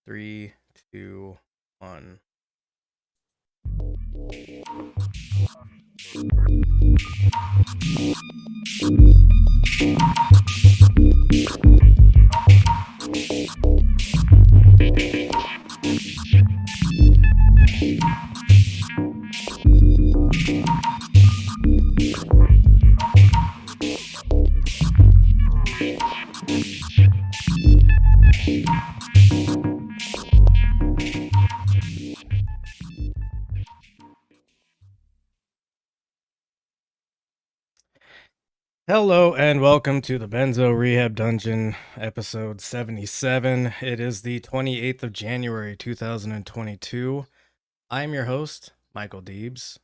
3, 2, 1. Hello and welcome to the Benzo Rehab Dungeon, episode 77. It is the 28th of January, 2022. I'm your host, Michael Deebs,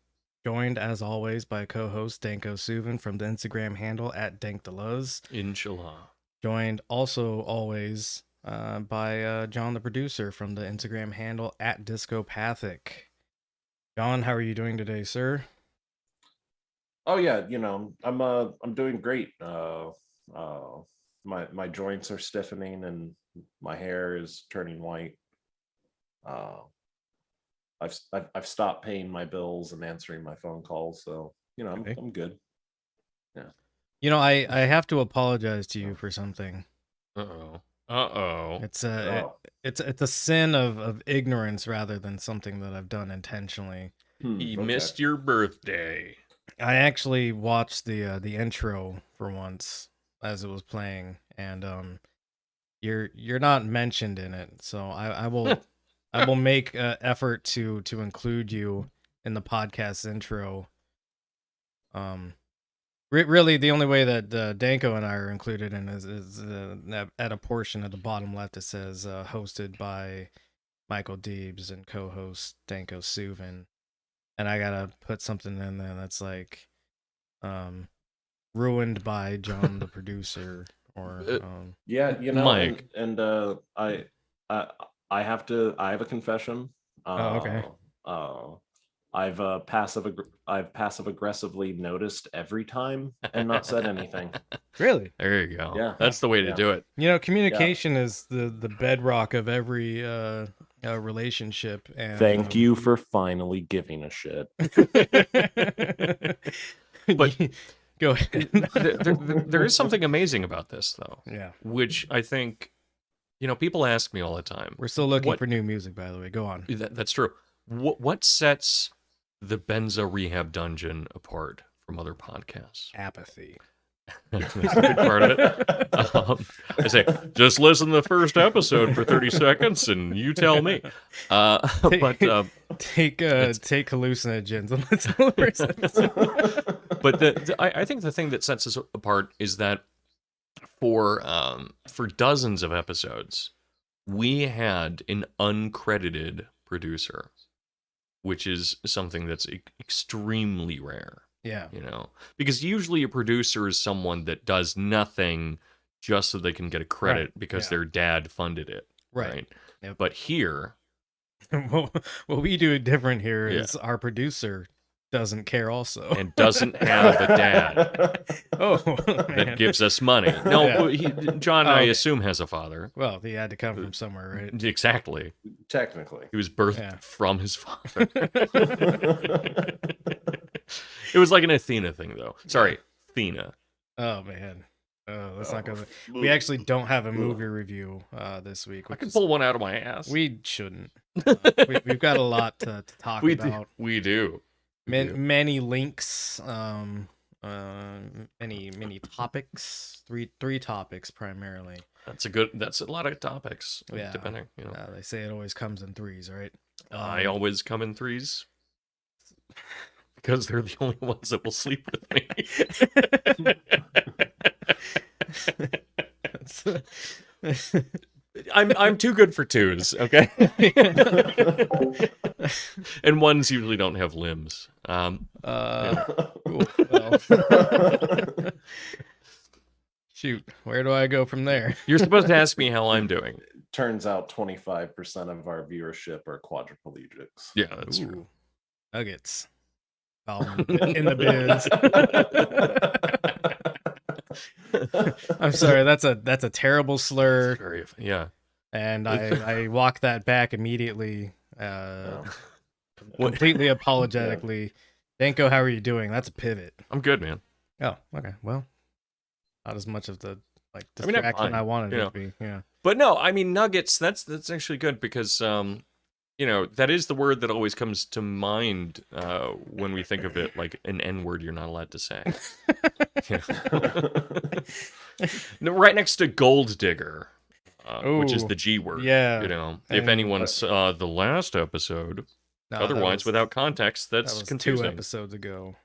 joined as always by co-host Danko Suvin from the Instagram handle at DankTheLuz. Inshallah. Joined also always by John the producer from the Instagram handle at Discopathic. John, how are you doing today, sir? Oh yeah, I'm doing great. My joints are stiffening and my hair is turning white. I've stopped paying my bills and answering my phone calls, so Okay. I'm good. Yeah. I have to apologize to you for something. It's a sin of ignorance rather than something that I've done intentionally. You missed your birthday. I actually watched the intro for once as it was playing, and you're not mentioned in it, so I will I will make effort to include you in the podcast intro. Really, the only way that Danko and I are included in is at a portion at the bottom left it says hosted by Michael Deebs and co-host Danko Suvin. And I gotta put something in there that's like, ruined by John the producer, or Mike. and I have a confession. okay. I've passive aggressively noticed every time and not said anything. Really? There you go. Yeah. That's the way to do it. Communication is the bedrock of every relationship. And Thank you for finally giving a shit. But go ahead. there is something amazing about this, though. Yeah. Which I think, people ask me all the time. We're still looking for new music, by the way. Go on. That's true. What sets the Benzo Rehab Dungeon apart from other podcasts? Apathy. That's a good part of it. I say, just listen to the first episode for 30 seconds and you tell me. Take hallucinogens and listen to the first episode. But I think the thing that sets us apart is that for dozens of episodes, we had an uncredited producer, which is something that's extremely rare. Yeah. Because usually a producer is someone that does nothing just so they can get a credit because their dad funded it. Right. Yep. But here, what we do different here is our producer doesn't care also. And doesn't have a dad that gives us money. No, John, I assume, has a father. Well, he had to come from somewhere, right? Exactly. Technically. He was birthed from his father. It was like an Athena thing, though. Sorry, Athena. Oh, man. Oh, that's not good. We actually don't have a movie review this week. I can pull one out of my ass. We shouldn't. We've got a lot to talk about. We do. Many links, many topics. Three topics primarily. That's a lot of topics. Yeah. Depending, they say it always comes in threes, right? I always come in threes. Because they're the only ones that will sleep with me. I'm too good for twos, okay? And ones usually don't have limbs. Cool. Well. Shoot, where do I go from there? You're supposed to ask me how I'm doing. Turns out 25% of our viewership are quadriplegics. Yeah, that's true. Nuggets. In the biz. I'm sorry, that's a terrible slur. Yeah. and I walked that back immediately, Yeah. completely apologetically. Danko, how are you doing? That's a pivot. I'm good, man. Oh, okay. Well, not as much of the I'm distraction fine, I wanted you it know. to be. Yeah. But no, I mean nuggets. That's actually good because that is the word that always comes to mind when we think of it, like an N word you're not allowed to say. No, right next to gold digger, which is Ooh, the G word. yeah, If and- anyone saw the last episode, No, otherwise without context, that that's was 2 confusing. episodes ago.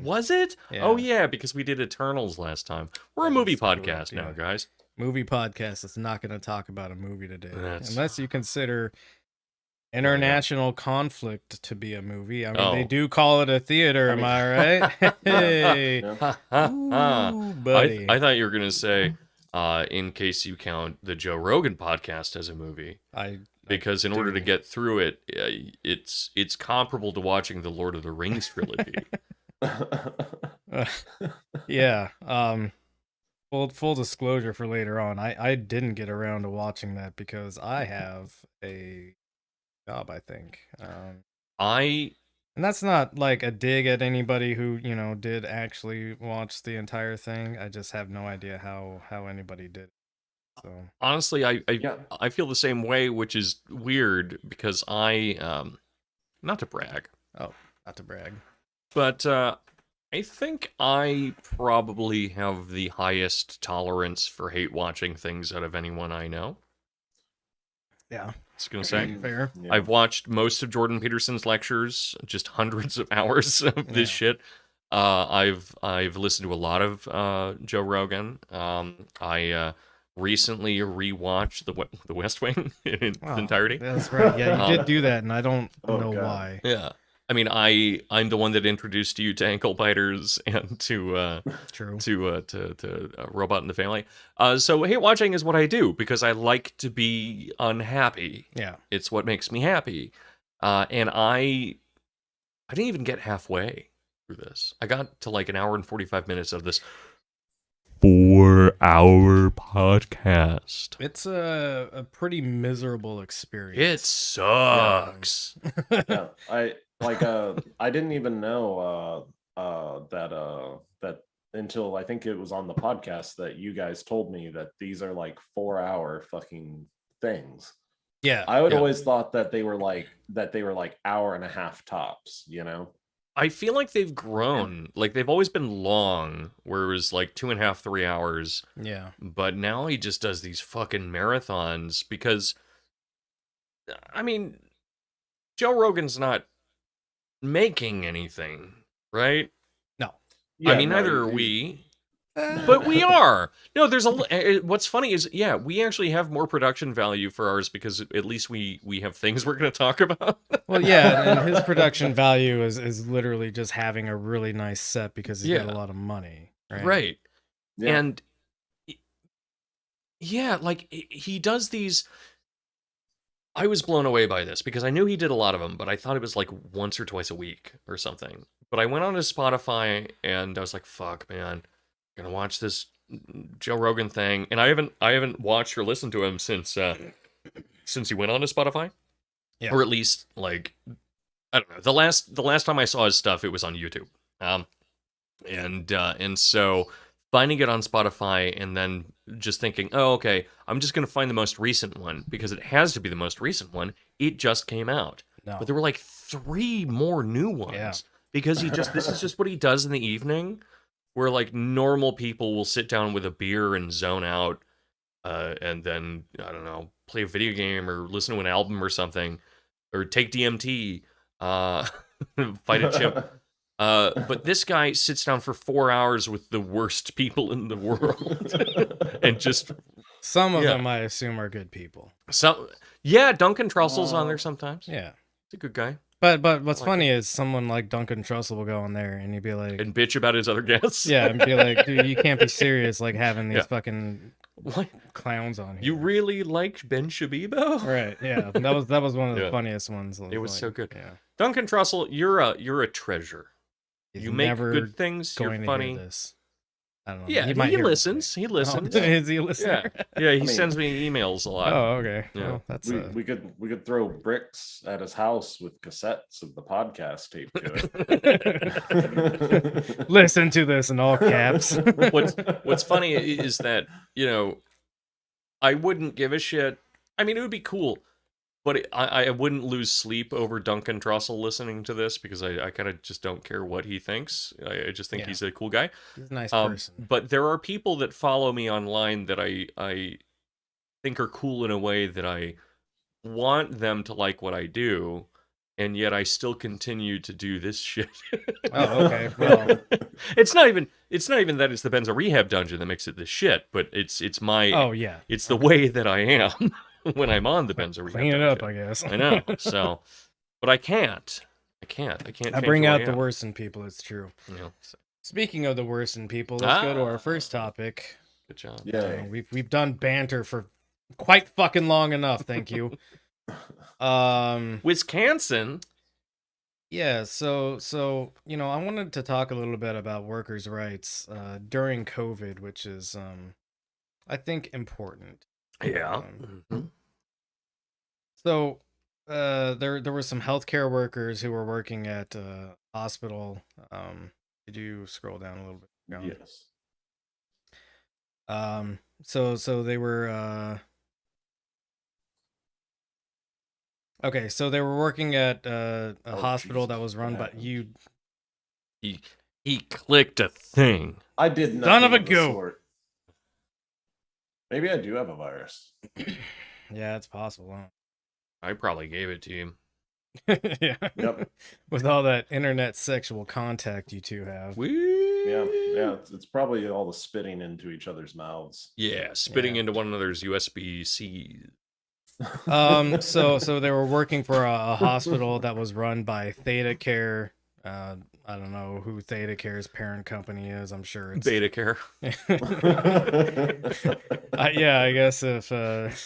Was it? Yeah. Oh yeah, because we did Eternals last time. We're a That movie is correct, podcast now, yeah. guys. Movie podcast is not going to talk about a movie today, That's- unless you consider international conflict to be a movie. I mean, they Oh. do call it a theater. I mean- Am I right? Hey, Yeah. Ha, ha, ha. Ooh, buddy. I thought you were gonna say, in case you count the Joe Rogan podcast as a movie, because in order to do. get through it, it's comparable to watching the Lord of the Rings trilogy. Yeah. Full disclosure for later on. I didn't get around to watching that because I have a job, I think. And that's not like a dig at anybody who, did actually watch the entire thing. I just have no idea how anybody did. So Honestly, Yeah. I feel the same way, which is weird because not to brag, not to brag. but I think I probably have the highest tolerance for hate watching things out of anyone I know. Yeah. I was gonna say. Fair. Yeah. I've watched most of Jordan Peterson's lectures, just hundreds of hours of this shit. I've listened to a lot of Joe Rogan. I recently rewatched the West Wing in its entirety. That's right. Yeah, you did do that, and I don't know God. why. Yeah. I mean, I'm the one that introduced you to ankle biters and to True. to Robot in the Family. So hate watching is what I do because I like to be unhappy. Yeah. It's what makes me happy. And I didn't even get halfway through this. I got to like an hour and 45 minutes of this 4-hour podcast. It's a pretty miserable experience. It sucks. Yeah. I didn't even know that until I think it was on the podcast that you guys told me that these are like 4-hour fucking things. Yeah. I would always thought that they were like hour and a half tops, I feel like they've grown. Like they've always been long, where it was like 2.5, 3 hours. Yeah. But now he just does these fucking marathons because, I mean, Joe Rogan's not making anything, right? No. I mean, neither are we. But we are. No, there's what's funny is, we actually have more production value for ours because at least we have things we're going to talk about. Well, yeah, and his production value is literally just having a really nice set because he's got a lot of money. Right. Yeah. And like he does these. I was blown away by this because I knew he did a lot of them, but I thought it was like once or twice a week or something. But I went on his Spotify and I was like, fuck, man. Gonna watch this Joe Rogan thing, and I haven't watched or listened to him since he went on to Spotify, or at least like I don't know. The last time I saw his stuff, it was on YouTube, and so finding it on Spotify and then just thinking, oh okay, I'm just gonna find the most recent one because it has to be the most recent one. It just came out, but there were like 3 more new ones because this is just what he does in the evening. Where like normal people will sit down with a beer and zone out, and then I don't know, play a video game or listen to an album or something, or take DMT, fight a chimp. But this guy sits down for 4 hours with the worst people in the world, and just some of them I assume are good people. Duncan Trussell's on there sometimes. Yeah, he's a good guy. But what's funny is someone like Duncan Trussell will go on there and he'd be like... And bitch about his other guests. Yeah, and be like, dude, you can't be serious like having these fucking clowns on here. You really liked Ben Shabibo? Right, yeah. That was one of the funniest ones. It was so good. Yeah. Duncan Trussell, you're a treasure. He's you make never good things, you're going to funny. hear this. I don't know. Yeah, might he hear this listens. He later. listens. Oh, is he a listener? Yeah, he mean- sends me emails a lot. Oh, okay. Yeah. Well, that's we could throw bricks at his house with cassettes of the podcast taped to it. listen to this in all caps. What's funny is that, you know, I wouldn't give a shit. I mean, it would be cool, but I wouldn't lose sleep over Duncan Trussell listening to this because I kind of just don't care what he thinks. I just think Yeah. he's a cool guy. He's a nice person. But there are people that follow me online that I think are cool in a way that I want them to like what I do, and yet I still continue to do this shit. Oh, okay. Well, it's not even that it's the Benzo Rehab dungeon that makes it this shit, but it's my oh yeah. it's the way that I am when I'm on the Benzo Rehab Clean it dungeon. up, I guess. I know. So, but I can't. I I bring out the worst in people. It's true. You know, so, Speaking of the worst in people, let's go to our first topic. good job. Yeah. We've done banter for quite fucking long enough. Thank you. Wisconsin. Yeah. So you know, I wanted to talk a little bit about workers' rights during COVID, which is I think important. Yeah. Mhm. So there were some healthcare workers who were working at a hospital. Could you scroll down a little bit? Down? Yes. So they were okay, so they were working at a hospital that Jesus, was run what by happened? you. He clicked a thing. I did not. Son of a goat. Maybe I do have a virus. Yeah, it's possible. I probably gave it to you. Huh? Yeah. Yep. With all that internet sexual contact you two have. Yeah. It's probably all the spitting into each other's mouths. Yeah, spitting Yeah. into one another's USB-C. So they were working for a hospital that was run by Theta Care. I don't know who Theta Care's parent company is. I'm sure it's Beta Care. Yeah, I guess if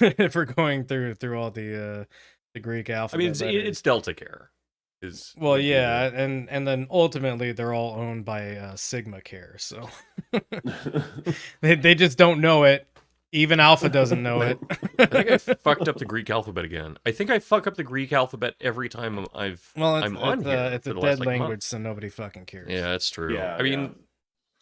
if we're going through all the Greek I alphabet. mean, it's Delta Care. Is well, would be yeah, and then ultimately they're all owned by Sigma Care. So they just don't know it. Even Alpha doesn't know it. I think I fucked up the Greek alphabet again. I think I fuck up the Greek alphabet every time I'm on here. It's a for the dead last, language, month. so nobody fucking cares. Yeah, that's true. Yeah. I mean,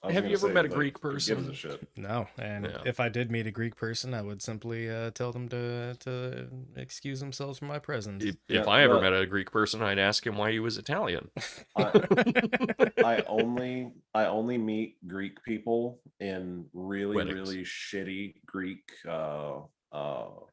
I was have gonna you ever say, met a like, Greek who gives person? a shit? No, and Yeah. if I did meet a Greek person, I would simply tell them to excuse themselves from my presence. If Yeah, I ever but- met a Greek person, I'd ask him why he was Italian. I only meet Greek people in really Weddings. shitty Greek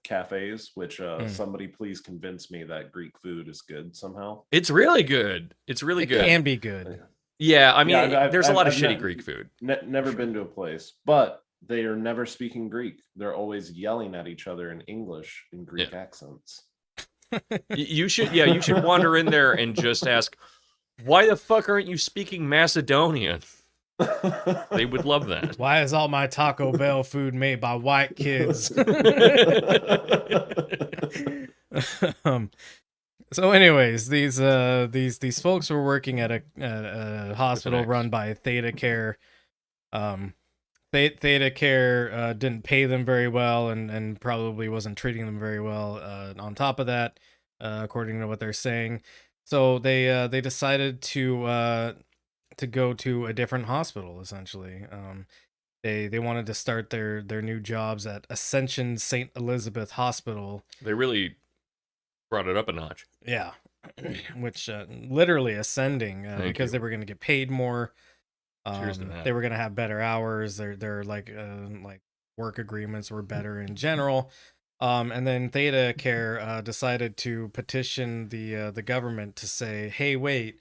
cafes. Which somebody please convince me that Greek food is good somehow. It's really good. It's really It good. can be good. Yeah, I mean, Yeah, there's a lot of I've shitty met- Greek food. Never been to a place, but they are never speaking Greek. They're always yelling at each other in English in Greek accents. You should wander in there and just ask, why the fuck aren't you speaking Macedonian? They would love that. Why is all my Taco Bell food made by white kids? So, anyways, these folks were working at a hospital X. run by Theta Care. Theta Care didn't pay them very well, and probably wasn't treating them very well. On top of that, according to what they're saying, so they decided to go to a different hospital. Essentially, they wanted to start their new jobs at Ascension St. Elizabeth Hospital. They really brought it up a notch. Yeah, which literally ascending because they you. were going to get paid more. Cheers to that. They were going to have better hours. Their like work agreements were better in general. And then Theta Care decided to petition the government to say, "Hey, wait,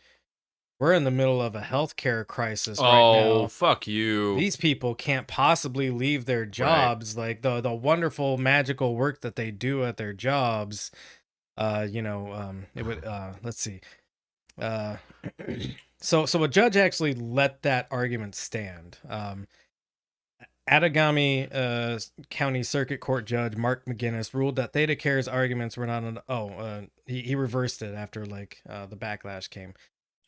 we're in the middle of a healthcare crisis right now. Oh, fuck you. These people can't possibly leave their jobs. Like the wonderful magical work that they do at their jobs." It would let's see. So a judge actually let that argument stand. Atagami County Circuit Court Judge Mark McGinnis ruled that Theta Care's arguments were not he reversed it after the backlash came.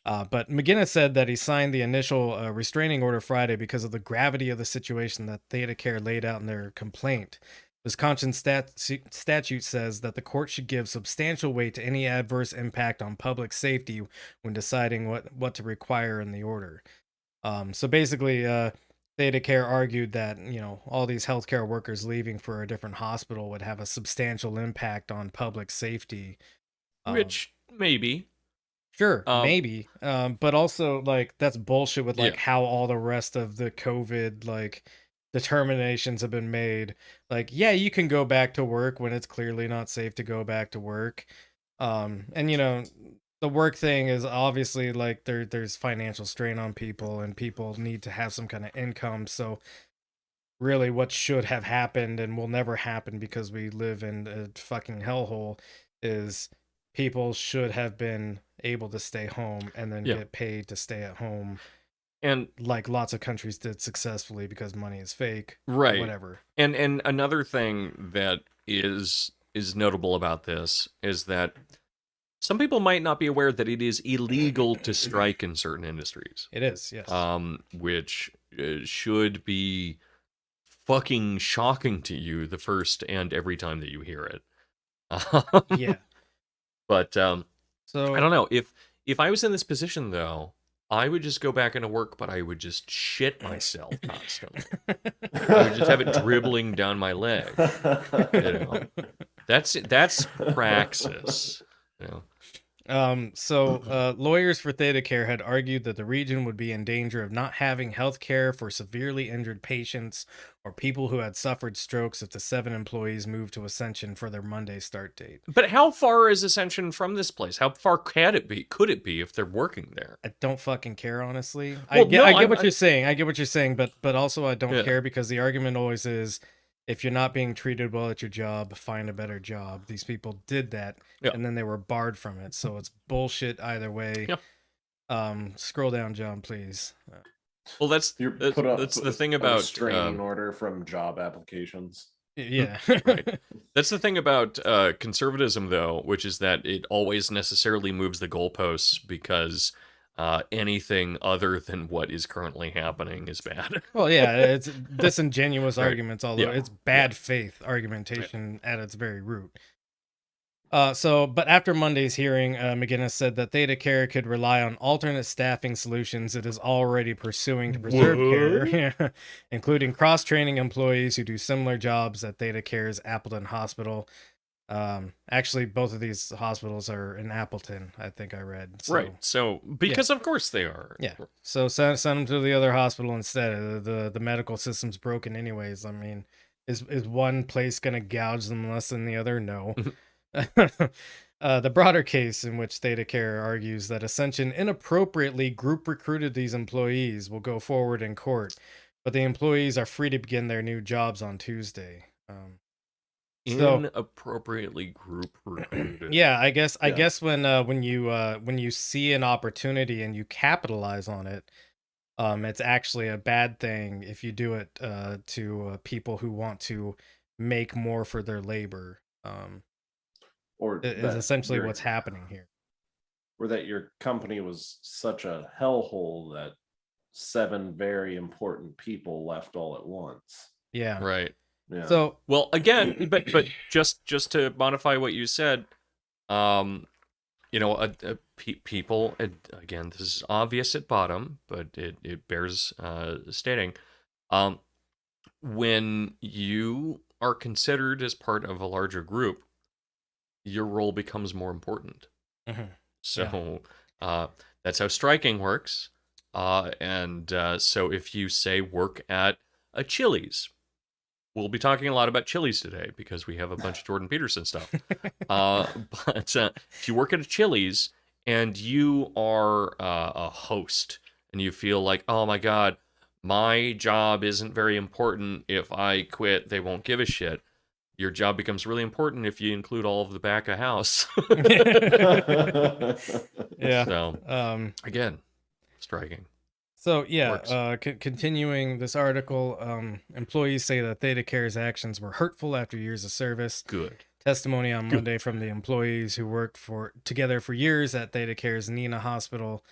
But McGinnis said that he signed the initial restraining order Friday because of the gravity of the situation that ThedaCare laid out in their complaint. Wisconsin statute says that the court should give substantial weight to any adverse impact on public safety when deciding what to require in the order. So basically, ThedaCare argued that all these healthcare workers leaving for a different hospital would have a substantial impact on public safety. Which maybe. Sure, maybe. But also like that's bullshit with like Yeah. how all the rest of the COVID like determinations have been made. Like, yeah, you can go back to work when it's clearly not safe to go back to work. And the work thing is obviously like there's financial strain on people and people need to have some kind of income. So really what should have happened and will never happen because we live in a fucking hellhole is people should have been able to stay home and then get paid to stay at home, and like lots of countries did successfully because money is fake, right? Whatever. And another thing that is notable about this is that some people might not be aware that it is illegal to strike in certain industries. It is, yes. Which should be fucking shocking to you the first and every time that you hear it. Yeah. But so I don't know. If I was in this position though, I would just go back into work, but I would just shit myself constantly. I would just have it dribbling down my leg. That's praxis. So lawyers for ThedaCare had argued that the region would be in danger of not having health care for severely injured patients or people who had suffered strokes if the 7 employees moved to Ascension for their Monday start date. But how far is Ascension from this place? How far could it be if they're working there? I don't fucking care, honestly. Well, I get what you're saying. I get what you're saying, but also I don't care because the argument always is if you're not being treated well at your job, find a better job. These people did that, and then they were barred from it. So it's bullshit either way. Scroll down, John, please. Well, that's the thing about restraining order from job applications. Yeah. Right. That's the thing about conservatism, though, which is that it always necessarily moves the goalposts because anything other than what is currently happening is bad. Well, yeah, it's disingenuous arguments, although it's bad faith argumentation at its very root. But after Monday's hearing, McGinnis said that ThedaCare could rely on alternate staffing solutions it is already pursuing to preserve care, including cross-training employees who do similar jobs at ThedaCare's Appleton Hospital. Actually, both of these hospitals are in Appleton, I think I read. So, right. So, because of course they are. Yeah. So send them to the other hospital instead. The medical system's broken anyways. I mean, is one place going to gouge them less than the other? No. The broader case in which ThedaCare argues that Ascension inappropriately group recruited these employees will go forward in court, but the employees are free to begin their new jobs on Tuesday. Inappropriately group recruited. Yeah, I guess when you see an opportunity and you capitalize on it, it's actually a bad thing if you do it to people who want to make more for their labor. Or is essentially what's happening here. Or that your company was such a hellhole that 7 very important people left all at once. Yeah. Right. Yeah. So, well, again, but just to modify what you said, people, again, this is obvious at bottom, but it bears stating, when you are considered as part of a larger group, your role becomes more important. Mm-hmm. So that's how striking works. So if you say work at a Chili's, we'll be talking a lot about Chili's today because we have a bunch of Jordan Peterson stuff. But if you work at a Chili's and you are a host and you feel like, oh my God, my job isn't very important. If I quit, they won't give a shit. Your job becomes really important if you include all of the back of house. Yeah. So, again, striking. So, yeah, continuing this article, employees say that ThedaCare's actions were hurtful after years of service. Good. Testimony on Monday from the employees who worked together for years at ThedaCare's Neenah Hospital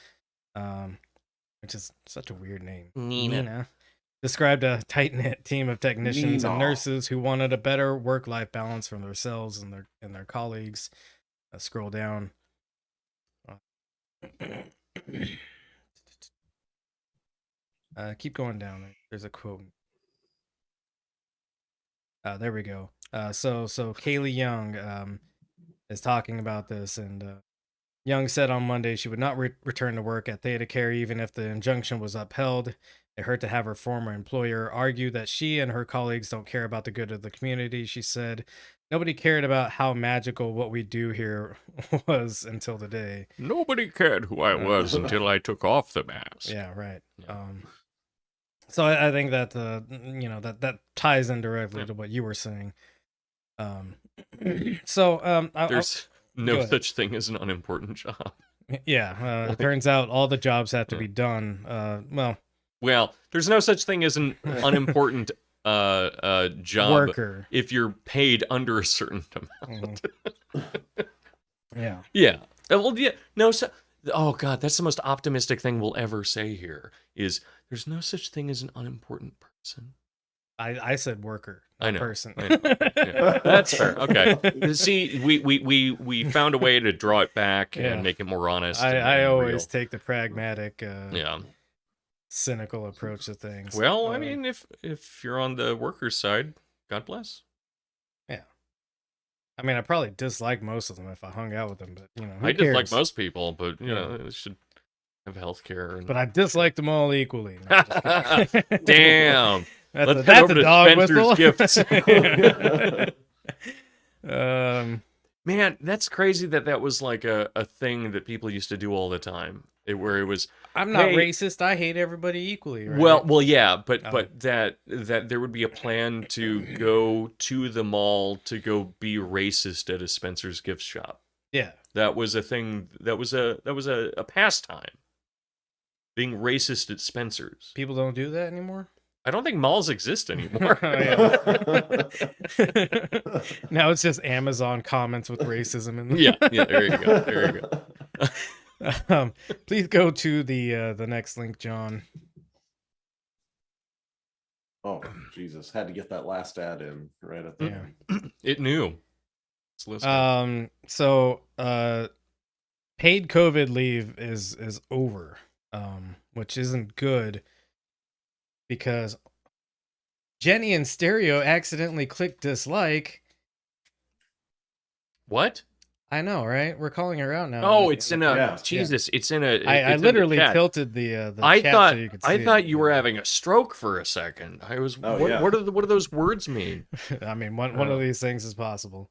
which is such a weird name. Nina. Described a tight-knit team of technicians and Nina. nurses who wanted a better work-life balance for themselves and their colleagues. Scroll down. Keep going down. There's a quote. There we go. So Kaylee Young is talking about this, and Young said on Monday she would not return to work at Theta Care even if the injunction was upheld. It hurt to have her former employer argue that she and her colleagues don't care about the good of the community. She said, "Nobody cared about how magical what we do here was until today." Nobody cared who I was until I took off the mask. Yeah, right. Yeah. So I think that that ties in directly to what you were saying. There's no such thing as an unimportant job. Yeah, it turns out all the jobs have to be done. Well, there's no such thing as an unimportant job worker if you're paid under a certain amount. Yeah. Yeah. Well, yeah. No. Oh God, that's the most optimistic thing we'll ever say here. Is there's no such thing as an unimportant person. I said worker, not I know. person. I know. Yeah, that's fair. Okay. See, we found a way to draw it back Yeah. and make it more honest. I always real. take the pragmatic, Yeah. cynical approach to things. Well, I mean, if you're on the workers' side, God bless. I mean, I probably dislike most of them if I hung out with them, but who I cares? dislike most people, but they should have health care. But I dislike them all equally. No, just kidding. Damn. That's Let's head a over to dog Spencer's whistle. Man, that's crazy that was like a thing that people used to do all the time. Where it was, I'm not hey, racist. I hate everybody equally. Right? Well, yeah, but that there would be a plan to go to the mall to go be racist at a Spencer's gift shop. Yeah, that was a thing. That was a pastime. Being racist at Spencer's. People don't do that anymore. I don't think malls exist anymore. Now it's just Amazon comments with racism in them. Yeah, there you go. There you go. Please go to the next link, John. Oh, Jesus. Had to get that last ad in right at the end. It knew. It's listening. So paid COVID leave is over, which isn't good because Jenny in stereo accidentally clicked dislike. What? I know, right? We're calling her out now. Oh, it's in a yeah. Jesus. It's in a. I literally tilted the chat so you could see I thought it. you were having a stroke for a second. I was. What do those words mean? I mean, one of these things is possible.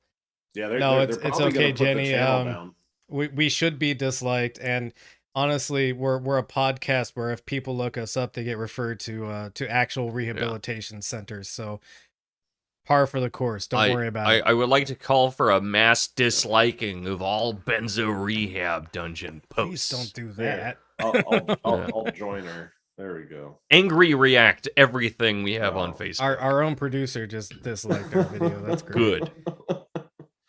Yeah, it's okay, Jenny. Down. We should be disliked, and honestly, we're a podcast where if people look us up, they get referred to actual rehabilitation centers. So par for the course. Don't worry about it. I would like to call for a mass disliking of all Benzo Rehab dungeon posts. Please don't do that. I'll join her. There we go. Angry react to everything we have on Facebook. Our own producer just disliked our video. That's great.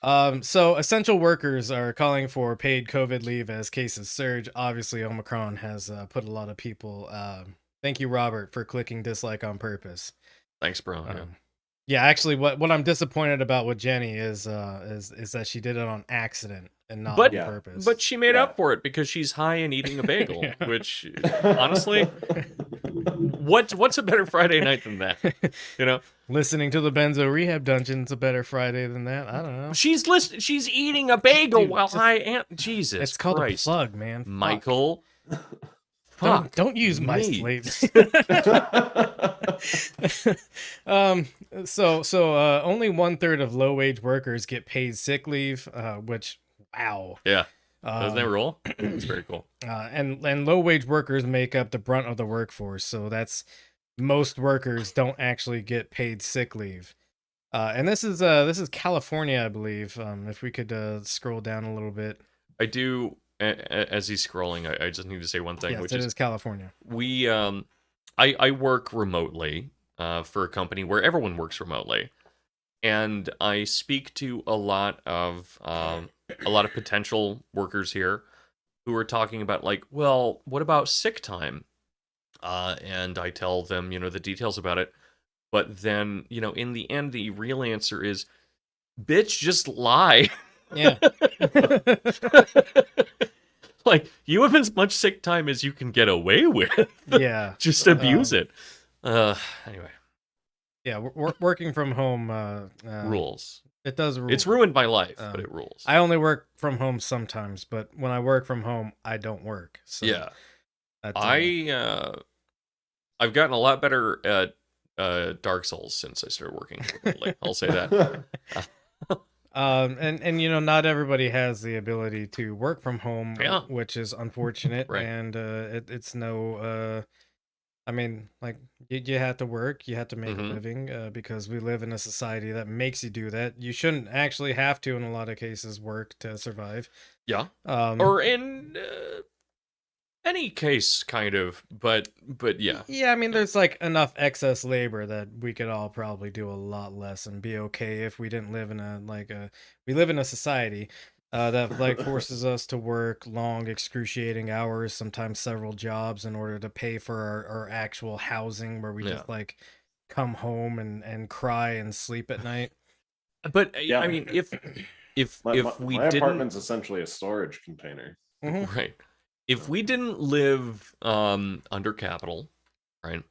Good. So essential workers are calling for paid COVID leave as cases surge. Obviously, Omicron has put a lot of people. Thank you, Robert, for clicking dislike on purpose. Thanks, bro. Yeah, actually, what I'm disappointed about with Jenny is that she did it on accident and not on purpose. But she made up for it because she's high and eating a bagel. Which, honestly, what's a better Friday night than that? Listening to the Benzo Rehab Dungeon's a better Friday than that. I don't know. She's eating a bagel while I am. Jesus, it's called Christ. a plug, man. Michael. Don't use my slaves. So only 1/3 of low wage workers get paid sick leave, which wow. Yeah. Doesn't that roll? It's very cool. And low wage workers make up the brunt of the workforce, so that's most workers don't actually get paid sick leave. And this is California, I believe. If we could scroll down a little bit. I do. As he's scrolling, I just need to say one thing, yes, which is California. I work remotely for a company where everyone works remotely, and I speak to a lot of potential workers here, who are talking about like, well, what about sick time? And I tell them, the details about it. But then, in the end, the real answer is, bitch, just lie. Yeah. Like, you have as much sick time as you can get away with. Yeah. Just abuse it. Anyway. Yeah, working from home rules. It does rule. It's ruined my life, but it rules. I only work from home sometimes, but when I work from home, I don't work. So yeah. I've gotten a lot better at Dark Souls since I started working remotely. I'll say that. And not everybody has the ability to work from home, which is unfortunate. Right. And it's no I mean, like, you have to work, you have to make a living, because we live in a society that makes you do that. You shouldn't actually have to, in a lot of cases, work to survive. Yeah. Or in any case, kind of, but yeah. Yeah, I mean, there's like enough excess labor that we could all probably do a lot less and be okay if we didn't live in we live in a society that like forces us to work long, excruciating hours, sometimes several jobs in order to pay for our actual housing, where we just like come home and cry and sleep at night. But I mean, if my we my didn't, apartment's essentially a storage container. right? If we didn't live under capital, right?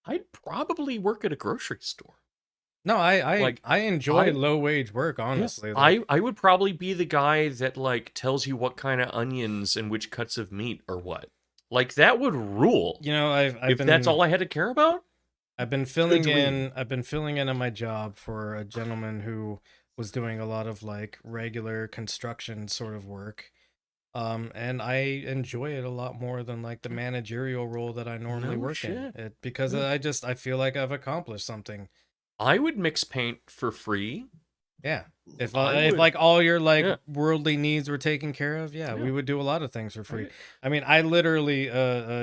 I'd probably work at a grocery store. No, I enjoy low wage work, honestly. Yes, I would probably be the guy that like tells you what kind of onions and which cuts of meat or what. Like that would rule. If that's all I had to care about. I've been filling in on my job for a gentleman who was doing a lot of like regular construction sort of work. And I enjoy it a lot more than like the managerial role that I normally work in. Because I feel like I've accomplished something. I would mix paint for free. Yeah. If like all your like worldly needs were taken care of, we would do a lot of things for free. Right. I mean, I literally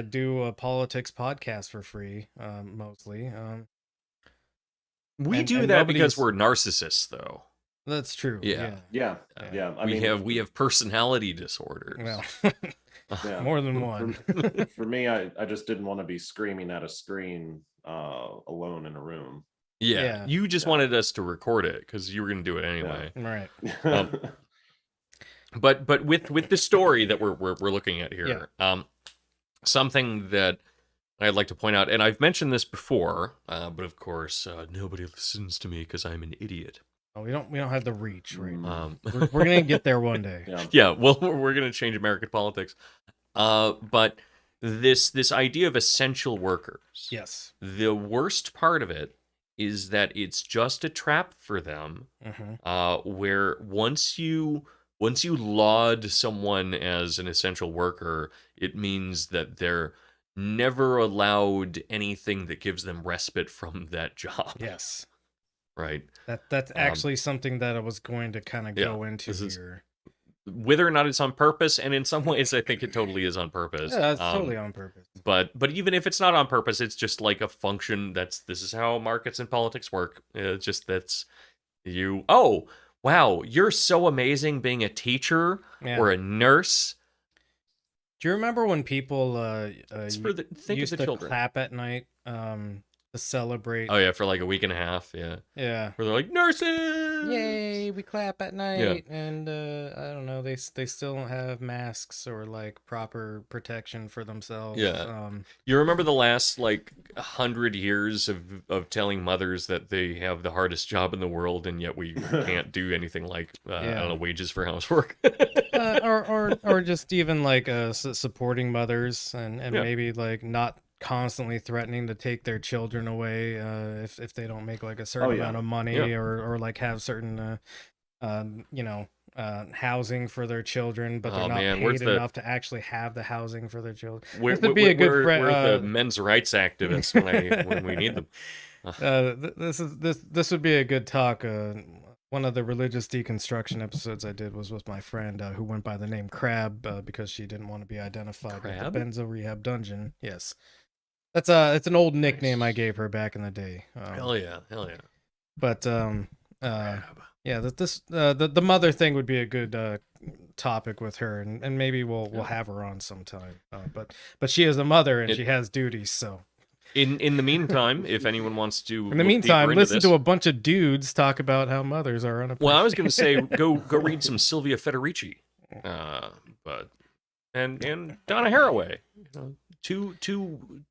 do a politics podcast for free, mostly. We do that because we're narcissists, though. That's true. Yeah. I mean, we have personality disorders. Well, more than one. For me, I just didn't want to be screaming at a screen alone in a room. Yeah. You just wanted us to record it because you were going to do it anyway. Right. But with the story that we're looking at here, something that I'd like to point out, and I've mentioned this before, but of course nobody listens to me because I'm an idiot. Oh, we don't have the reach, right? We're gonna get there one day. Yeah. Well, we're gonna change American politics. But this idea of essential workers. Yes. The worst part of it is that it's just a trap for them, where once you laud someone as an essential worker, it means that they're never allowed anything that gives them respite from that job. Yes. Right. That's actually something that I was going to kind of go into here. Whether or not it's on purpose, and in some ways I think it totally is on purpose. Yeah, that's totally on purpose. But even if it's not on purpose, it's just like a function. This is how markets and politics work. It's just that's you. Oh, wow, you're so amazing being a teacher or a nurse. Do you remember when people used to clap at night to celebrate? Oh yeah, for like a week and a half. Yeah. Where they're like, nurses, yay, we clap at night. And I don't know, they still don't have masks or like proper protection for themselves. You remember the last like 100 years of telling mothers that they have the hardest job in the world, and yet we can't do anything like I don't know, wages for housework. or just even like supporting mothers and maybe like not constantly threatening to take their children away if they don't make like a certain amount of money or like have certain housing for their children, but they're not paid enough to actually have the housing for their children. This would be a good friend. We're the men's rights activists when we need them. This would be a good talk. One of the religious deconstruction episodes I did was with my friend who went by the name Crab because she didn't want to be identified with the Benzo Rehab dungeon. Yes. It's an old nickname I gave her back in the day. Hell yeah. But the mother thing would be a good topic with her, and maybe we'll have her on sometime. But she is a mother and she has duties, so. In the meantime, if anyone wants to, in the meantime, listen to a bunch of dudes talk about how mothers are unappreciated. Well, I was going to say go read some Sylvia Federici, but and Donna Haraway. Two.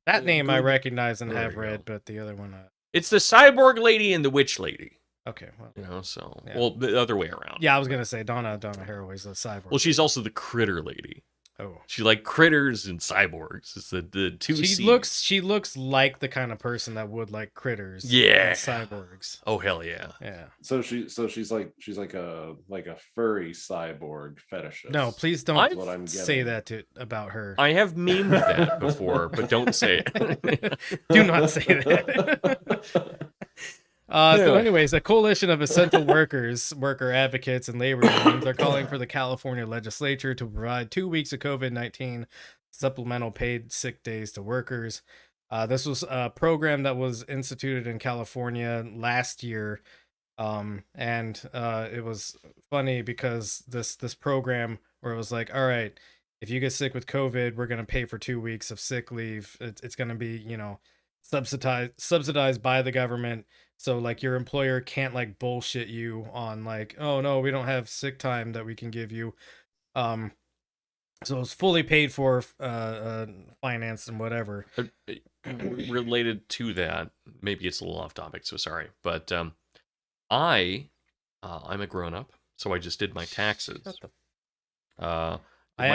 That name I recognize and have read, but the other one. It's the cyborg lady and the witch lady. Okay, well, so well the other way around. Yeah, I was gonna say Donna Haraway's the cyborg. Well, she's also the critter lady. Oh, she like critters and cyborgs. It's the two. She looks like the kind of person that would like critters. Yeah, and cyborgs. Oh hell yeah. Yeah. So she's like a furry cyborg fetishist. No, please don't say that about her. I have memed that before, but don't say it. Do not say that. So anyways, a coalition of essential worker advocates, and labor unions are calling for the California legislature to provide 2 weeks of COVID-19 supplemental paid sick days to workers. This was a program that was instituted in California last year. And it was funny because this program where it was like, all right, if you get sick with COVID, we're going to pay for 2 weeks of sick leave. It's going to be, subsidized by the government. So like your employer can't like bullshit you on like, oh no, we don't have sick time that we can give you. So it's fully paid for, financed and whatever. Related to that, maybe it's a little off topic, so sorry, but I'm a grown up, so I just did my taxes. My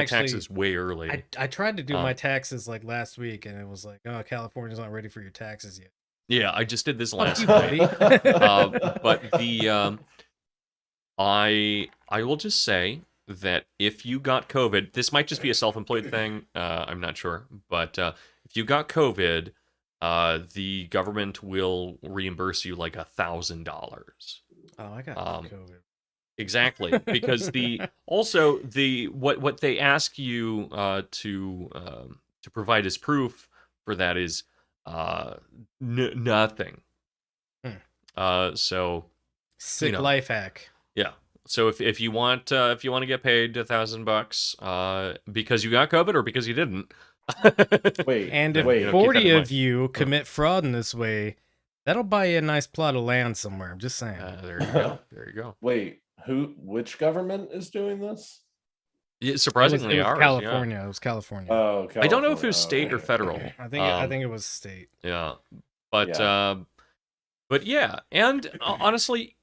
taxes way early. I tried to do my taxes like last week, and it was like, oh, California's not ready for your taxes yet. Yeah, I just did this last night. But I will just say that if you got COVID, this might just be a self-employed thing. I'm not sure, but if you got COVID, the government will reimburse you like $1,000. Oh, I got COVID. Exactly, because what they ask you to provide as proof for that is nothing. So sick life hack. Yeah. So if you want to get paid $1,000 because you got COVID or because you didn't. If 40 of you commit fraud in this way, that'll buy you a nice plot of land somewhere. I'm just saying. There you go. There you go. Wait, which government is doing this? Yeah, surprisingly, it was ours, California. Yeah. It was California. Oh, California. I don't know if it was state or federal. I think it was state. Yeah, but yeah, and honestly,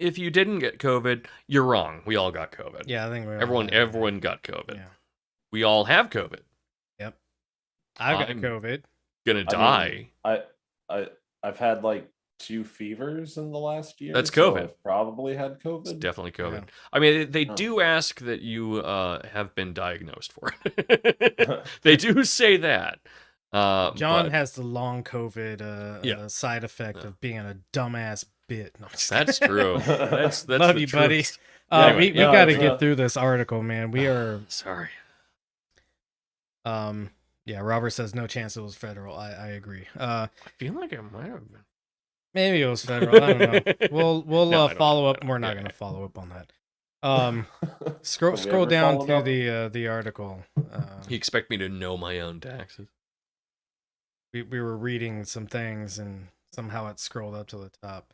if you didn't get COVID, you're wrong. We all got COVID. Yeah, I think everyone got COVID. Yeah. We all have COVID. Yep. I've got COVID. Gonna die. I've had like 2 fevers in the last year. That's so COVID. I've probably had COVID. It's definitely COVID. Yeah. I mean, they do ask that you have been diagnosed for it. They do say that. John has the long COVID side effect of being a dumbass bit. No, that's true. That's love you, buddy. We got to get through this article, man. We are sorry. Yeah, Robert says no chance it was federal. I agree. I feel like it might have been. Maybe it was federal. I don't know. We'll follow up. We're not going to follow up on that. Scroll down to the article. You expect me to know my own taxes? We were reading some things and somehow it scrolled up to the top.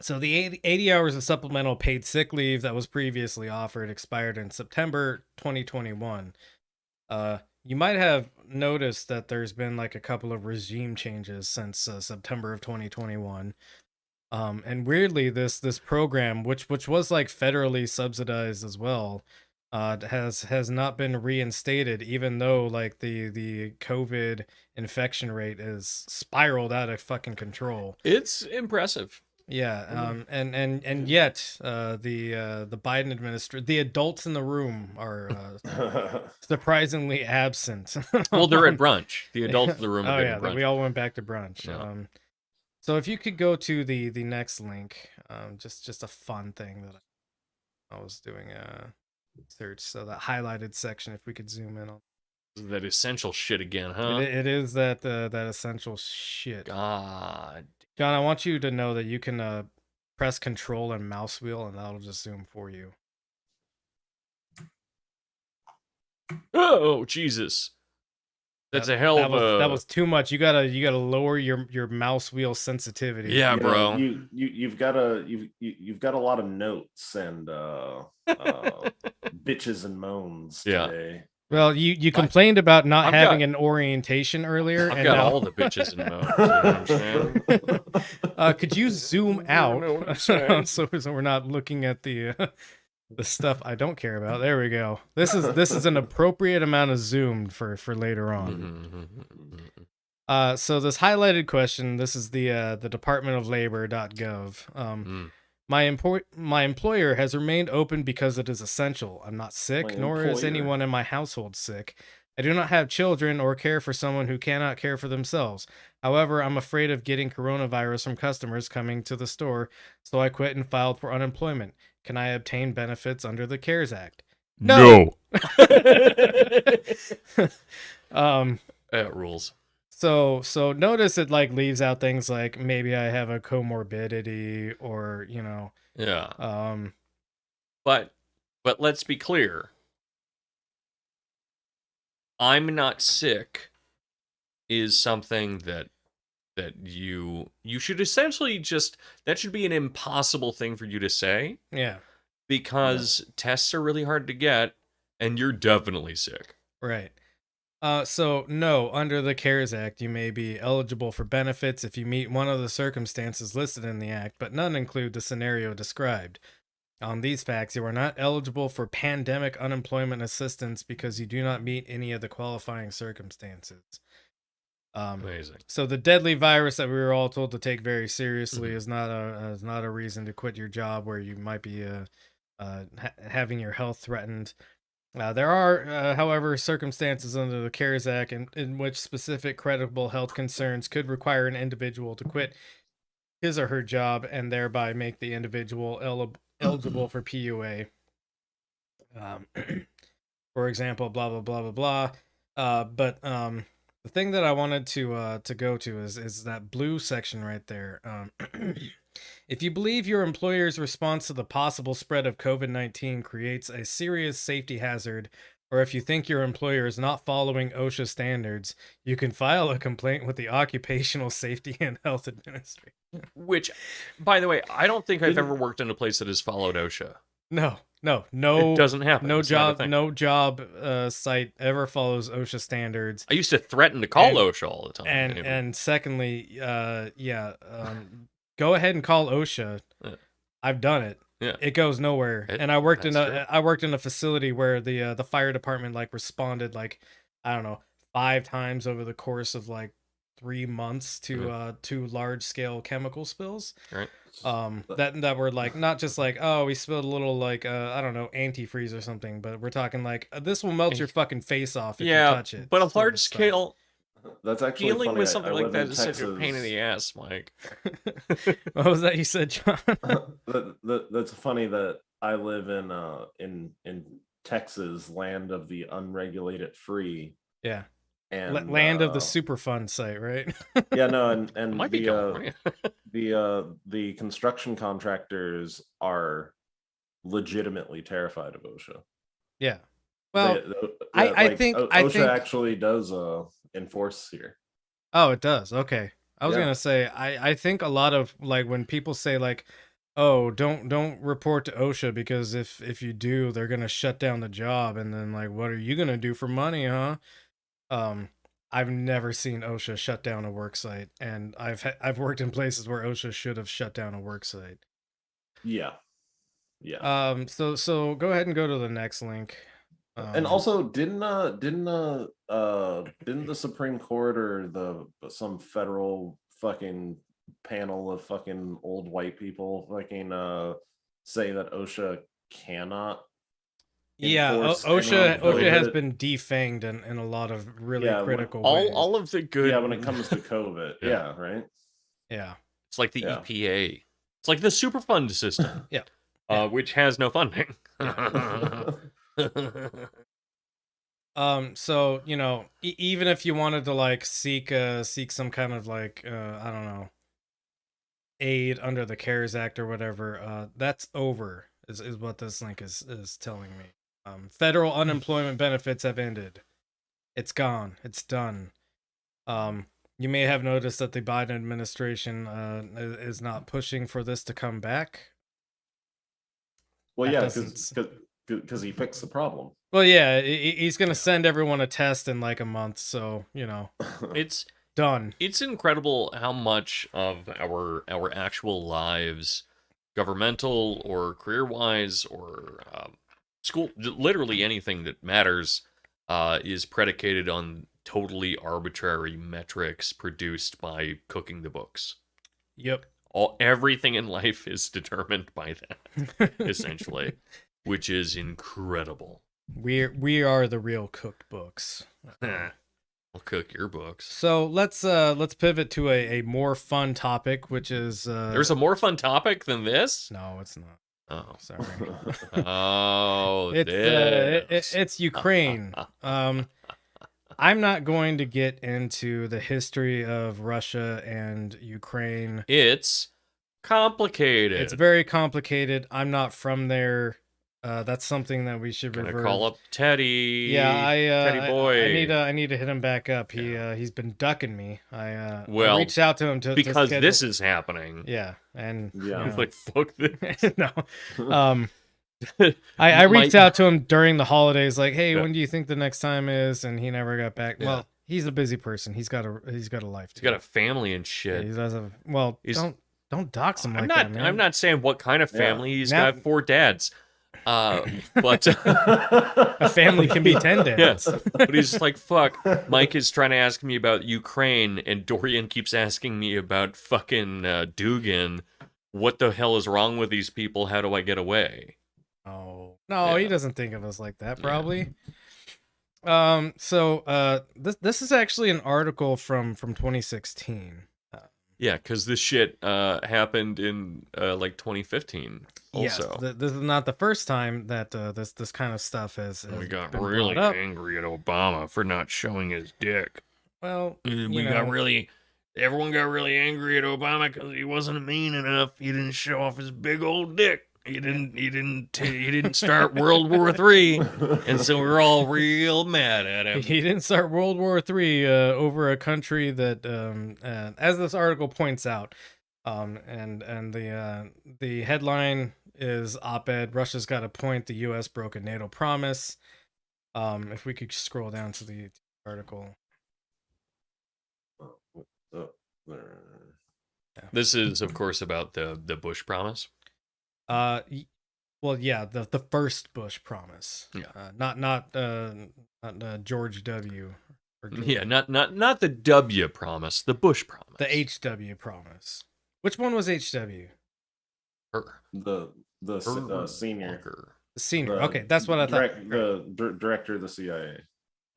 So the 80 hours of supplemental paid sick leave that was previously offered expired in September 2021. You might have noticed that there's been like a couple of regime changes since September of 2021. And weirdly, this program, which was like federally subsidized as well, has not been reinstated, even though like the COVID infection rate is spiraled out of fucking control. It's impressive. Yeah, and yet the Biden administration, the adults in the room are surprisingly absent. Well, they're at brunch. The adults in the room. Oh yeah, brunch. we all went back to brunch. Yeah. So if you could go to the next link, just a fun thing that I was doing a search. So that highlighted section, if we could zoom in on. That essential shit again, huh? It is that essential shit. God. John, I want you to know that you can press control and mouse wheel, and that'll just zoom for you. Oh, Jesus. That's a hell of a... That was too much. You gotta lower your mouse wheel sensitivity. Yeah, bro. You've got a lot of notes and bitches and moans today. Well, you complained about not having an orientation earlier. I've got all the bitches and moans. You know what I'm saying? Could you zoom out know what I'm saying. so we're not looking at the stuff I don't care about? There we go. This is an appropriate amount of zoom for later on. So this highlighted question. This is the Department of Labor.gov. My employer has remained open because it is essential. I'm not sick, nor is anyone in my household sick. I do not have children or care for someone who cannot care for themselves. However, I'm afraid of getting coronavirus from customers coming to the store, so I quit and filed for unemployment. Can I obtain benefits under the CARES Act? No. That rules. So notice it like leaves out things like maybe I have a comorbidity or, you know. Yeah. But let's be clear. I'm not sick is something that you should essentially just, that should be an impossible thing for you to say. Yeah. Because tests are really hard to get and you're definitely sick. Right. So no, under the CARES Act, you may be eligible for benefits if you meet one of the circumstances listed in the act, but none include the scenario described. On these facts, you are not eligible for pandemic unemployment assistance because you do not meet any of the qualifying circumstances. Amazing. So the deadly virus that we were all told to take very seriously is not a reason to quit your job where you might be having your health threatened. There are, however, circumstances under the CARES Act in which specific credible health concerns could require an individual to quit his or her job and thereby make the individual eligible for PUA. For example, blah, blah, blah, blah, blah. But the thing that I wanted to go to is that blue section right there. If you believe your employer's response to the possible spread of COVID-19 creates a serious safety hazard, or if you think your employer is not following OSHA standards, you can file a complaint with the Occupational Safety and Health Administration. Which, by the way, I don't think I've ever worked in a place that has followed OSHA. No. It doesn't happen. No job site ever follows OSHA standards. I used to threaten to call OSHA all the time. And secondly, go ahead and call OSHA. Yeah. I've done it. Yeah. It goes nowhere. And I worked in a facility where the fire department like responded like, I don't know, 5 times over the course of like 3 months to large scale chemical spills. Right. That were like not just like, oh, we spilled a little like I don't know, antifreeze or something, but we're talking like this will melt your fucking face off if you touch it. But a large scale That's actually dealing funny. with something like that is Texas. such a pain in the ass, Mike. What was that you said, John? That's funny that I live in Texas, land of the unregulated free. Yeah. And land of the Superfund site, right? Yeah, no, and might be the construction contractors are legitimately terrified of OSHA. Yeah. Well, I think OSHA actually does enforce here. Oh, it does. Okay. I was gonna say I think a lot of like when people say like, oh, don't report to OSHA because if you do, they're gonna shut down the job, and then like, what are you gonna do for money, huh? I've never seen OSHA shut down a work site, and I've worked in places where OSHA should have shut down a work site. Yeah. So go ahead and go to the next link. And also, didn't the Supreme Court or some federal fucking panel of fucking old white people fucking say that OSHA cannot? Yeah, OSHA has been defanged in a lot of really critical ways. All of the good. Yeah, when it comes to COVID. Yeah, right. Yeah, it's like the EPA. It's like the Superfund system. Yeah, which has no funding. So you know, even if you wanted to like seek some kind of like I don't know, aid under the CARES Act or whatever, that's over. Is what this link is telling me. Federal unemployment benefits have ended. It's gone. It's done. You may have noticed that the Biden administration is not pushing for this to come back. Well, That yeah, doesn't- because he fixed the problem. Well, yeah, he's gonna send everyone a test in like a month, so It's done. It's incredible how much of our actual lives, governmental or career-wise or school, literally anything that matters, is predicated on totally arbitrary metrics produced by cooking the books. Yep. Everything in life is determined by that, essentially, which is incredible. We are the real cooked books. I'll cook your books. So let's pivot to a more fun topic, which is There's a more fun topic than this? No, it's not. Oh, Sorry. Oh, it's Ukraine. I'm not going to get into the history of Russia and Ukraine. It's complicated. It's very complicated. I'm not from there. That's something that we should Gonna reverse. call up Teddy. Yeah, Teddy boy. I need to hit him back up. He's been ducking me. I Well, reached out to him because to this is happening. Yeah, and Yeah. He's like, fuck this. no. I reached out to him during the holidays, like, hey, Yeah. when do you think the next time is? And he never got back. Yeah. Well, he's a busy person. He's got a life He's too. got a family and Yeah, shit. he does have. Well, don't dox him like that, man. I'm not saying what kind of family. Yeah. He's Now- got 4 dads. But A family can be 10 dads. Yeah. But he's just like, fuck. Mike is trying to ask me about Ukraine, and Dorian keeps asking me about fucking Dugan. What the hell is wrong with these people? How do I get away? Oh no, he Yeah. doesn't think of us like that. Yeah. Probably. So this is actually an article from 2016. Yeah, because this shit happened in like 2015. Also, Yes, this is not the first time that this kind of stuff has we got been really brought up. angry at Obama for not showing his dick. Well, Everyone got really angry at Obama because he wasn't mean enough. He didn't show off his big old dick. He didn't start World War III, and so we're all real mad at him. he didn't start World War III over a country that, as this article points out, and the headline is op-ed: Russia's got a point. The U.S. broke a NATO promise. If we could scroll down to the article. This is, of course, about the Bush promise. Well, yeah, the first Bush promise. Yeah. Not George W. Or Yeah, not the W promise, the Bush promise. the HW promise. Which one was HW? Her. The senior. Fucker. The senior. The Okay, that's what I thought. The director of the CIA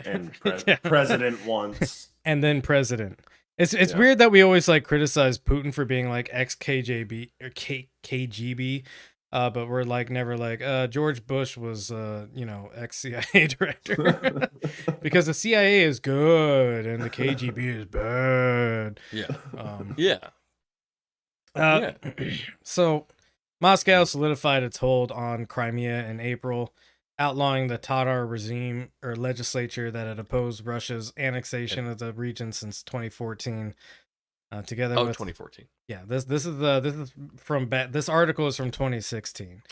and Yeah. president once. And then president. It's Yeah. weird that we always like criticize Putin for being like ex KGB or KGB, but we're like never like George Bush was ex CIA director because the CIA is good and the KGB is bad. Yeah. Yeah. So Moscow solidified its hold on Crimea in April, outlawing the Tatar regime or legislature that had opposed Russia's annexation of the region since 2014. Together with 2014. Yeah, this is from this article is from 2016.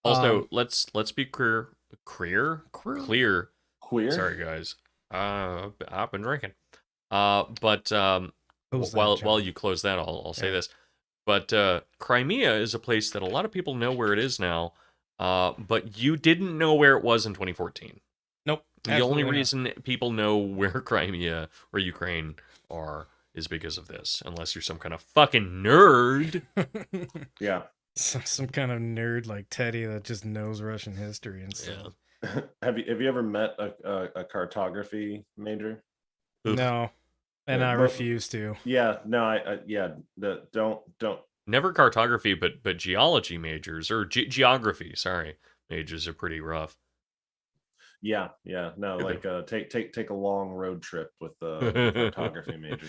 Also, let's be clear. Queer. Sorry, guys. I've been drinking. But Who's that, while John? you close that, I'll say Yeah. this. But Crimea is a place that a lot of people know where it is now. But you didn't know where it was in 2014. Nope. The only absolutely not. reason people know where Crimea or Ukraine are is because of this, unless you're some kind of fucking nerd. Yeah. some kind of nerd like Teddy that just knows Russian history and stuff. Have you ever met a cartography major? Oof. No, and Yeah, I but- refuse to. Yeah. No. Don't. Never cartography, but geology majors or geography. Sorry, majors are pretty rough. Yeah, no, Good like take a long road trip with the photography major.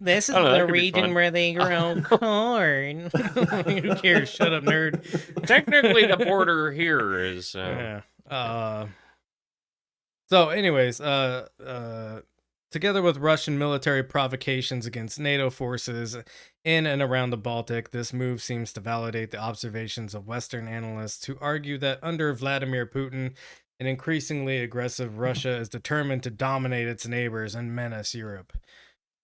This is I don't know, that the could be region fun. where they grow corn. Who cares? Shut up, nerd. Technically, the border here is. Yeah. So, anyways, together with Russian military provocations against NATO forces in and around the Baltic, this move seems to validate the observations of Western analysts who argue that under Vladimir Putin, an increasingly aggressive Russia is determined to dominate its neighbors and menace Europe.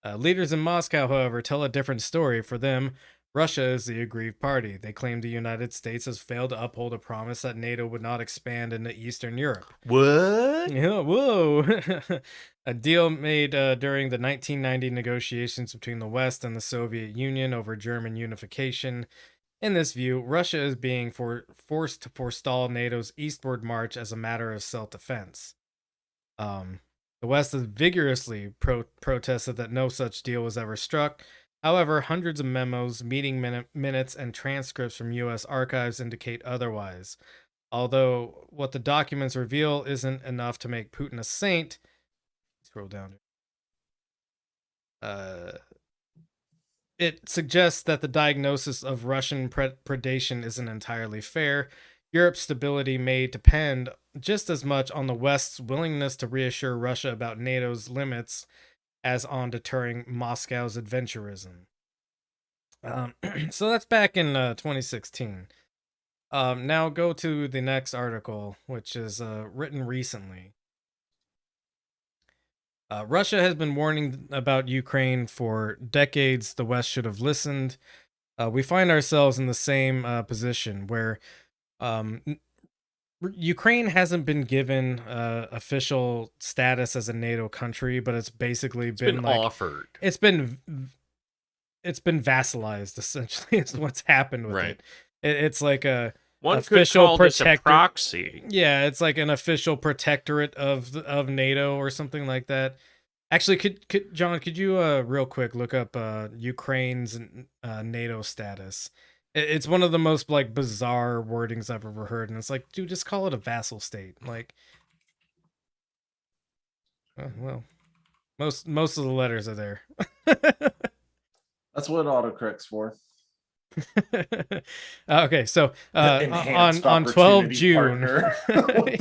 Leaders in Moscow, however, tell a different story. For them, Russia is the aggrieved party. They claim the United States has failed to uphold a promise that NATO would not expand into Eastern Europe. What? Yeah, whoa. A deal made during the 1990 negotiations between the West and the Soviet Union over German unification. In this view, Russia is being forced to forestall NATO's eastward march as a matter of self-defense. The West has vigorously protested that no such deal was ever struck. However, hundreds of memos, meeting minutes, and transcripts from U.S. archives indicate otherwise. Although what the documents reveal isn't enough to make Putin a saint. Scroll down. It suggests that the diagnosis of Russian predation isn't entirely fair. Europe's stability may depend just as much on the West's willingness to reassure Russia about NATO's limits as on deterring Moscow's adventurism. So that's back in 2016. Now go to the next article, which is written recently. Russia has been warning about Ukraine for decades. The West should have listened. We find ourselves in the same position where Ukraine hasn't been given official status as a NATO country, but it's basically been like, offered. It's been vassalized, essentially. Is what's happened with it. It's like a One official could call this a proxy. Yeah, it's like an official protectorate of NATO or something like that. Actually, could John, could you real quick look up Ukraine's NATO status? It's one of the most like bizarre wordings I've ever heard, and it's like, dude, just call it a vassal state. Like, well, most of the letters are there. That's what autocorrect's for. Okay, so on 12 June,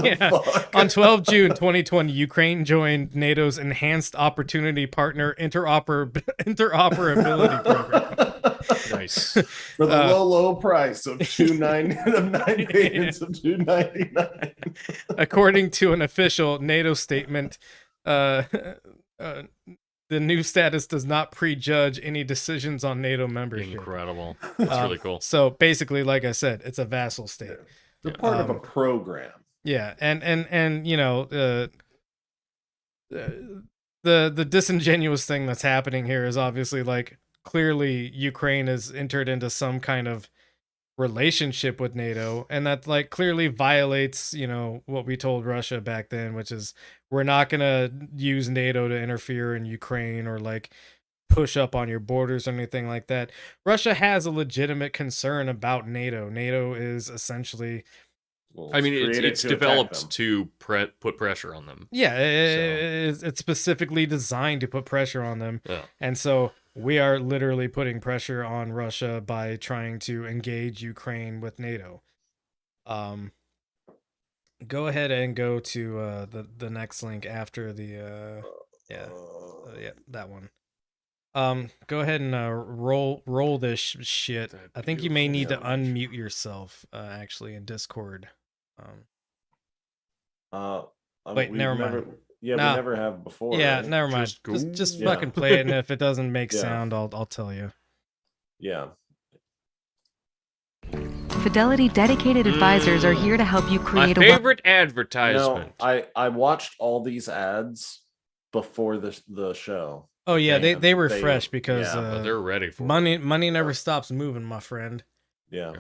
yeah, on 12 June 2020, Ukraine joined NATO's Enhanced Opportunity Partner Interoperability Program. Nice. For the low price of $2.99. According to an official NATO statement, the new status does not prejudge any decisions on NATO membership. Incredible. That's really cool. So basically, like I said, it's a vassal state. They're part of a program. Yeah, and you know, the disingenuous thing that's happening here is obviously like clearly Ukraine has entered into some kind of relationship with NATO, and that like clearly violates, you know, what we told Russia back then, which is we're not gonna use NATO to interfere in Ukraine or like push up on your borders or anything like that. Russia has a legitimate concern about NATO. NATO is essentially, I mean, it's developed to put pressure on them. Yeah, it's specifically designed to put pressure on them. Yeah. And so we are literally putting pressure on Russia by trying to engage Ukraine with NATO. Go ahead and go to the next link after the that one. Go ahead and roll this shit. I think you may need to unmute yourself actually in Discord. Wait, never mind. We never have before. Yeah, right? never mind. Just fucking play it, and if it doesn't make sound, I'll tell you. Yeah. Fidelity dedicated advisors are here to help you create my favorite advertisement. No, I watched all these ads before the show. Oh yeah, they refresh because they're ready for money. Money never stops moving, my friend. Yeah.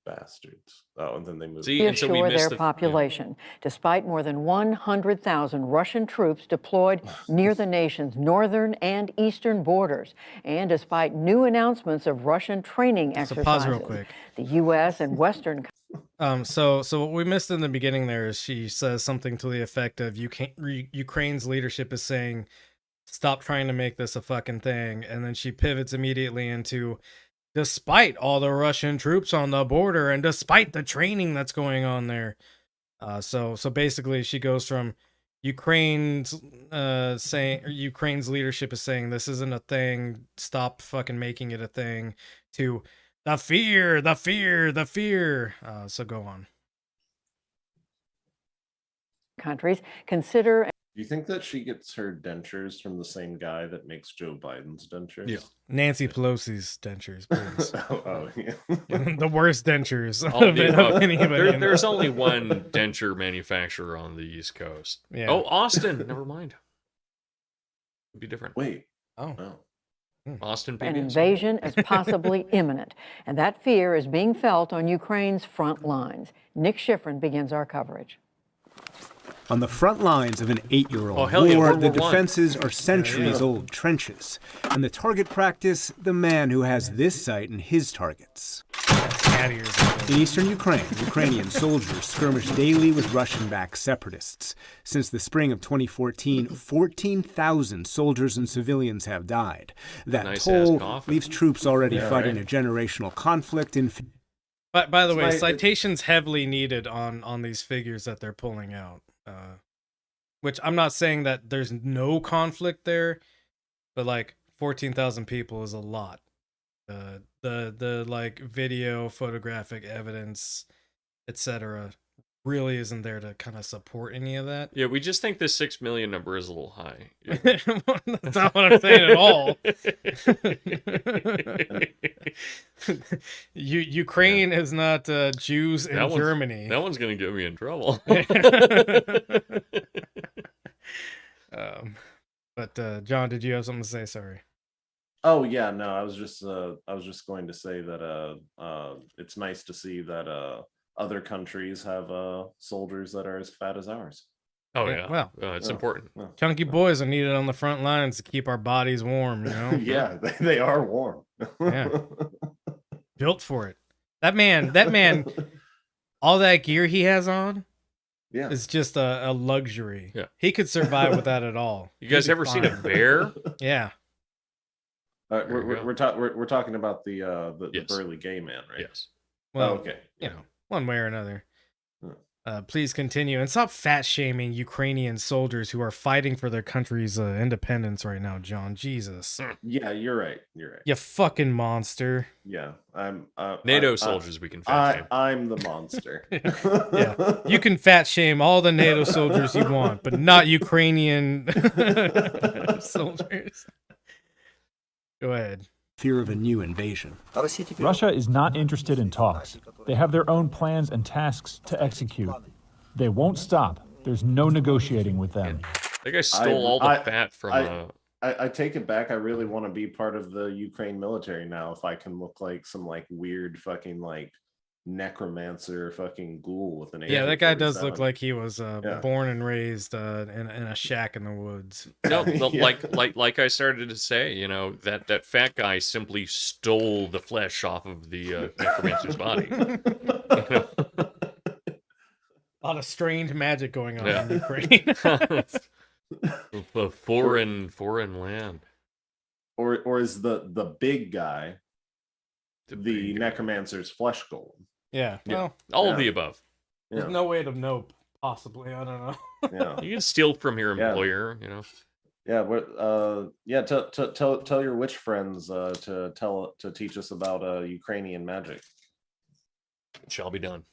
Bastards. Oh, and then they moved. Reassure their population, despite more than 100,000 Russian troops deployed near the nation's northern and eastern borders, and despite new announcements of Russian training exercises. So pause real quick. The U.S. and Western. So what we missed in the beginning there is she says something to the effect of Ukraine's leadership is saying, stop trying to make this a fucking thing. And then she pivots immediately into, despite all the Russian troops on the border and despite the training that's going on there. So basically she goes from Ukraine's Ukraine's leadership is saying this isn't a thing, stop fucking making it a thing, to the fear. So go on. Countries consider. Do you think that she gets her dentures from the same guy that makes Joe Biden's dentures? Yeah. Nancy Pelosi's dentures, please. Yeah. The worst dentures All of the- anybody. there's only one denture manufacturer on the East Coast. Yeah. Oh, Austin. Never mind. It'd be different. Wait. Oh. Austin An PBS. invasion is possibly imminent, and that fear is being felt on Ukraine's front lines. Nick Schifrin begins our coverage. On the front lines of an 8-year-old Oh, hell yeah, war, World the War I. defenses are centuries-old trenches. And the target practice, the man who has this sight in his targets. Cat ears. In eastern Ukraine, Ukrainian soldiers skirmish daily with Russian-backed separatists. Since the spring of 2014, 14,000 soldiers and civilians have died. That Nice-ass toll coffin. leaves troops already fighting right. a generational conflict in... But by the way, my- citations heavily needed on these figures that they're pulling out. Which I'm not saying that there's no conflict there, but like 14,000 people is a lot. The like video, photographic evidence, etc. really isn't there to kind of support any of that. Yeah, we just think this 6 million number is a little high. That's not what I'm saying at all. Ukraine is not Jews in Germany. That one's gonna get me in trouble. But John, did you have something to say? Sorry. Oh yeah, no, I was just going to say that it's nice to see that other countries have soldiers that are as fat as ours. Oh Yeah, yeah, well, it's yeah. important. Chunky boys are needed on the front lines to keep our bodies warm, you know? Yeah, they are warm. Yeah. Built for it. That man, all that gear he has on Yeah. is just a luxury. Yeah. He could survive with that at all. You guys He'd be ever seen a fine. bear? Yeah. There you go. We're talking about the Yes. burly gay man, right? Yes. Well, Oh, okay. you know, one way or another. Yeah. Please continue and stop fat shaming Ukrainian soldiers who are fighting for their country's independence right now, John. Jesus. Yeah, you're right. You're right. You fucking monster. Yeah, I'm NATO soldiers we can fat shame. I'm the monster. Yeah. You can fat shame all the NATO soldiers you want, but not Ukrainian soldiers. Go ahead. fear of a new invasion. Russia is not interested in talks. They have their own plans and tasks to execute. They won't stop. There's no negotiating with them. That guy stole all the fat from. I take it back. I really want to be part of the Ukraine military now. If I can look like some like weird fucking like necromancer fucking ghoul with an Yeah, that guy does AK-47. look like he was Yeah. born and raised in a shack in the woods. No, Yeah. like I started to say, you know, that fat guy simply stole the flesh off of the necromancer's body. You know? A lot of strange magic going on Yeah. in Ukraine. A foreign land. or is the big guy the big guy. necromancer's flesh golem? Yeah, Yeah. well, All Yeah. of the above. there's Yeah. no way to know, possibly. I don't know. Yeah. You can steal from your Yeah. employer, you know. Yeah, tell your witch friends to teach us about Ukrainian magic. It shall be done.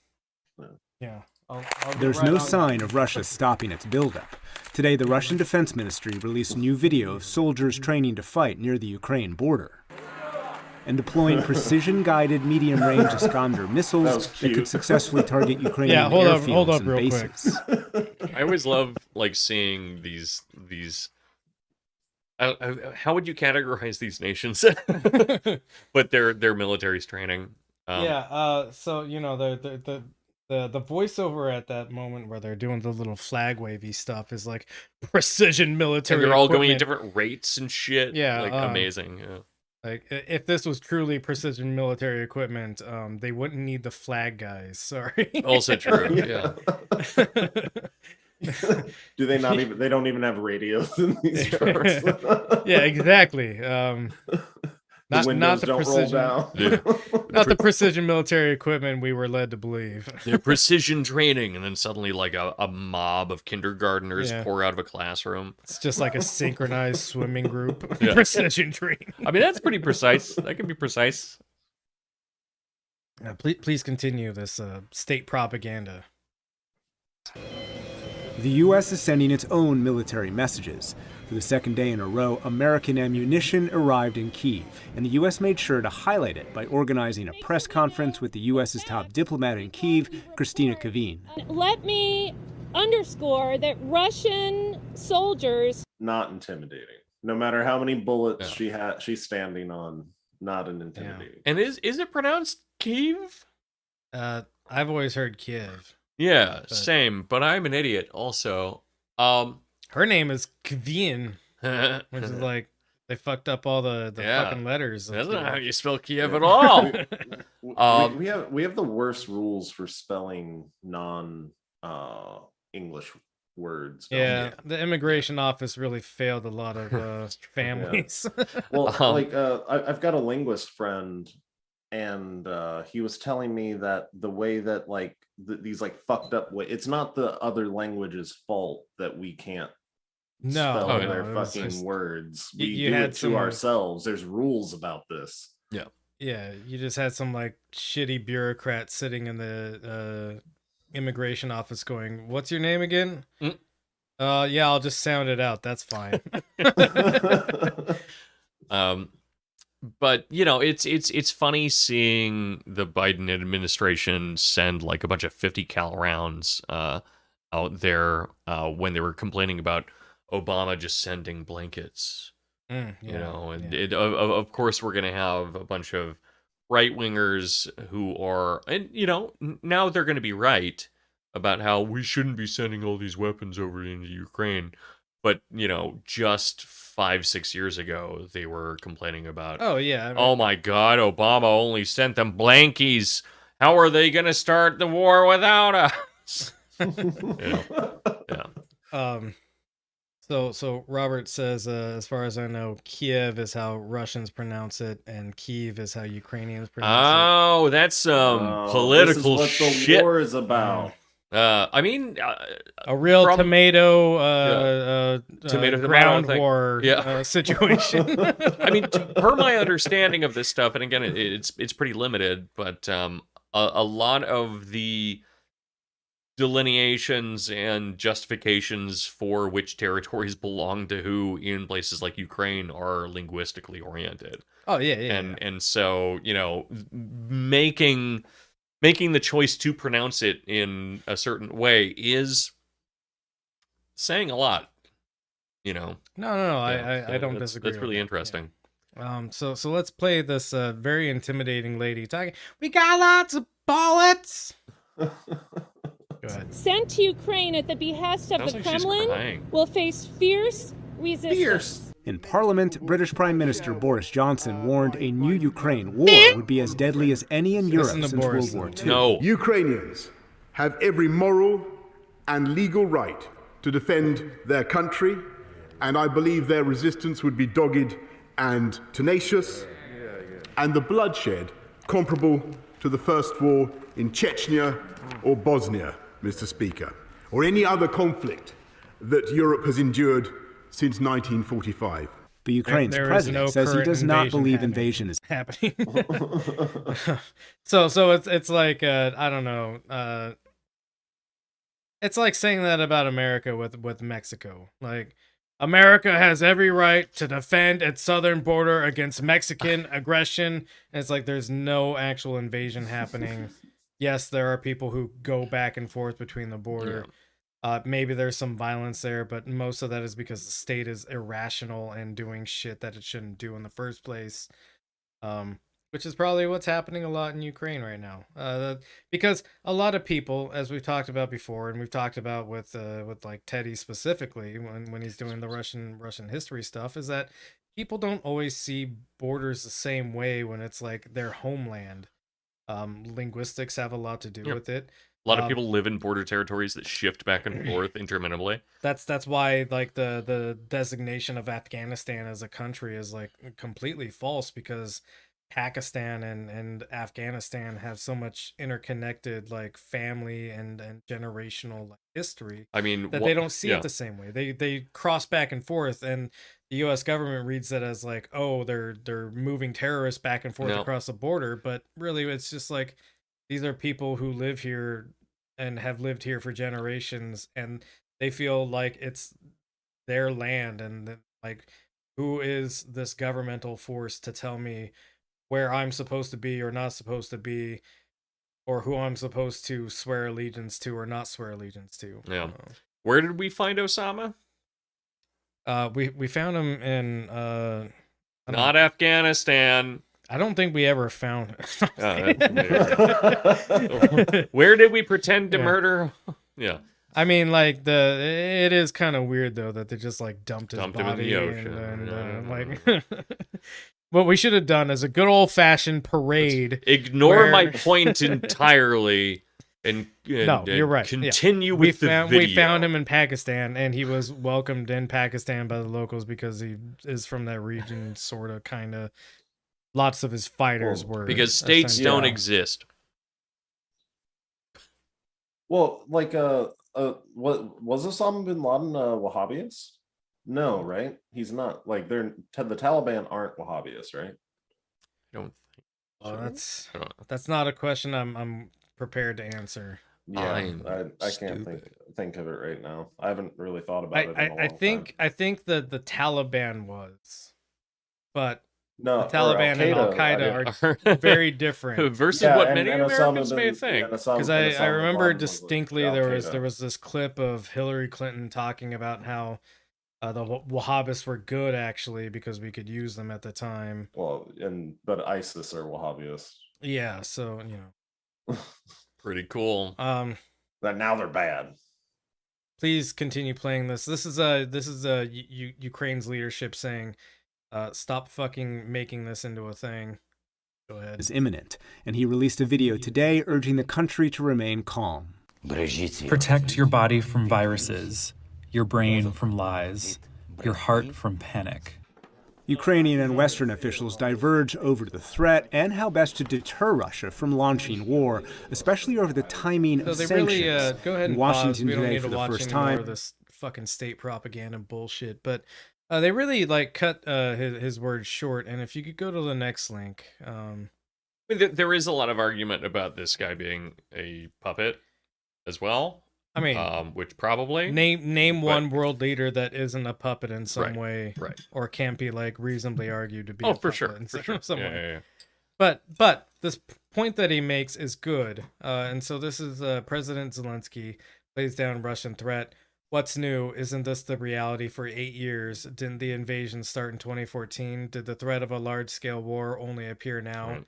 Yeah. I'll get There's right no on sign of Russia stopping its buildup. Today, the Russian Defense Ministry released new video of soldiers training to fight near the Ukraine border and deploying precision-guided medium-range Iskander That missiles was that cute. could successfully target Ukrainian Yeah, hold up airfields and real quick. bases. I always love like seeing these. How would you categorize these nations? But their military's training. Yeah. So you know the voiceover at that moment where they're doing the little flag wavy stuff is like precision military. And they're all going at equipment. different rates and shit. Yeah, like amazing. Yeah. Like, if this was truly precision military equipment, they wouldn't need the flag guys. Sorry. Also true. Yeah. Do they not even? They don't even have radios in these trucks. Yeah, exactly. The Not windows the don't precision, roll down. Yeah. not the precision military equipment we were led to believe. They're precision training, and then suddenly like a mob of kindergartners Yeah. pour out of a classroom. It's just like a synchronized swimming group. Yeah. Precision training. I mean, that's pretty precise. That can be precise. Please continue this state propaganda. The U.S. is sending its own military messages. For the second day in a row, American ammunition arrived in Kyiv, and the U.S. made sure to highlight it by organizing a press conference with the U.S.'s top diplomat in Kyiv, Kristina Kvien. Let me underscore that Russian soldiers Not intimidating. No matter how many bullets she's standing on, not an intimidating. And is it pronounced Kiev? I've always heard Kiev. Yeah, same. But I'm an idiot also. Her name is Kvien, which is like they fucked up all the fucking letters. That's not how you spell Kiev at all. We have the worst rules for spelling non English words. don't Yeah, the immigration office really failed a lot of families. we? Well, I've got a linguist friend, and he was telling me that the way that like these like fucked up way, it's not the other language's fault that we can't spell their fucking words. We you do had it some- to ourselves. There's rules about this. Yeah, you just had some like shitty bureaucrat sitting in the immigration office going, "What's your name again?" Yeah, I'll just sound it out. That's fine. But you know, it's funny seeing the Biden administration send like a bunch of 50 cal rounds out there when they were complaining about Obama just sending blankets. You know, and of course we're gonna have a bunch of right wingers who are, and you know, now they're gonna be right about how we shouldn't be sending all these weapons over into Ukraine. But, you know, just 5-6 years ago, they were complaining about, Oh yeah. I mean, oh my God, Obama only sent them blankies. How are they going to start the war without us? You know, yeah. So Robert says, as far as I know, Kiev is how Russians pronounce it, and Kyiv is how Ukrainians pronounce Oh, that's some political this is what shit. the war is about. I mean, it. A real from- tomato ground thing. war situation. I mean, per my understanding of this stuff, and again, it's pretty limited, but a lot of the delineations and justifications for which territories belong to who in places like Ukraine are linguistically oriented. Oh yeah. And so, you know, making the choice to pronounce it in a certain way is saying a lot, you know. No, Yeah, I don't that's, disagree. That's with really that. interesting. So let's play this very intimidating lady talking. We got lots of bullets. Go ahead. sent to Ukraine at the behest of Sounds the like she's Kremlin crying. will face fierce resistance. In Parliament, British Prime Minister Boris Johnson warned a new Ukraine war would be as deadly as any in Europe Listen to since Boris. World War II. No. Ukrainians have every moral and legal right to defend their country, and I believe their resistance would be dogged and tenacious, and the bloodshed comparable to the first war in Chechnya or Bosnia, Mr. Speaker, or any other conflict that Europe has endured since 1945. But Ukraine's There is president no says he current does not invasion believe happening. invasion is happening. so it's like I don't know. It's like saying that about America with Mexico. Like America has every right to defend its southern border against Mexican aggression. And it's like there's no actual invasion happening. Yes, there are people who go back and forth between the border. Maybe there's some violence there, but most of that is because the state is irrational and doing shit that it shouldn't do in the first place. Which is probably what's happening a lot in Ukraine right now. Because a lot of people, as we've talked about before, and we've talked about with like Teddy specifically when he's doing the Russian history stuff, is that people don't always see borders the same way when it's like their homeland. Linguistics have a lot to do with it. A lot of people live in border territories that shift back and forth interminably. That's why like the designation of Afghanistan as a country is like completely false, because Pakistan and Afghanistan have so much interconnected like family and generational like, history. I mean, that they don't see it the same way. They cross back and forth, and the U.S. government reads it as like, oh, they're moving terrorists back and forth across the border, but really it's just like these are people who live here and have lived here for generations, and they feel like it's their land, and like, who is this governmental force to tell me where I'm supposed to be or not supposed to be, or who I'm supposed to swear allegiance to or not swear allegiance to. Yeah. Where did we find Osama? We found him in not Afghanistan. I don't think we ever found him. Where did we pretend to murder? Yeah. I mean, like it is kind of weird though that they just like dumped his body him in the ocean. and like what we should have done is a good old fashioned parade. Let's ignore my point entirely and no, you're right. Continue with the video. We found him in Pakistan, and he was welcomed in Pakistan by the locals because he is from that region, sort of, kind of. Lots of his fighters were, because states don't exist. Well, like what was Osama bin Laden Wahhabist? No, right? He's not. Like the Taliban aren't Wahhabists, right? I don't think. Well, that's not a question I'm prepared to answer. Yeah, I can't think of it right now. I haven't really thought about it in a long time. I think that the Taliban was, but no, the Taliban and Al-Qaeda are very different. Versus what many Americans may think. Because I remember distinctly there was this clip of Hillary Clinton talking about how the Wahhabists were good, actually, because we could use them at the time. Well, but ISIS are Wahhabists. Yeah, so, you know. Pretty cool. That now they're bad. Please continue playing this. This is Ukraine's leadership saying, stop fucking making this into a thing. Go ahead. Is imminent, and he released a video today urging the country to remain calm. Protect your body from viruses, your brain from lies, your heart from panic. Ukrainian and Western officials diverge over the threat and how best to deter Russia from launching war, especially over the timing of sanctions. Really, go ahead and in Washington pause. We don't today need for to the watch first any time. more of this fucking state propaganda bullshit, but they really like cut his words short. And if you could go to the next link, there is a lot of argument about this guy being a puppet as well. I mean, which probably name one world leader that isn't a puppet in some way, right? Or can't be like reasonably argued to be. Oh, a for puppet sure, in for sure. some Yeah, way. yeah. But this point that he makes is good, and so this is President Zelensky lays down Russian threat. What's new? Isn't this the reality for 8 years? Didn't the invasion start in 2014? Did the threat of a large-scale war only appear now?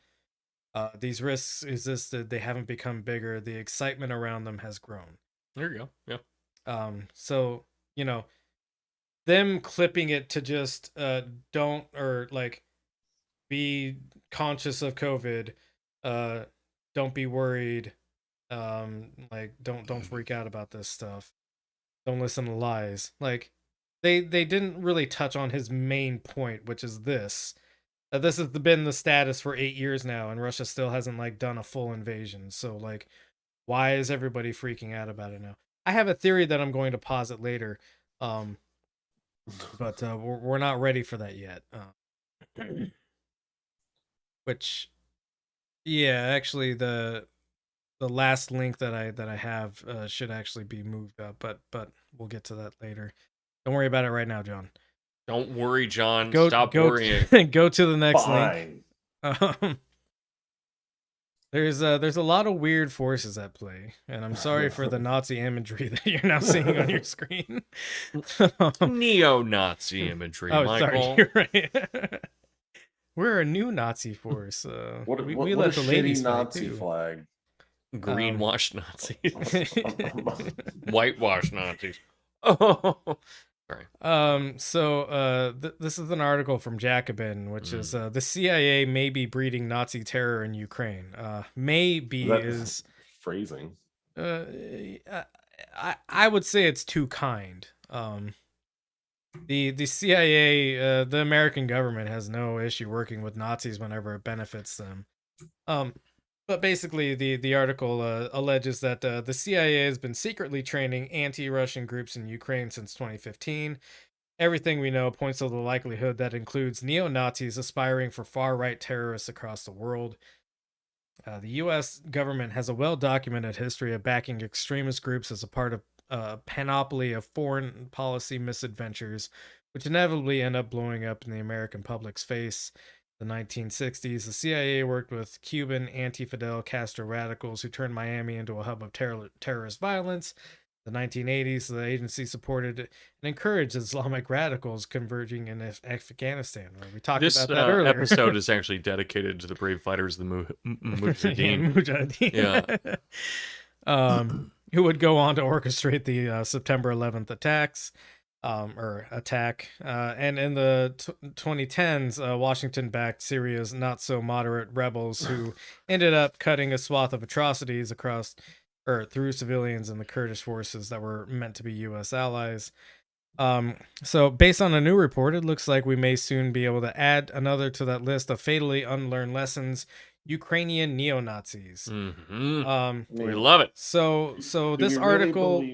Right. These risks existed. They haven't become bigger. The excitement around them has grown. There you go. Yeah. So, you know, them clipping it to just don't, or like, be conscious of COVID. Don't be worried. Like, don't freak out about this stuff. Don't listen to lies. Like, they didn't really touch on his main point, which is this. This has been the status for 8 years now, and Russia still hasn't like done a full invasion. So like, why is everybody freaking out about it now? I have a theory that I'm going to posit later, but we're not ready for that yet. Which, yeah, actually the last link that I have should actually be moved up, but we'll get to that later. Don't worry about it right now, John. Don't worry, John. Stop worrying. Go to the next link. There's a lot of weird forces at play, and I'm sorry for the Nazi imagery that you're now seeing on your screen. Neo-Nazi imagery, Michael. Sorry, you're right. We're a new Nazi force. We let the ladies Nazi too. flag. Greenwashed Nazis. Whitewashed Nazis. Oh, all Sorry. This is an article from Jacobin, which is the CIA may be breeding Nazi terror in Ukraine. Maybe is phrasing. I would say it's too kind. The CIA, the American government has no issue working with Nazis whenever it benefits them. But basically, the article alleges that the CIA has been secretly training anti-Russian groups in Ukraine since 2015. Everything we know points to the likelihood that includes neo-Nazis aspiring for far-right terrorists across the world. The U.S. government has a well-documented history of backing extremist groups as a part of a panoply of foreign policy misadventures, which inevitably end up blowing up in the American public's face. The 1960s, the CIA worked with Cuban anti-Fidel Castro radicals who turned Miami into a hub of terrorist violence. The 1980s, the agency supported and encouraged Islamic radicals converging in Afghanistan. We talked about that earlier. This episode is actually dedicated to the brave fighters of the Mujahideen. Yeah. Who would go on to orchestrate the September 11th attacks. And in the 2010s, Washington backed Syria's not so moderate rebels who ended up cutting a swath of atrocities through civilians and the Kurdish forces that were meant to be U.S. allies. So based on a new report, it looks like we may soon be able to add another to that list of fatally unlearned lessons: Ukrainian neo-Nazis. Mm-hmm. We love it. So this article.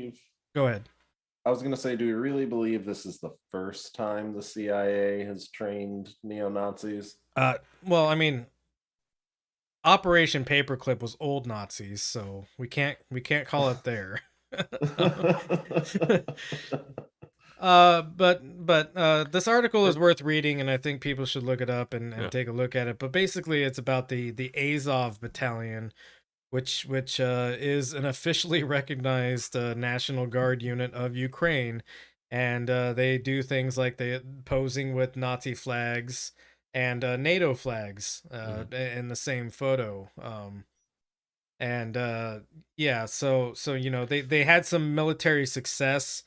Go ahead. I was going to say, do we really believe this is the first time the CIA has trained neo-Nazis? Well, I mean, Operation Paperclip was old Nazis, so we can't call it there. But this article is worth reading, and I think people should look it up and take a look at it. But basically, it's about the Azov Battalion, which is an officially recognized National Guard unit of Ukraine, and they do things like posing with Nazi flags and NATO flags in the same photo. So you know, they had some military success,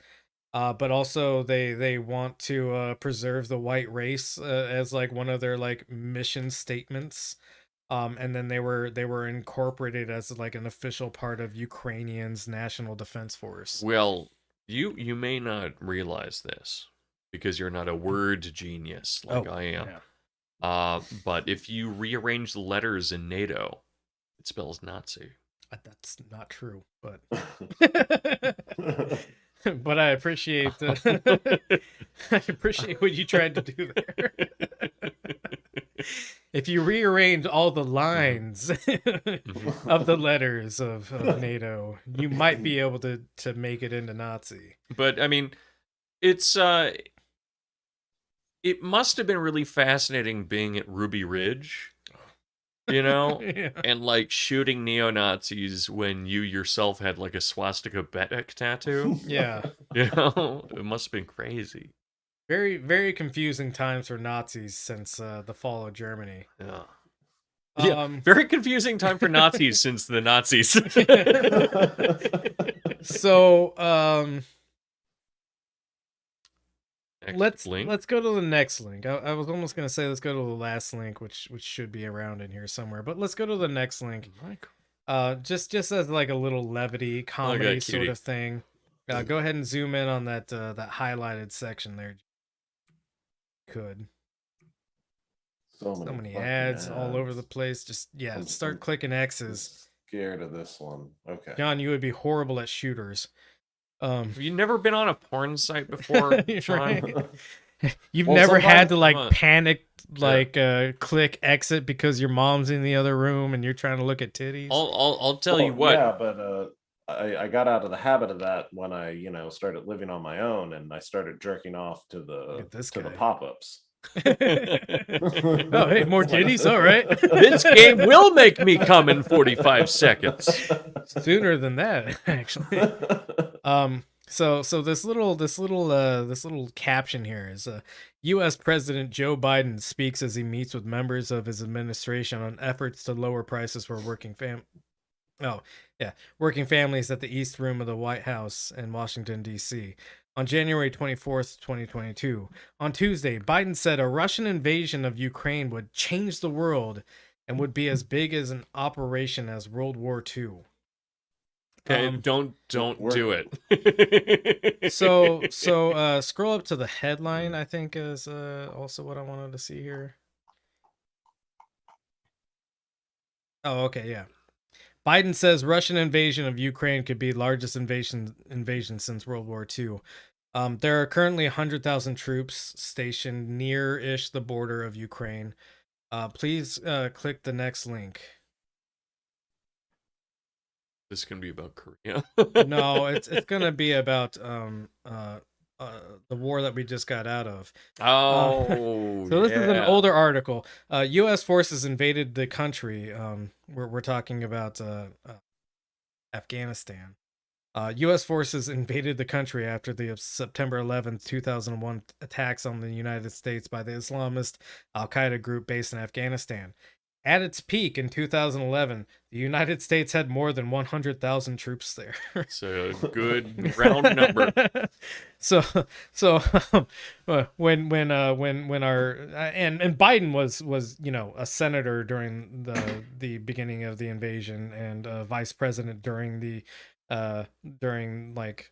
but also they want to preserve the white race as like one of their like mission statements. And then they were incorporated as like an official part of Ukrainian's National Defense Force. Well, you may not realize this because you're not a word genius like I am. Yeah. But if you rearrange the letters in NATO, it spells Nazi. That's not true, but but I appreciate what you tried to do there. If you rearrange all the lines of the letters of NATO, you might be able to make it into Nazi. But I mean, it must have been really fascinating being at Ruby Ridge, you know, and like shooting neo-Nazis when you yourself had like a swastika Betek tattoo. Yeah, you know, it must have been crazy. Very, very confusing times for Nazis since the fall of Germany. Yeah. Very confusing time for Nazis since the Nazis. So, let's go to the next link. I was almost gonna say let's go to the last link, which should be around in here somewhere. But let's go to the next link. Just as like a little levity comedy sort of thing. Go ahead and zoom in on that highlighted section there. Could. So many ads all over the place. Just start clicking X's. Scared of this one. Okay. John, you would be horrible at shooters. You've never been on a porn site before, Sean? You've never had to like panic, like click exit because your mom's in the other room and you're trying to look at titties. I'll tell you what. Yeah, but I got out of the habit of that when I started living on my own and I started jerking off to the pop-ups. Oh, hey, more titties. All right. This game will make me come in 45 seconds. Sooner than that, actually. So this little caption here is U.S. President Joe Biden speaks as he meets with members of his administration on efforts to lower prices for working families at the East Room of the White House in Washington, D.C. On January 24th, 2022, on Tuesday, Biden said a Russian invasion of Ukraine would change the world and would be as big as an operation as World War II. Okay, don't do it. So scroll up to the headline, I think is also what I wanted to see here. Oh, okay, yeah. Biden says Russian invasion of Ukraine could be largest invasion since World War II. There are currently 100,000 troops stationed near-ish the border of Ukraine. Please click the next link. This is gonna be about Korea. No, it's gonna be about the war that we just got out of. Oh, so this is an yeah. older article. U.S. forces invaded the country. We're talking about Afghanistan. U.S. forces invaded the country after the September 11th, 2001 attacks on the United States by the Islamist Al-Qaeda group based in Afghanistan. At its peak in 2011, the United States had more than 100,000 troops there. It's a good round number. So when our and Biden was a senator during the beginning of the invasion and vice president during like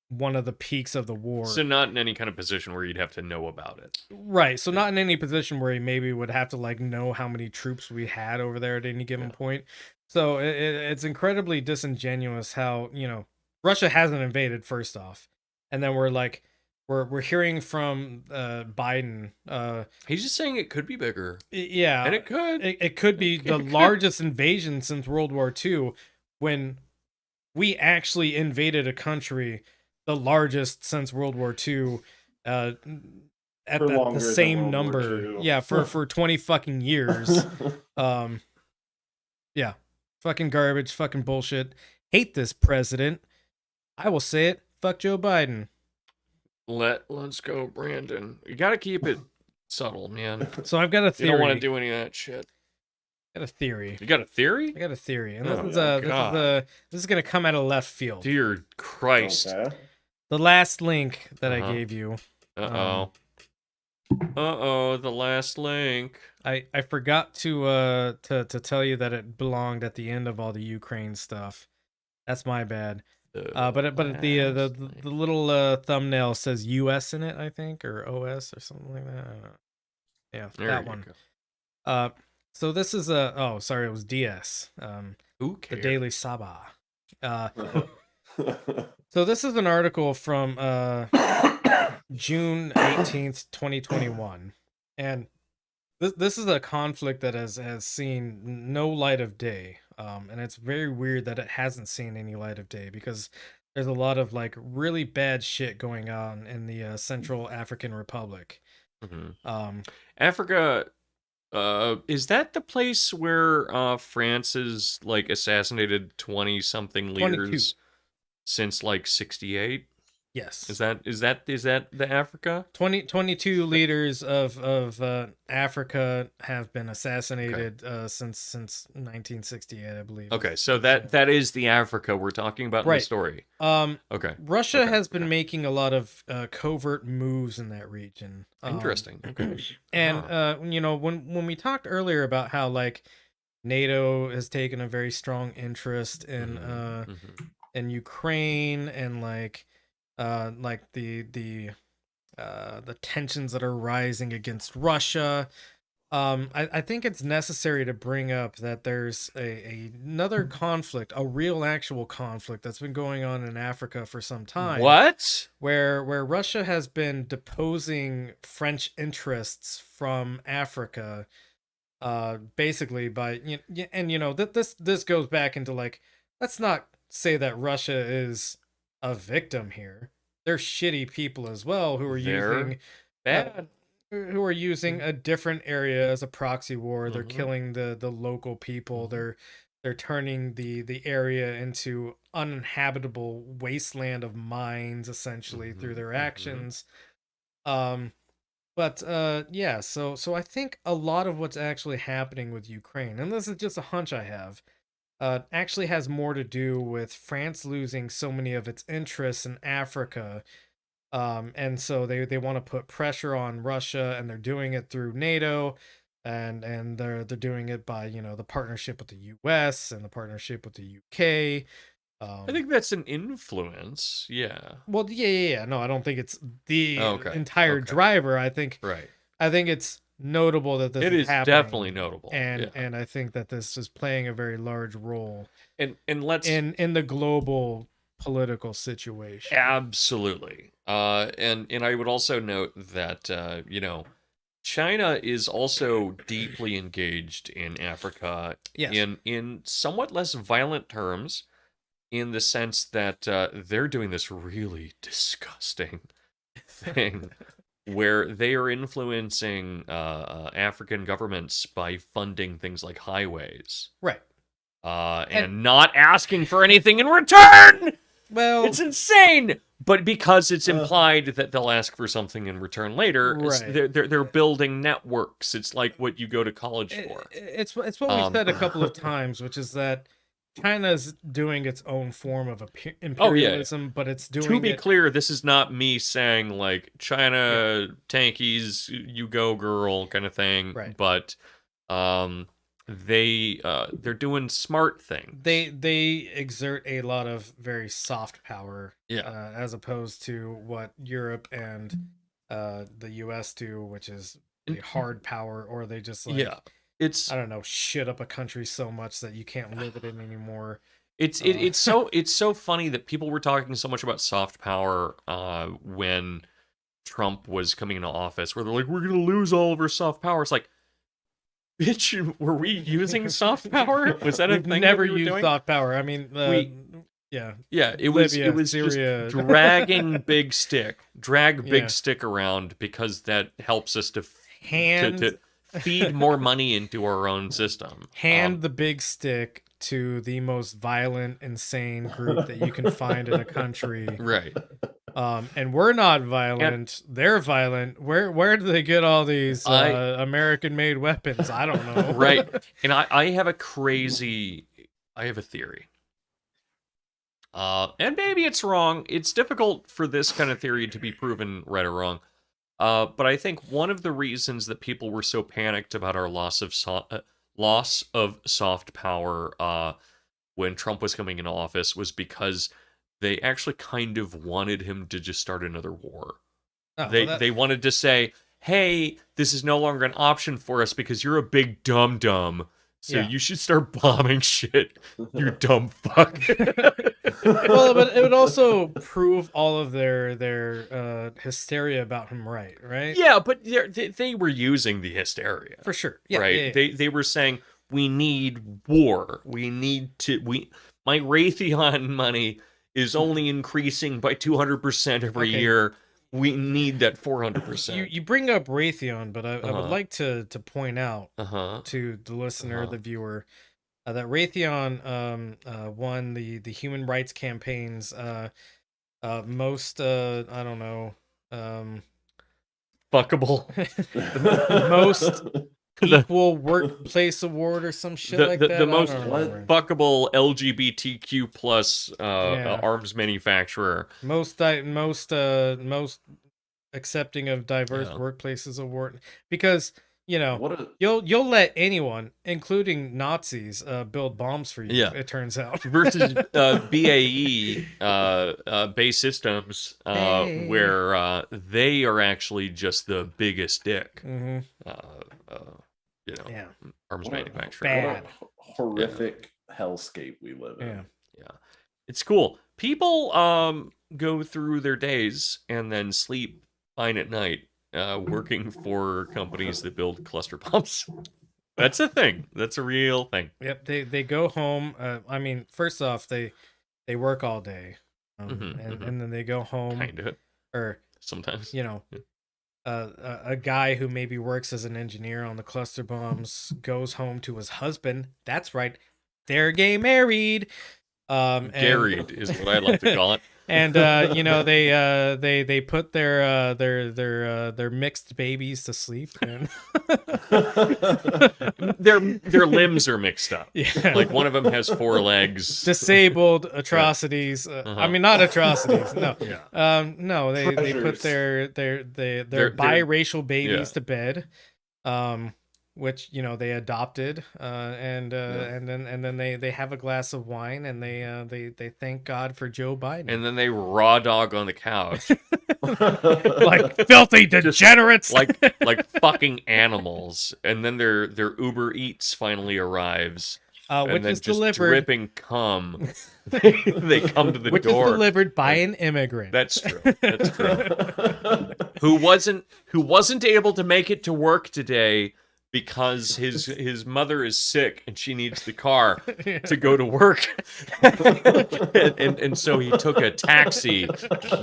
one of the peaks of the war. So not in any kind of position where you'd have to know about it. Right. So not in any position where he maybe would have to like know how many troops we had over there at any given point. So it's incredibly disingenuous how, Russia hasn't invaded first off. And then we're hearing from Biden. He's just saying it could be bigger. Yeah. And it could. It could be the largest invasion since World War II when we actually invaded a country the largest since World War II, at the same number. Yeah, for 20 fucking years. Yeah, fucking garbage, fucking bullshit. Hate this president. I will say it. Fuck Joe Biden. Let's go, Brandon. You got to keep it subtle, man. So I've got a theory. You don't want to do any of that shit. I got a theory. You got a theory? I got a theory, and this is gonna come out of left field. Dear Christ. Okay. The last link that I gave you. The last link. I forgot to tell you that it belonged at the end of all the Ukraine stuff. That's my bad. But the little thumbnail says US in it, I think, or OS or something like that. I don't know. Yeah, there that one. So this is it was DS. Who cares? The Daily Sabah. So this is an article from June 18th, 2021. And this is a conflict that has seen no light of day. And it's very weird that it hasn't seen any light of day because there's a lot of like really bad shit going on in the Central African Republic. Mm-hmm. Africa, is that the place where France has like assassinated 20-something leaders 22. Since like 68? Yes. Is that the Africa? 22 leaders of Africa have been assassinated since 1968, I believe. Okay, so that is the Africa we're talking about in the story. Okay. Russia has been making a lot of covert moves in that region. Interesting. Okay. And when we talked earlier about how like NATO has taken a very strong interest in in Ukraine and like the tensions that are rising against Russia. I think it's necessary to bring up that there's another conflict, a real actual conflict that's been going on in Africa for some time. What? Where Russia has been deposing French interests from Africa, basically by this goes back into like, let's not say that Russia is a victim here. They're shitty people as well who are using bad. Who are using a different area as a proxy war. They're killing the local people. They're turning the area into uninhabitable wasteland of mines essentially through their actions. So I think a lot of what's actually happening with Ukraine, and this is just a hunch I have, actually has more to do with France losing so many of its interests in Africa And so they want to put pressure on Russia, and they're doing it through NATO, and they're doing it by, you know, the partnership with the US and the partnership with the UK. I think that's an influence. Yeah. Well, yeah. No, I don't think it's the Okay, entire okay. driver. I think Right. it's notable that this It is happening, definitely notable. and yeah. and I think that this is playing a very large role And let's in the global political situation. absolutely. And I would also note that you know, China is also deeply engaged in Africa Yes. in somewhat less violent terms, in the sense that they're doing this really disgusting thing where they are influencing African governments by funding things like highways. Right. And not asking for anything in return. Well, It's insane. But because it's implied that they'll ask for something in return later, Right. they're building networks. It's like what you go to college for. It's what we said a couple of times, which is that China's doing its own form of imperialism, but it's doing To be it. clear, this is not me saying like China tankies, you go girl kind of thing. Right. But they're doing smart things. They exert a lot of very soft power, Yeah. as opposed to what Europe and the US do, which is the hard power, or they just like, Yeah. It's I don't know, shit up a country so much that you can't live it in anymore. It's so funny that people were talking so much about soft power when Trump was coming into office, where they're like, we're gonna lose all of our soft power. It's like, bitch, were we using soft power? Was that a We've thing? never that we were used doing? soft power. I mean, yeah, it was Libya, just Syria. dragging big stick, Yeah. big stick around, because that helps us to hand feed more money into our own system. hand the big stick to the most violent, insane group that you can find in a country. Right. And we're not violent. They're violent. Where do they get all these American-made weapons? I don't know. Right. And I have a theory. And maybe it's wrong. It's difficult for this kind of theory to be proven right or wrong. But I think one of the reasons that people were so panicked about our loss of soft power when Trump was coming into office was because they actually kind of wanted him to just start another war. Oh, They wanted to say, hey, this is no longer an option for us because you're a big dum-dum. So Yeah. you should start bombing shit, you dumb fuck. Well, but it would also prove all of their hysteria about him, right? Yeah, but they were using the hysteria. For sure. Yeah, right? yeah. They were saying, we need war. My Raytheon money is only increasing by 200% every Okay. year. We need that 400%. You bring up Raytheon, but I would like to point out Uh-huh. to the listener, the viewer, that Raytheon won the human rights campaign's most I don't know Fuckable. most equal workplace award or some shit like that. The most I don't remember. fuckable LGBTQ plus Yeah. arms manufacturer. most accepting of diverse Yeah. workplaces award, because you know What a- you'll let anyone, including Nazis, build bombs for you. Yeah. It turns out. Versus BAE, Bay Systems, Hey. where they are actually just the biggest dick. Mhm. Yeah. Yeah. Arms What a- manufacturer. Bad. What a horrific hellscape we live in. Yeah. Yeah. It's cool. People go through their days and then sleep fine at night, working for companies that build cluster bombs. That's a thing. That's a real thing. Yep. They go home. I mean, first off, they work all day, and then they go home, Kinda. or Sometimes. you know, a guy who maybe works as an engineer on the cluster bombs goes home to his husband. That's right, they're gay married. And Garried is what I like to call it. and you know they put their mixed babies to sleep, and their limbs are mixed up. Yeah. Like one of them has 4 legs. Disabled atrocities. I mean, not atrocities. No. Yeah. No. They put their biracial babies to bed. Which they adopted, and then they have a glass of wine, and they thank God for Joe Biden, And then they raw dog on the couch like filthy degenerates, like fucking animals. And then their Uber Eats finally arrives, which then is just delivered dripping cum. They come to the which door. is delivered by an immigrant. That's true. That's true. who wasn't able to make it to work today because his mother is sick and she needs the car to go to work. and so he took a taxi,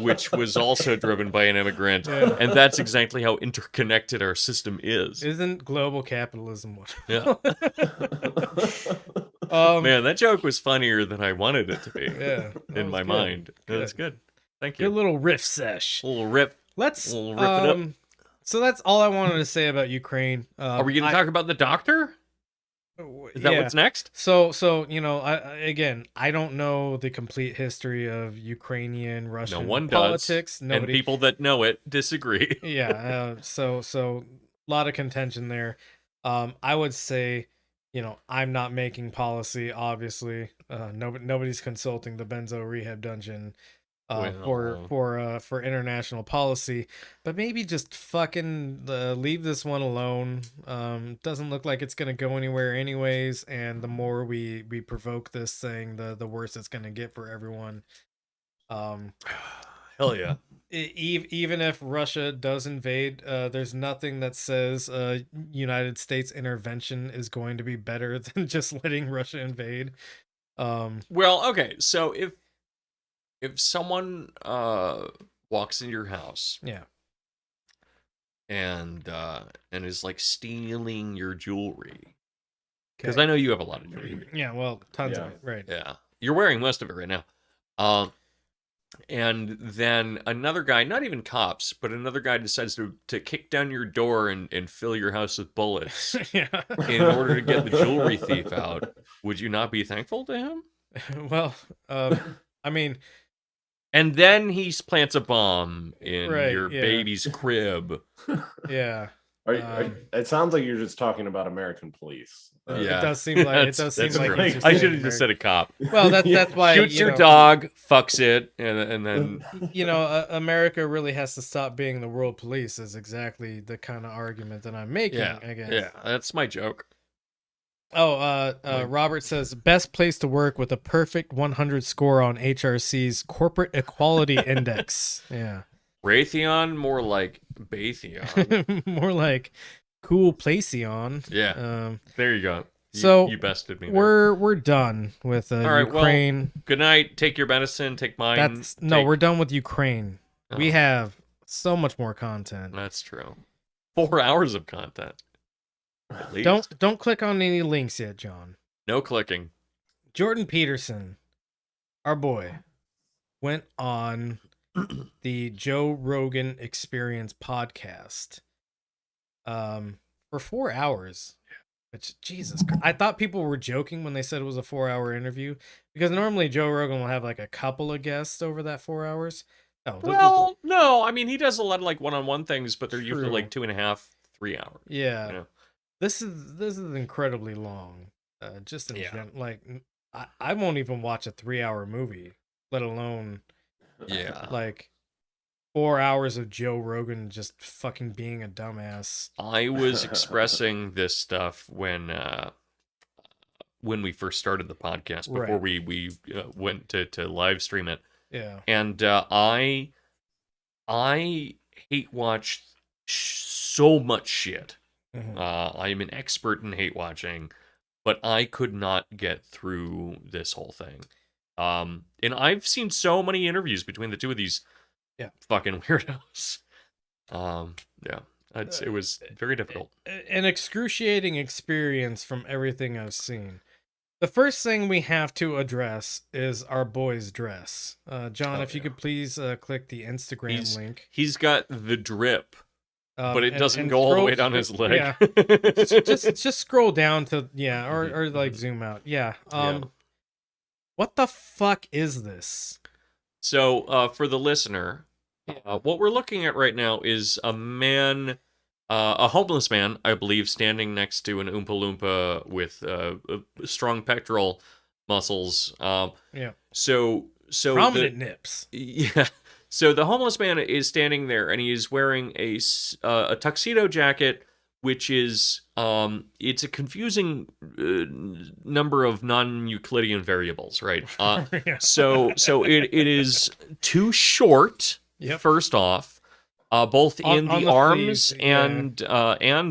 which was also driven by an immigrant. Yeah. And that's exactly how interconnected our system is. Isn't global capitalism one? Yeah. Man, that joke was funnier than I wanted it to be. Yeah, in my good. mind. Good. That's good. Thank you. Good little riff sesh. A little rip. Let's rip it up. So that's all I wanted to say about Ukraine. Are we going to talk about the doctor? Is that what's next? So I don't know the complete history of Ukrainian Russian No one politics. does. And people that know it disagree. Yeah. So a lot of contention there. I would say, I'm not making policy. Obviously, nobody's consulting the Benzo Rehab Dungeon for international policy, but maybe just fucking leave this one alone. Doesn't look like it's gonna go anywhere anyways, and the more we provoke this thing, the worse it's gonna get for everyone. Hell yeah. Even if Russia does invade, there's nothing that says United States intervention is going to be better than just letting Russia invade. Well, okay, so if someone walks into your house, and is like stealing your jewelry, because I know you have a lot of jewelry. Yeah, well, tons of it, right? Yeah, you're wearing most of it right now. And then another guy, not even cops, but another guy decides to kick down your door and fill your house with bullets in order to get the jewelry thief out. Would you not be thankful to him? Well, I mean... And then he plants a bomb in your yeah. baby's crib. Yeah. It sounds like you're just talking about American police. Yeah, it does seem like That's like I should have just said a cop. Well, that's why shoots your dog, fucks it, and then America really has to stop being the world police. Is exactly the kind of argument that I'm making. I guess. Yeah, that's my joke. Robert says best place to work with a perfect 100 score on HRC's Corporate Equality Index. Yeah. Raytheon, more like Baytheon. More like cool Placeon. Yeah. There you go. You bested me. We're done with Ukraine. Well, good night. Take your medicine. Take mine. We're done with Ukraine. Oh. We have so much more content. That's true. 4 hours of content. Don't click on any links yet, John. No clicking. Jordan Peterson, our boy, went on the Joe Rogan Experience podcast for 4 hours. Which, Jesus Christ, I thought people were joking when they said it was a 4-hour interview, because normally Joe Rogan will have like a couple of guests over that 4 hours. No, I mean, he does a lot of like one-on-one things, but they're usually like 2.5, 3 hours. Yeah. This is incredibly long. Just in like I won't even watch a 3-hour movie, let alone like 4 hours of Joe Rogan just fucking being a dumbass. I was expressing this stuff when we first started the podcast, before we went to live stream it. Yeah. And I hate watch so much shit. Mm-hmm. I'm an expert in hate watching, but I could not get through this whole thing. And I've seen so many interviews between the two of these fucking weirdos. It was very difficult. An excruciating experience from everything I've seen. The first thing we have to address is our boy's dress. John, if you could please click the Instagram link. He's got the drip, but it and- doesn't and go all the scroll- way down his leg. Yeah. just scroll down to or like zoom out. Yeah. What the fuck is this? So for the listener, what we're looking at right now is a man, a homeless man, I believe, standing next to an Oompa Loompa with strong pectoral muscles. So Prominent nips. Yeah. So the homeless man is standing there, and he is wearing a tuxedo jacket, which is it's a confusing number of non-Euclidean variables, right? So it is too short. First off, both in the arms sleeves, and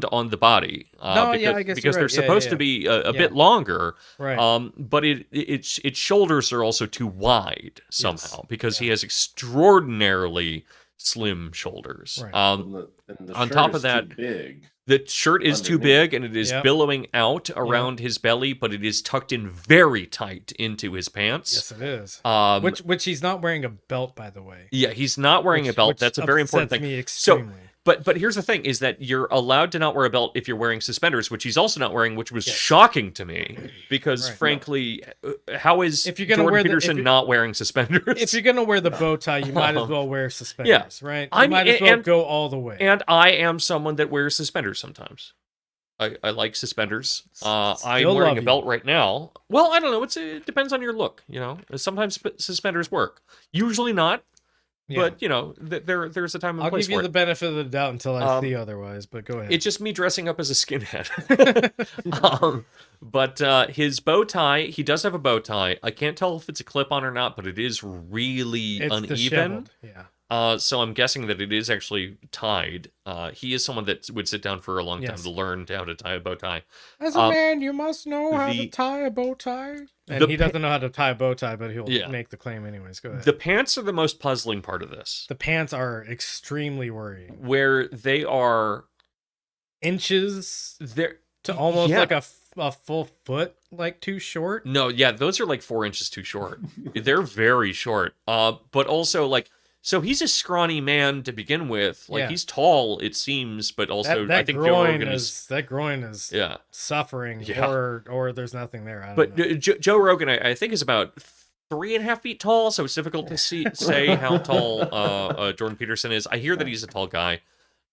on the body. I guess because you're they're right. supposed to be a bit longer. Right. But its shoulders are also too wide somehow because he has extraordinarily slim shoulders. Right. And the On shirt top of is that, too big. the shirt is too big and it is billowing out around his belly, but it is tucked in very tight into his pants. Yes, it is. Which he's not wearing a belt, by the way. Yeah, he's not wearing a belt. Which That's a very important upsets thing. me extremely. But here's the thing: is that you're allowed to not wear a belt if you're wearing suspenders, which he's also not wearing, which was shocking to me because, frankly, how is Jordan Peterson not wearing suspenders? If you're gonna wear the bow tie, you might as well wear suspenders, right? You might as well go all the way. And I am someone that wears suspenders sometimes. I like suspenders. I'm wearing a belt right now. Well, I don't know. It depends on your look. You know, sometimes suspenders work. Usually not. But you know, there's a time and place for it. I'll give you the benefit of the doubt until I see otherwise. But go ahead. It's just me dressing up as a skinhead. But his bow tie, he does have a bow tie. I can't tell if it's a clip-on or not, but it is really uneven. Disheveled. Yeah. So I'm guessing that it is actually tied. He is someone that would sit down for a long time to learn how to tie a bow tie. As a man, you must know how to tie a bow tie. And he doesn't know how to tie a bow tie, but he'll make the claim anyways. Go ahead. The pants are the most puzzling part of this. The pants are extremely worrying. Where they are inches they're to almost like a full foot, like too short. No, yeah, those are like 4 inches too short. They're very short. But also like, so he's a scrawny man to begin with. Like he's tall, it seems, but also I think Joe Rogan that groin is suffering, or there's nothing there. I don't know. Joe Rogan, I think, is about 3.5 feet tall, so it's difficult to say how tall Jordan Peterson is. I hear that he's a tall guy.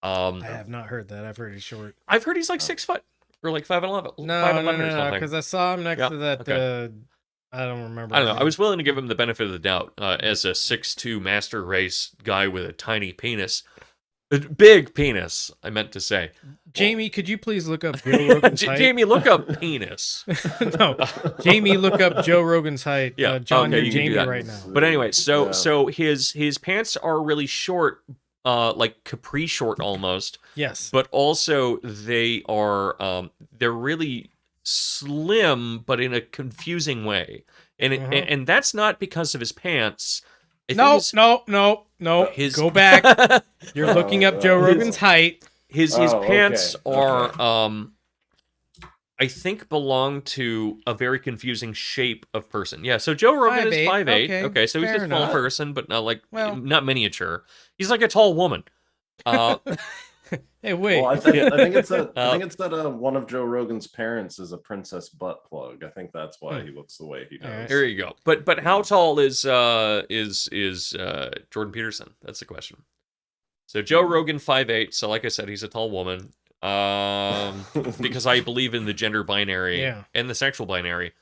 I have not heard that. I've heard he's short. I've heard he's like 6 foot or like 5'11". No, because I saw him next to that. Okay. I don't remember. I don't know. I was willing to give him the benefit of the doubt as a 6'2" master race guy with a tiny penis. A big penis, I meant to say. Jamie, could you please look up Joe Rogan's height? Jamie, look up penis. No, Jamie, look up Joe Rogan's height. Yeah, John, okay, you're Jamie right now. But anyway, so his pants are really short, like capri short almost. Yes. But also they are they're really slim, but in a confusing way, and and that's not because of his pants. No. Go back. You're looking up Joe Rogan's height. His pants are I think belong to a very confusing shape of person. Yeah, so Joe Rogan is 5'8". Okay, so he's a small person, but not like not miniature. He's like a tall woman. Hey, wait. Well, I think it's that one of Joe Rogan's parents is a princess butt plug. I think that's why he looks the way he does. There you go. But how tall is Jordan Peterson? That's the question. So Joe Rogan 5'8". So like I said, he's a tall woman. Because I believe in the gender binary and the sexual binary.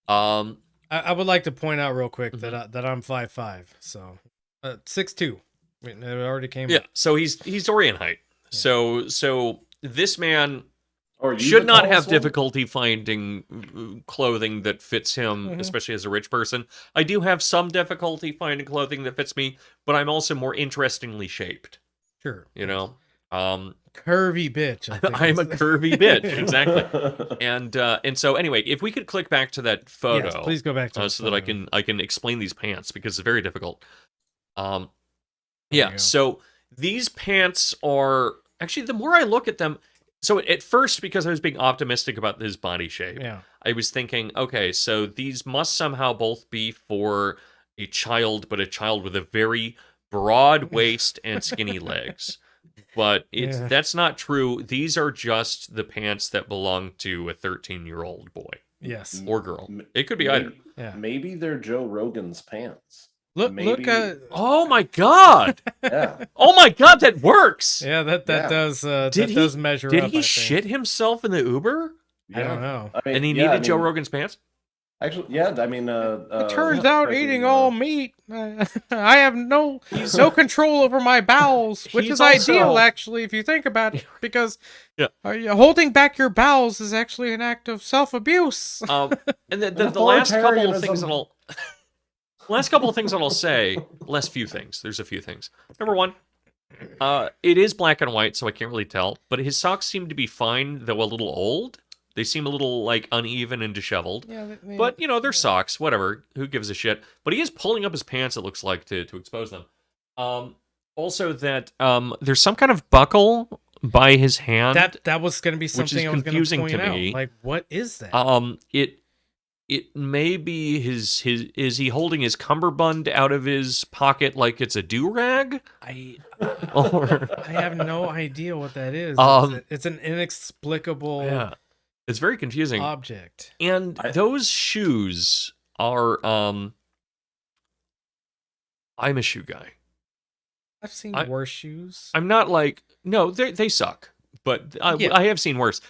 I would like to point out real quick that I'm 5'5", so 6'2". It already came. Yeah, so he's Dorian height. Yeah. So this man should not have difficulty finding clothing that fits him, especially as a rich person. I do have some difficulty finding clothing that fits me, but I'm also more interestingly shaped. Sure. You know? Curvy bitch. I'm a curvy bitch, exactly. And so anyway, if we could click back to that photo, yes, please go back to so that I can explain these pants because it's very difficult. Yeah, so these pants are actually, the more I look at them, so at first, because I was being optimistic about his body shape, I was thinking, okay, so these must somehow both be for a child, but a child with a very broad waist and skinny legs. But that's not true. These are just the pants that belong to a 13-year-old boy. Yes. Or girl. It could be either. Yeah. Maybe they're Joe Rogan's pants. Look oh my god. Yeah. Oh my god, that works. Yeah, that does measure did up. Did he shit himself in the Uber? I don't know. And he needed Joe Rogan's pants? Actually, yeah, I mean, it turns out eating all meat, I have no control over my bowels, which is ideal, actually, if you think about it, because holding back your bowels is actually an act of self-abuse. And the last couple of things that I'll say, there's a few things. Number one, it is black and white, so I can't really tell, but his socks seem to be fine, though a little old. They seem a little, like, uneven and disheveled. Yeah, but, you know, they're socks. Whatever. Who gives a shit? But he is pulling up his pants, it looks like, to expose them. Also, that there's some kind of buckle by his hand. That was going to be something I was going to point out. Like, what is that? It may be his... Is he holding his cummerbund out of his pocket like it's a do-rag? I have no idea what that is. It's an inexplicable... Yeah. It's very confusing. Object. And those shoes are I'm a shoe guy. I've seen worse shoes. I'm not like they suck, but I have seen worse.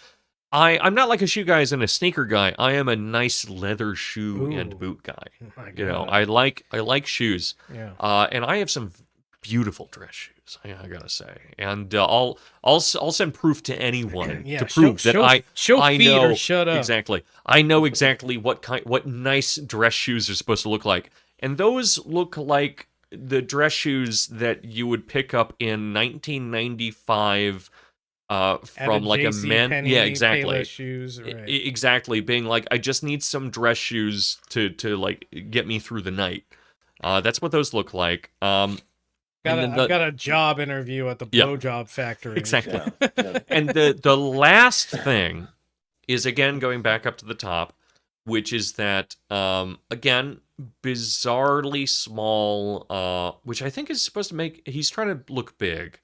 I'm not like a shoe guy as in a sneaker guy. I am a nice leather shoe and boot guy. You know, I like shoes. Yeah. And I have some beautiful dress shoes, I gotta say, and I'll send proof to anyone to prove that I know or shut up. Exactly. I know exactly what nice dress shoes are supposed to look like, and those look like the dress shoes that you would pick up in 1995 from like a men, exactly. Shoes, right. Exactly, being like, I just need some dress shoes to like get me through the night. That's what those look like. I've got a job interview at the blowjob factory. Exactly. Yeah. And the last thing is, again, going back up to the top, which is that, again, bizarrely small, which I think is supposed to make... He's trying to look big,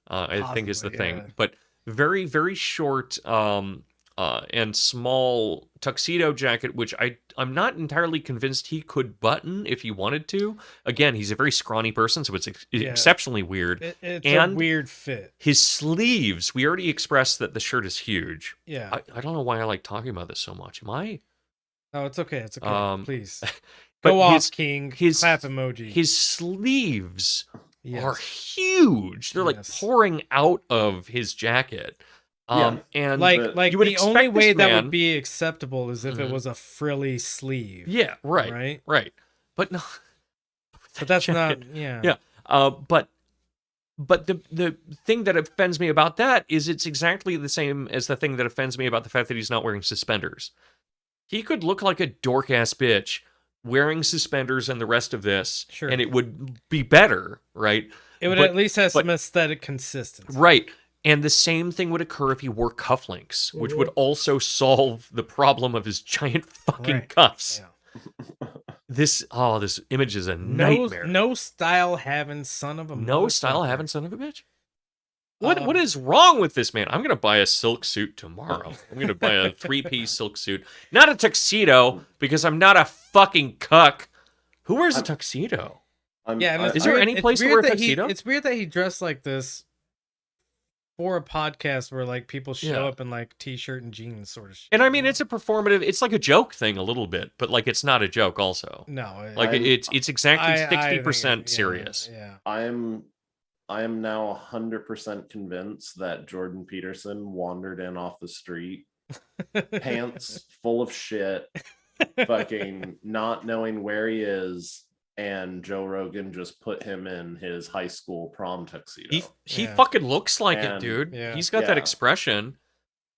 I think is the thing. But very, very short and small tuxedo jacket, which I'm not entirely convinced he could button if he wanted to. Again, he's a very scrawny person, so it's exceptionally weird. It's a weird fit. His sleeves, we already expressed that the shirt is huge. Yeah. I don't know why I like talking about this so much. Am I? No, it's okay. It's okay. Please. Go off, King. Clap emoji. His sleeves are huge. They're like pouring out of his jacket. And like you would the only way that would be acceptable is if it was a frilly sleeve. Yeah, right. But no, but that's not. But the thing that offends me about that is it's exactly the same as the thing that offends me about the fact that he's not wearing suspenders. He could look like a dork ass bitch wearing suspenders and the rest of this, and it would be better, right? It would at least have some aesthetic consistency, right? And the same thing would occur if he wore cufflinks, which would also solve the problem of his giant fucking cuffs. Yeah. This image is a nightmare. No style having son of a bitch. What is wrong with this man? I'm gonna buy a silk suit tomorrow. I'm gonna buy a 3-piece silk suit, not a tuxedo, because I'm not a fucking cuck. Who wears a tuxedo? Is there any place to wear a tuxedo? It's weird that he dressed like this for a podcast where like people show up in like t-shirt and jeans sort of shit. And I mean, it's a performative, it's like a joke thing a little bit, but like it's not a joke also. No. It's exactly 60% serious. Yeah. I am now 100% convinced that Jordan Peterson wandered in off the street, pants full of shit, fucking not knowing where he is, and Joe Rogan just put him in his high school prom tuxedo. He fucking looks like it, dude. He's got that expression.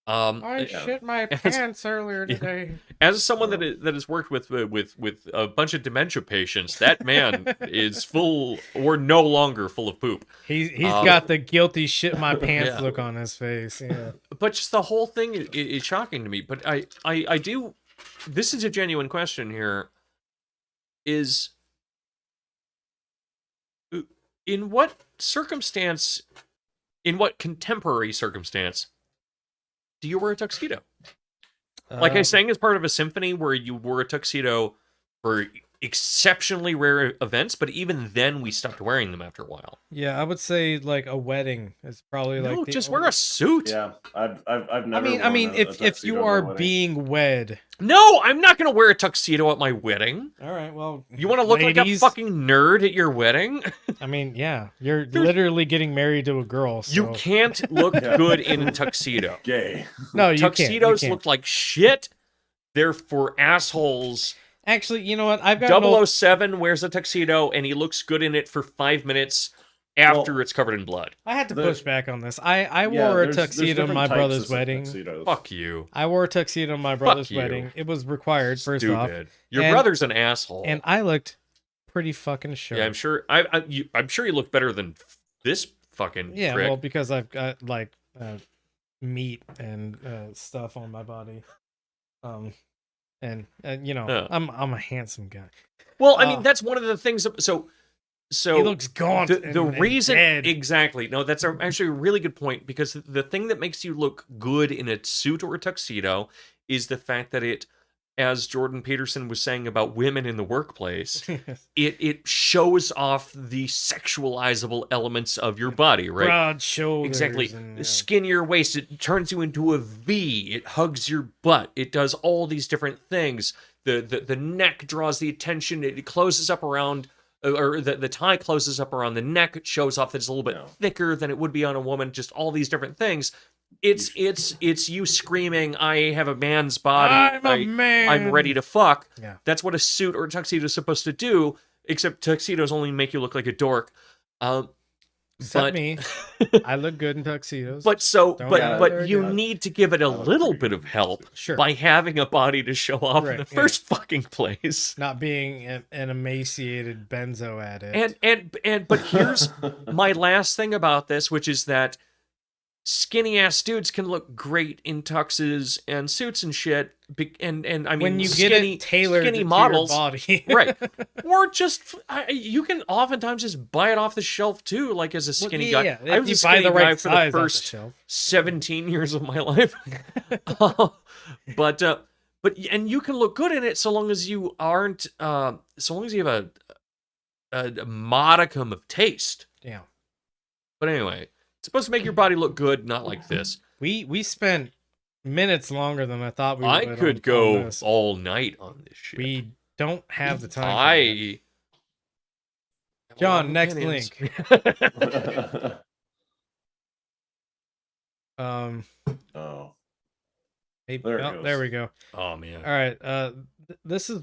I shit my pants earlier today. As someone that has worked with a bunch of dementia patients, that man is full or no longer full of poop. He's got the guilty shit my pants look on his face. Yeah. But just the whole thing is shocking to me. But I do this is a genuine question here, is in what contemporary circumstance do you wear a tuxedo? Like I sang as part of a symphony where you wore a tuxedo for exceptionally rare events, but even then we stopped wearing them after a while. Yeah, I would say like a wedding is probably like just wear a suit. Yeah, I've never. I mean, if you are being wed. No, I'm not going to wear a tuxedo at my wedding. All right, well, you want to look like a fucking nerd at your wedding? I mean, yeah, you're literally getting married to a girl. So. You can't look good in a tuxedo. Gay. No, you tuxedos can't. look like shit. They're for assholes. Actually, you know what? I've got 007 wears a tuxedo and he looks good in it for 5 minutes after it's covered in blood. I had to push back on this. I wore a tuxedo at my brother's wedding. Fuck you. I wore a tuxedo at my brother's wedding. It was required, first off. Your brother's an asshole. And I looked pretty fucking sharp. Yeah, I'm sure. I'm sure you look better than this fucking prick. Well, because I've got like meat and stuff on my body. And you know, I'm a handsome guy. Well, I mean, that's one of the things. So he looks gaunt. The reason, dead. exactly. No, that's actually a really good point, because the thing that makes you look good in a suit or a tuxedo is the fact that it, as Jordan Peterson was saying about women in the workplace, it shows off the sexualizable elements of your body, right? Broad shoulders. Exactly. Skin your waist. It turns you into a V. It hugs your butt. It does all these different things. The neck draws the attention. It closes up around, or the tie closes up around the neck. It shows off that it's a little bit thicker than it would be on a woman. Just all these different things. It's you screaming, "I have a man's body. I'm a man. I'm ready to fuck." Yeah. That's what a suit or a tuxedo is supposed to do. Except tuxedos only make you look like a dork. Except me. I look good in tuxedos. But you need to give it a little bit of help by having a body to show off in the first fucking place. Not being an emaciated benzo addict. But here's my last thing about this, which is that skinny ass dudes can look great in tuxes and suits and shit. And I mean, when you skinny, get it tailored skinny to models, your body. right? Or just you can oftentimes just buy it off the shelf too, like as a skinny guy. Yeah. I was a skinny guy for the first 17 years of my life. But you can look good in it so long as you aren't, so long as you have a modicum of taste. Yeah. But anyway. It's supposed to make your body look good, not like this. We spent minutes longer than I thought we would. I could go all night on this shit. We don't have the time. John, next link. Oh. There we go. Oh man. All right. This is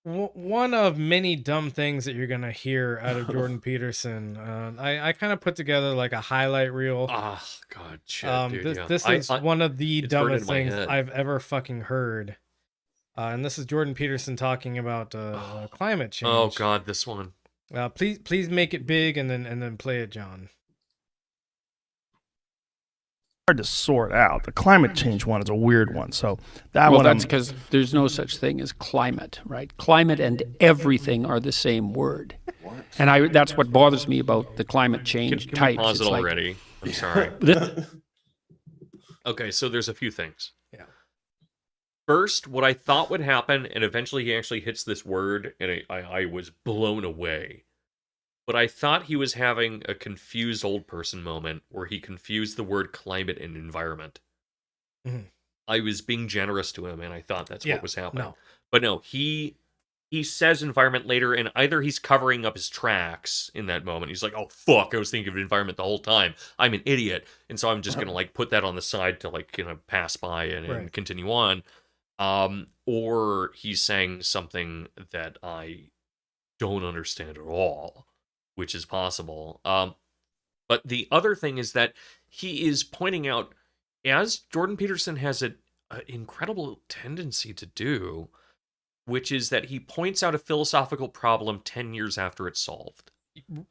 one of many dumb things that you're gonna hear out of Jordan Peterson. I kind of put together like a highlight reel. Oh God, shit, dude, this is one of the dumbest things I've ever fucking heard. And this is Jordan Peterson talking about climate change. Oh God, this one. Please make it big and then play it, John. Hard to sort out. The climate change one is a weird one. So that well, one. That's because there's no such thing as climate, right? Climate and everything are the same word. And that's what bothers me about the climate change Can types. we pause it like, already? I'm sorry. Okay, so there's a few things. Yeah. First, what I thought would happen, and eventually he actually hits this word, and I was blown away. But I thought he was having a confused old person moment where he confused the word climate and environment. Mm-hmm. I was being generous to him, and I thought that's what was happening. No. But no, he says environment later, and either he's covering up his tracks in that moment. He's like, "Oh fuck, I was thinking of environment the whole time. I'm an idiot," and so I'm just gonna like put that on the side to like pass by and continue on. Or he's saying something that I don't understand at all, which is possible. But the other thing is that he is pointing out, as Jordan Peterson has an incredible tendency to do, which is that he points out a philosophical problem 10 years after it's solved.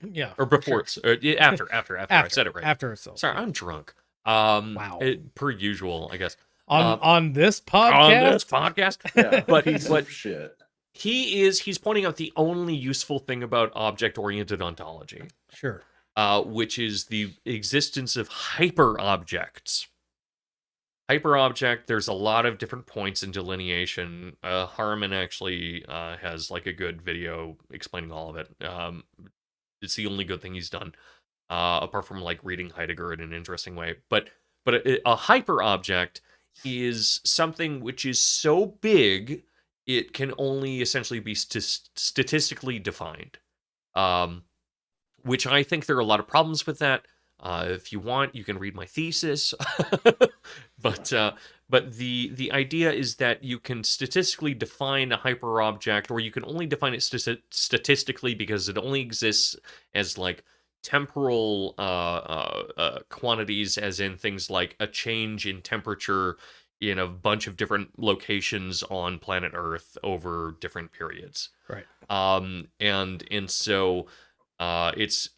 Yeah. Or before it's... after I said it right. After it's solved. Sorry, I'm drunk. Wow. Per usual, I guess. on this podcast. On this podcast, Yeah, but shit. He's pointing out the only useful thing about object-oriented ontology. Sure. Which is the existence of hyperobjects. Hyperobject, there's a lot of different points in delineation. Harmon actually has like a good video explaining all of it. It's the only good thing he's done, apart from like reading Heidegger in an interesting way. But a hyperobject is something which is so big it can only essentially be statistically defined. Which I think there are a lot of problems with that. If you want, you can read my thesis. But the idea is that you can statistically define a hyperobject, or you can only define it statistically because it only exists as like temporal quantities, as in things like a change in temperature in a bunch of different locations on planet Earth over different periods. Right. And so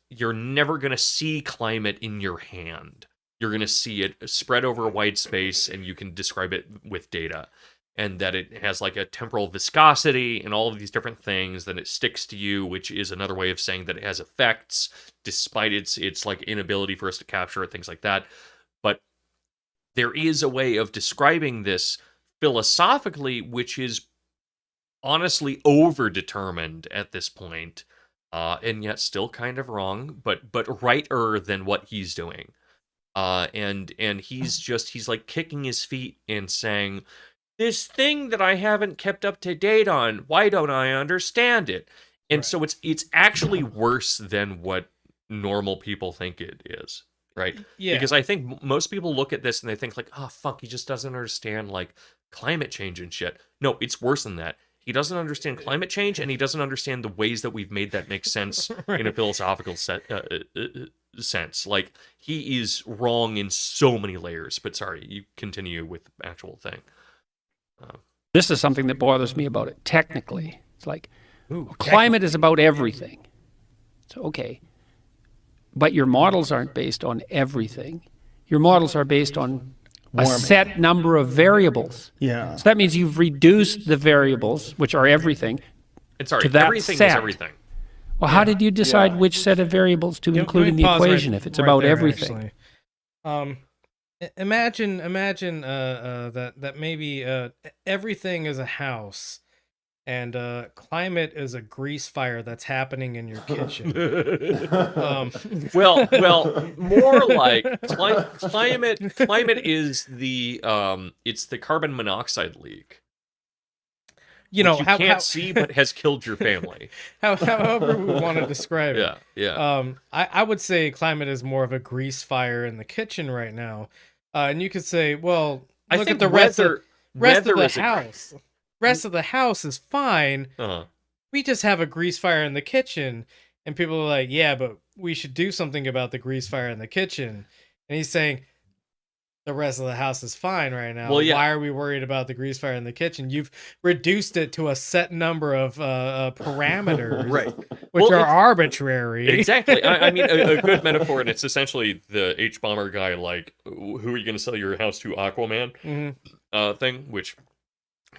you're never going to see climate in your hand. You're going to see it spread over a wide space, and you can describe it with data. And that it has like a temporal viscosity and all of these different things, that it sticks to you, which is another way of saying that it has effects, despite its like inability for us to capture it, things like that. But there is a way of describing this philosophically, which is honestly over-determined at this point. And yet still kind of wrong, but righter than what he's doing. And he's like kicking his feet and saying, this thing that I haven't kept up to date on, why don't I understand it? And so it's actually worse than what normal people think it is, right? Yeah. Because I think most people look at this and they think like, oh fuck, he just doesn't understand like climate change and shit. No, it's worse than that. He doesn't understand climate change, and he doesn't understand the ways that we've made that make sense in a philosophical sense. Like, he is wrong in so many layers. But sorry, you continue with the actual thing. This is something that bothers me about it. Technically, it's like, climate is about everything. So, okay. But your models aren't based on everything. Your models are based on a set number of variables. Yeah. So that means you've reduced the variables, which are everything, and sorry, to that everything set. is everything. Well, how did you decide which set of variables to include in the equation if it's about everything? Imagine that maybe everything is a house, and climate is a grease fire that's happening in your kitchen. Well, more like climate is the it's the carbon monoxide leak. You know, you can't see, but has killed your family. However we want to describe it. Yeah. I would say climate is more of a grease fire in the kitchen right now. And you could say, well, look at the rest of the house. Rest of the house is fine. We just have a grease fire in the kitchen. And people are like, yeah, but we should do something about the grease fire in the kitchen. And he's saying, the rest of the house is fine right now. Well, yeah. Why are we worried about the grease fire in the kitchen? You've reduced it to a set number of parameters, right? Which are arbitrary. Exactly. I mean, a good metaphor, and it's essentially the H-bomber guy, like, who are you going to sell your house to, Aquaman? Thing, which,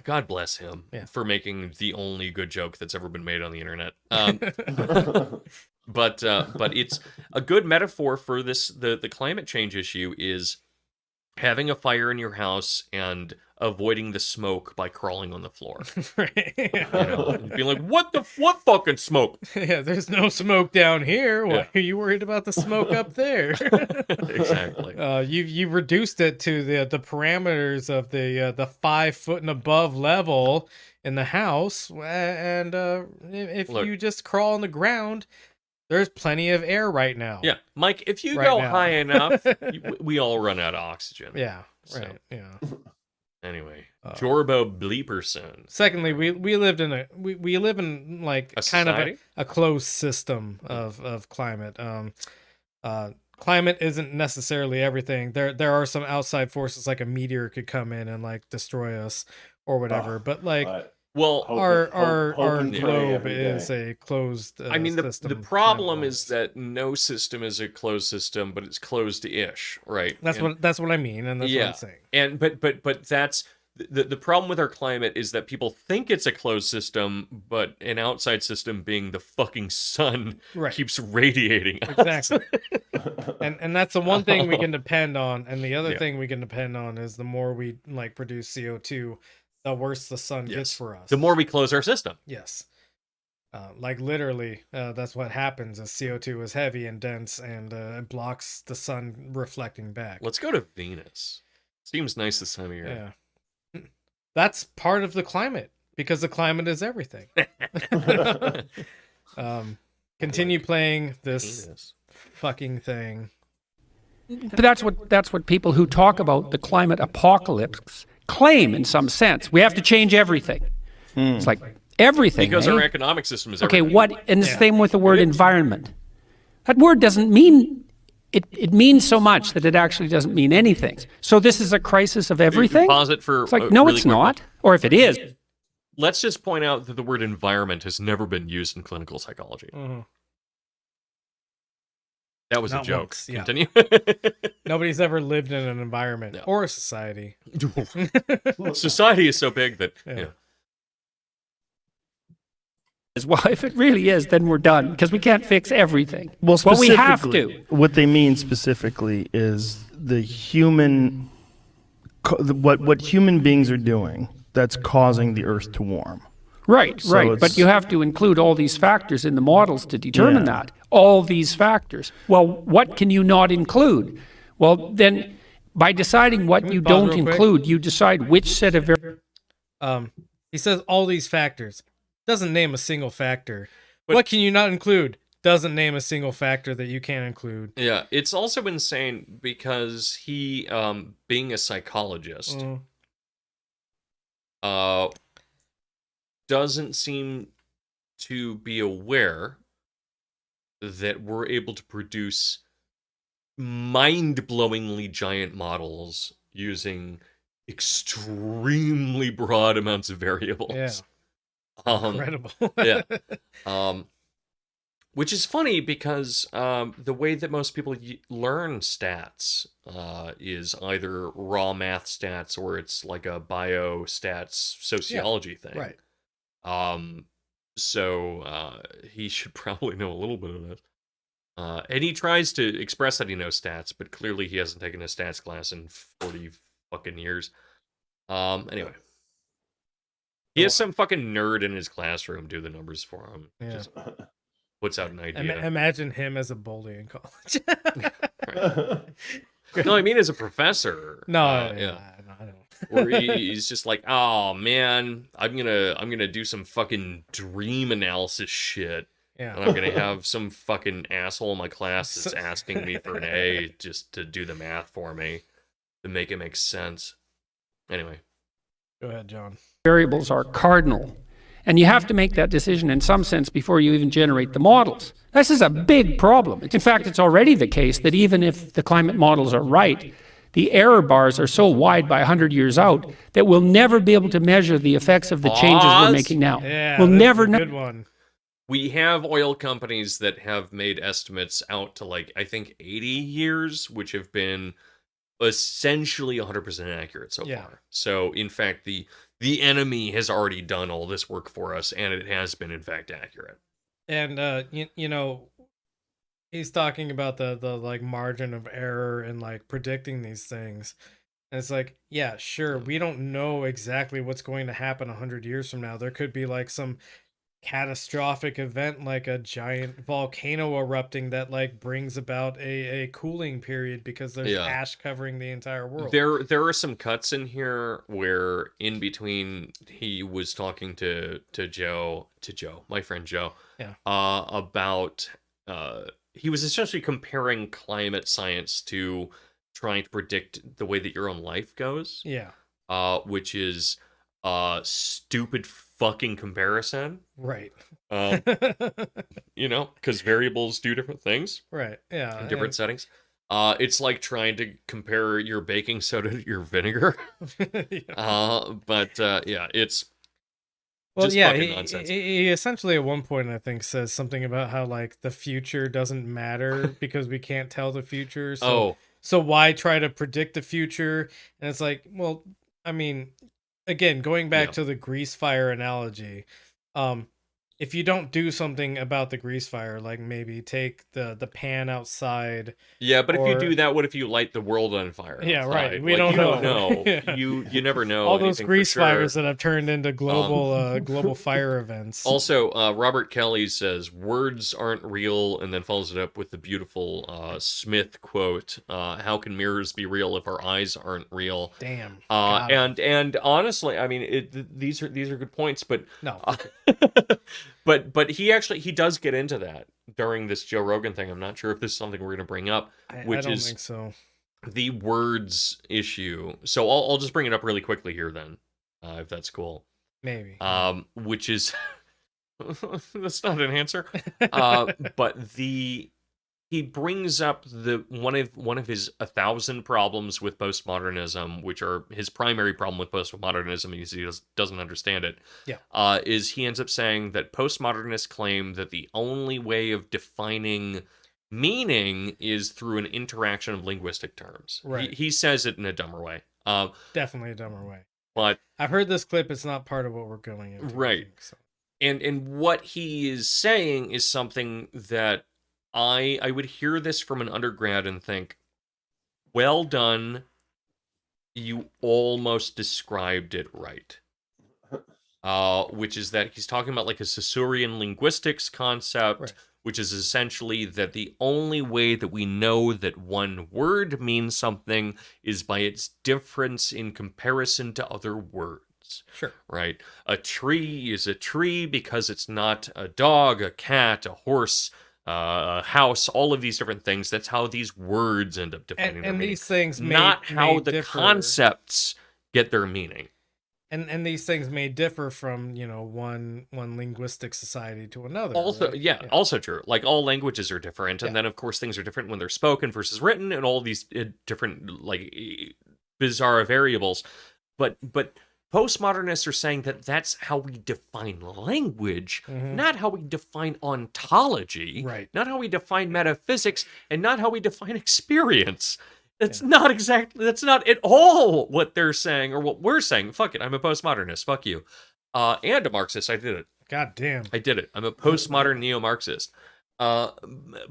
God bless him for making the only good joke that's ever been made on the internet. But it's a good metaphor for this. The climate change issue is having a fire in your house and avoiding the smoke by crawling on the floor. Right. You know, being like, what fucking smoke? Yeah, there's no smoke down here. Why are you worried about the smoke up there? Exactly. You reduced it to the parameters of the 5 foot and above level in the house, and if you just crawl on the ground, there's plenty of air right now. Yeah, Mike, if you go high enough, we all run out of oxygen. Yeah, right. Yeah. Anyway, Jorbo Bleeperson. Secondly, we live in like a kind society? of a closed system of climate. Climate isn't necessarily everything. There are some outside forces, like a meteor could come in and like destroy us or whatever. But like, Well, our hope and pray globe every day. is a closed I mean, the system. problem is that no system is a closed system, but it's closed-ish, right? That's what I mean, and that's what I'm saying. And but that's the problem with our climate is that people think it's a closed system, but an outside system, being the fucking sun, Right. keeps radiating us. Exactly. and that's the one thing we can depend on, and the other Yeah. thing we can depend on is the more we like produce CO2, the worse the sun gets for us. The more we close our system. Yes. Like literally, that's what happens. Is CO2 is heavy and dense, and it blocks the sun reflecting back. Let's go to Venus. Seems nice this time of year. Yeah. That's part of the climate, because the climate is everything. Continue playing this fucking thing. But that's what people who talk about the climate apocalypse claim in some sense. We have to change everything. It's like everything. Because eh? our economic system is Okay, everything. what, and the same with the word environment. That word doesn't mean, it means so much that it actually doesn't mean anything. So this is a crisis of everything? Pause it for It's like, a no, really it's quick not. Or if it is. Let's just point out that the word environment has never been used in clinical psychology. Mhm. That was Not a joke. once, yeah. Continue. Nobody's ever lived in an environment or a society. Society is so big that Well, if it really is, then we're done, because we can't fix everything. Well, but we have specifically, to. what they mean specifically is the human, what human beings are doing that's causing the Earth to warm. Right, So right. it's- But you have to include all these factors in the models to determine Yeah. that. All these factors. Well, what can you not include? Well, then, by deciding what Can we you pause don't real quick? include, you decide which set of He says all these factors. Doesn't name a single factor. What can you not include? Doesn't name a single factor that you can't include. Yeah, it's also insane because he, being a psychologist, doesn't seem to be aware that we're able to produce mind-blowingly giant models using extremely broad amounts of variables. Yeah. Incredible. Yeah. Which is funny because the way that most people learn stats is either raw math stats or it's like a bio stats sociology thing. Right. So he should probably know a little bit of it. And he tries to express that he knows stats, but clearly he hasn't taken a stats class in 40 fucking years. Anyway. He has some fucking nerd in his classroom do the numbers for him. Yeah. Just puts out an idea. Imagine him as a bully in college. No, I mean as a professor. No, yeah. I don't. Where he's just like, oh man, I'm gonna do some fucking dream analysis shit. Yeah. And I'm gonna have some fucking asshole in my class that's asking me for an A just to do the math for me to make it make sense. Anyway. Go ahead, John. variables are cardinal. And you have to make that decision in some sense before you even generate the models. This is a big problem. In fact, it's already the case that even if the climate models are right, the error bars are so wide by 100 years out that we'll never be able to measure the effects of the changes we're making now. Yeah, we'll that's never a know. good one. We have oil companies that have made estimates out to like, I think 80 years, which have been essentially 100% accurate so far. So in fact, the enemy has already done all this work for us, and it has been in fact accurate. And you know, he's talking about the like margin of error and like predicting these things. And it's like, yeah, sure, we don't know exactly what's going to happen 100 years from now. There could be like some catastrophic event like a giant volcano erupting that like brings about a cooling period because there's ash covering the entire world. There are some cuts in here where in between he was talking to Joe, my friend Joe, about he was essentially comparing climate science to trying to predict the way that your own life goes. Yeah. Which is stupid fucking comparison. Right. You know, because variables do different things. Right. Yeah. In different settings. It's like trying to compare your baking soda to your vinegar. Yeah. But yeah, it's Well, Just yeah, fucking nonsense. he essentially at one point I think says something about how like the future doesn't matter because we can't tell the future. So why try to predict the future? And it's like, well, I mean, again, going back to the grease fire analogy, if you don't do something about the grease fire, like maybe take the pan outside. Yeah, but if you do that, what if you light the world on fire? Yeah, outside? right. We Like, don't you know. don't know. Yeah. You never know. All those anything grease for sure. fires that have turned into global fire events. Also, Robert Kelly says words aren't real, and then follows it up with the beautiful Smith quote: "How can mirrors be real if our eyes aren't real?" Damn. And honestly, I mean, these are good points, but no. But he does get into that during this Joe Rogan thing. I'm not sure if this is something we're going to bring up, which I don't is think so. The words issue. So I'll just bring it up really quickly here then, if that's cool. Maybe. Which is that's not an answer. But he brings up one of his 1,000 problems with postmodernism, which are his primary problem with postmodernism is he doesn't understand it. Yeah. Is he ends up saying that postmodernists claim that the only way of defining meaning is through an interaction of linguistic terms. Right. He says it in a dumber way. Definitely a dumber way. But I've heard this clip. It's not part of what we're going into. Right. I think, so. And what he is saying is something that I would hear this from an undergrad and think, well done, you almost described it right. Which is that he's talking about like a Saussurean linguistics concept, Right. which is essentially that the only way that we know that one word means something is by its difference in comparison to other words. Sure. Right? A tree is a tree because it's not a dog, a cat, a horse, a house, all of these different things. That's how these words end up defining their and meaning. these things not how may the differ. concepts get their meaning. And these things may differ from, one linguistic society to another. Also, right? yeah, also true. Like all languages are different, and then of course things are different when they're spoken versus written, and all these different like bizarre variables. But postmodernists are saying that that's how we define language, not how we define ontology, right? Not how we define metaphysics, and not how we define experience. That's not at all what they're saying or what we're saying. Fuck it, I'm a postmodernist. Fuck you. And a Marxist. I did it. God damn. I did it. I'm a postmodern neo-Marxist. But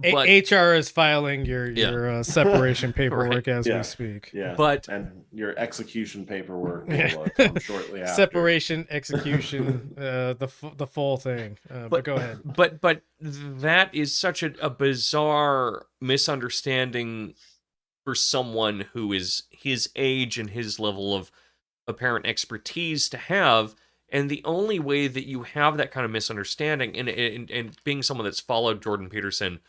HR is filing your separation paperwork as we speak. Yeah, but and your execution paperwork will come shortly after. Separation, execution, the full thing. But go ahead. But that is such a bizarre misunderstanding for someone who is his age and his level of apparent expertise to have. And the only way that you have that kind of misunderstanding, and being someone that's followed Jordan Peterson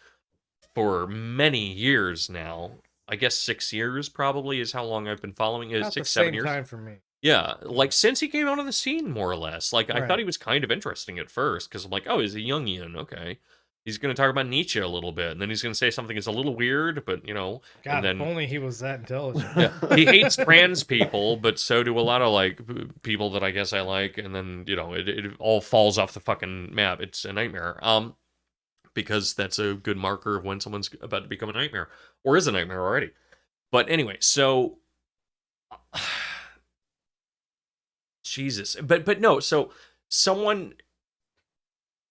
for many years now, I guess 6 years probably is how long I've been following it. About 6, the 7 same years. time for me. Yeah, like since he came out of the scene, more or less. Like I thought he was kind of interesting at first because I'm like, oh, he's a Jungian, okay. He's going to talk about Nietzsche a little bit, and then he's going to say something that's a little weird, but God, and then, if only he was that intelligent. Yeah, he hates trans people, but so do a lot of like people that I guess I like, and then it all falls off the fucking map. It's a nightmare. Because that's a good marker of when someone's about to become a nightmare, or is a nightmare already. But anyway, so Jesus, but no, so someone.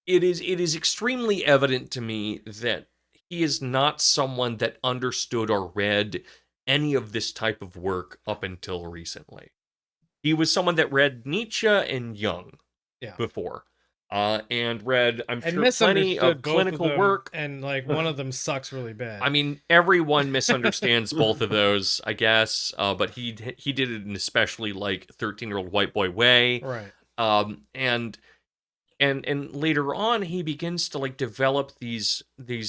It is extremely evident to me that he is not someone that understood or read any of this type of work up until recently. He was someone that read Nietzsche and Jung before, and read, I'm sure, plenty of clinical work. And like one of them sucks really bad. I mean, everyone misunderstands both of those, I guess. But he did it in especially like 13-year-old white boy way, right? And later on, he begins to like develop these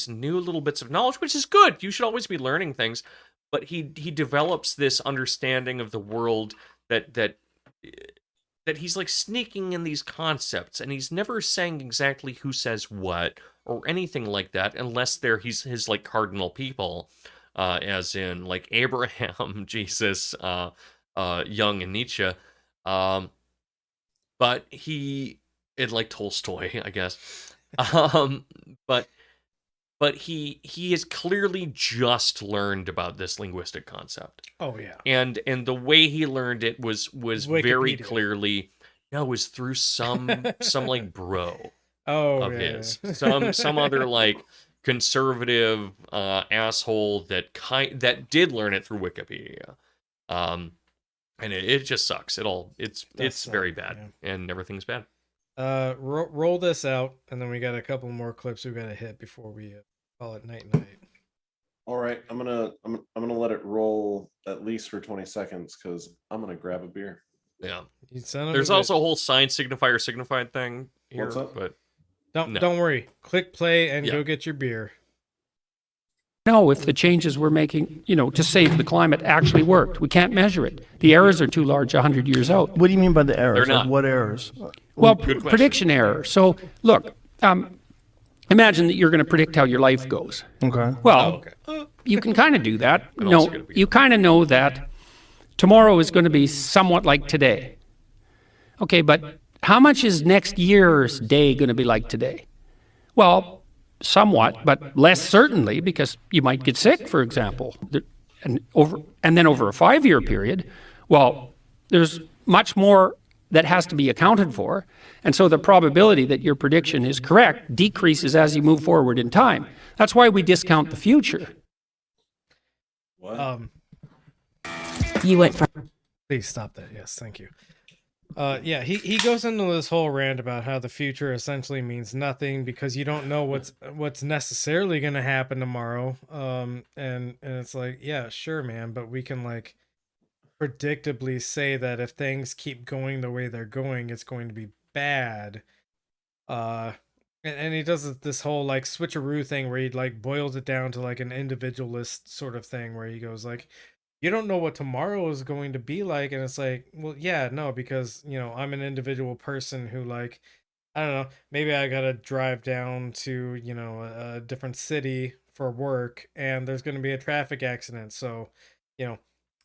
new little bits of knowledge, which is good. You should always be learning things. But he develops this understanding of the world that he's like sneaking in these concepts, and he's never saying exactly who says what or anything like that, unless they're his like cardinal people, as in like Abraham, Jesus, Jung, and Nietzsche. But he and like Tolstoy, I guess. But he has clearly just learned about this linguistic concept. Oh yeah. And the way he learned it was very Wikipedia. clearly was through some like bro of yeah. his. Some other like conservative asshole that did learn it through Wikipedia. And it just sucks. It's very bad, and everything's bad. Roll this out, and then we got a couple more clips we got to hit before we call it night. All right, I'm gonna let it roll at least for 20 seconds because I'm gonna grab a beer. Yeah. There's also a whole sign signified thing here. What's up? But don't worry. Click play and go get your beer. No, if the changes we're making, to save the climate actually worked. We can't measure it. The errors are too large 100 years out. What do you mean by the errors? They're not. Like what errors? Well, prediction error. So, look, imagine that you're going to predict how your life goes. Okay. Well, you can kind of do that. No, you kind of know that tomorrow is going to be somewhat like today. Okay, but how much is next year's day going to be like today? Well, somewhat, but less certainly, because you might get sick, for example. And then over a 5-year period, well, there's much more that has to be accounted for. And so the probability that your prediction is correct decreases as you move forward in time. That's why we discount the future. What? You went from. Please stop that. Yes, thank you. He goes into this whole rant about how the future essentially means nothing because you don't know what's necessarily going to happen tomorrow. And it's like, yeah, sure, man, but we can like predictably say that if things keep going the way they're going, it's going to be bad. And he does this whole like switcheroo thing where he like boils it down to like an individualist sort of thing where he goes like, you don't know what tomorrow is going to be like. And it's like, well, yeah, no, because, I'm an individual person who like, I don't know, maybe I got to drive down to, a different city for work and there's going to be a traffic accident. So,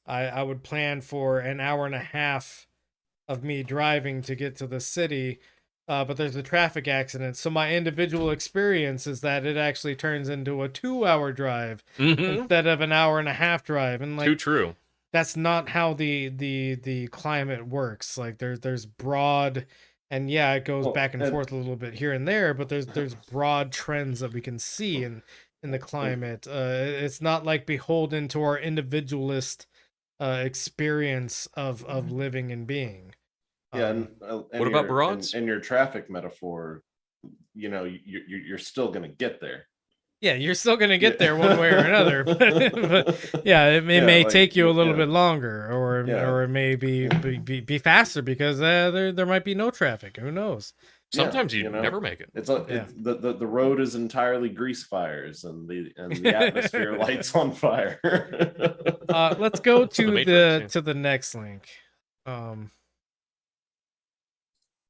I would plan for an hour and a half of me driving to get to the city. But there's a traffic accident. So my individual experience is that it actually turns into a 2-hour drive instead of an hour and a half drive. And like, too true. That's not how the climate works. Like there's broad, and yeah, it goes back and forth a little bit here and there, but there's broad trends that we can see in the climate. It's not like beholden to our individualist experience of living and being. Yeah, and what about broads? In your traffic metaphor, you're still gonna get there. Yeah, you're still gonna get there one way or another. But yeah, it may take you a little bit longer, or it may be faster because there might be no traffic. Who knows? Sometimes you never make it. It's the road is entirely grease fires, and the atmosphere lights on fire. Let's go to the next link.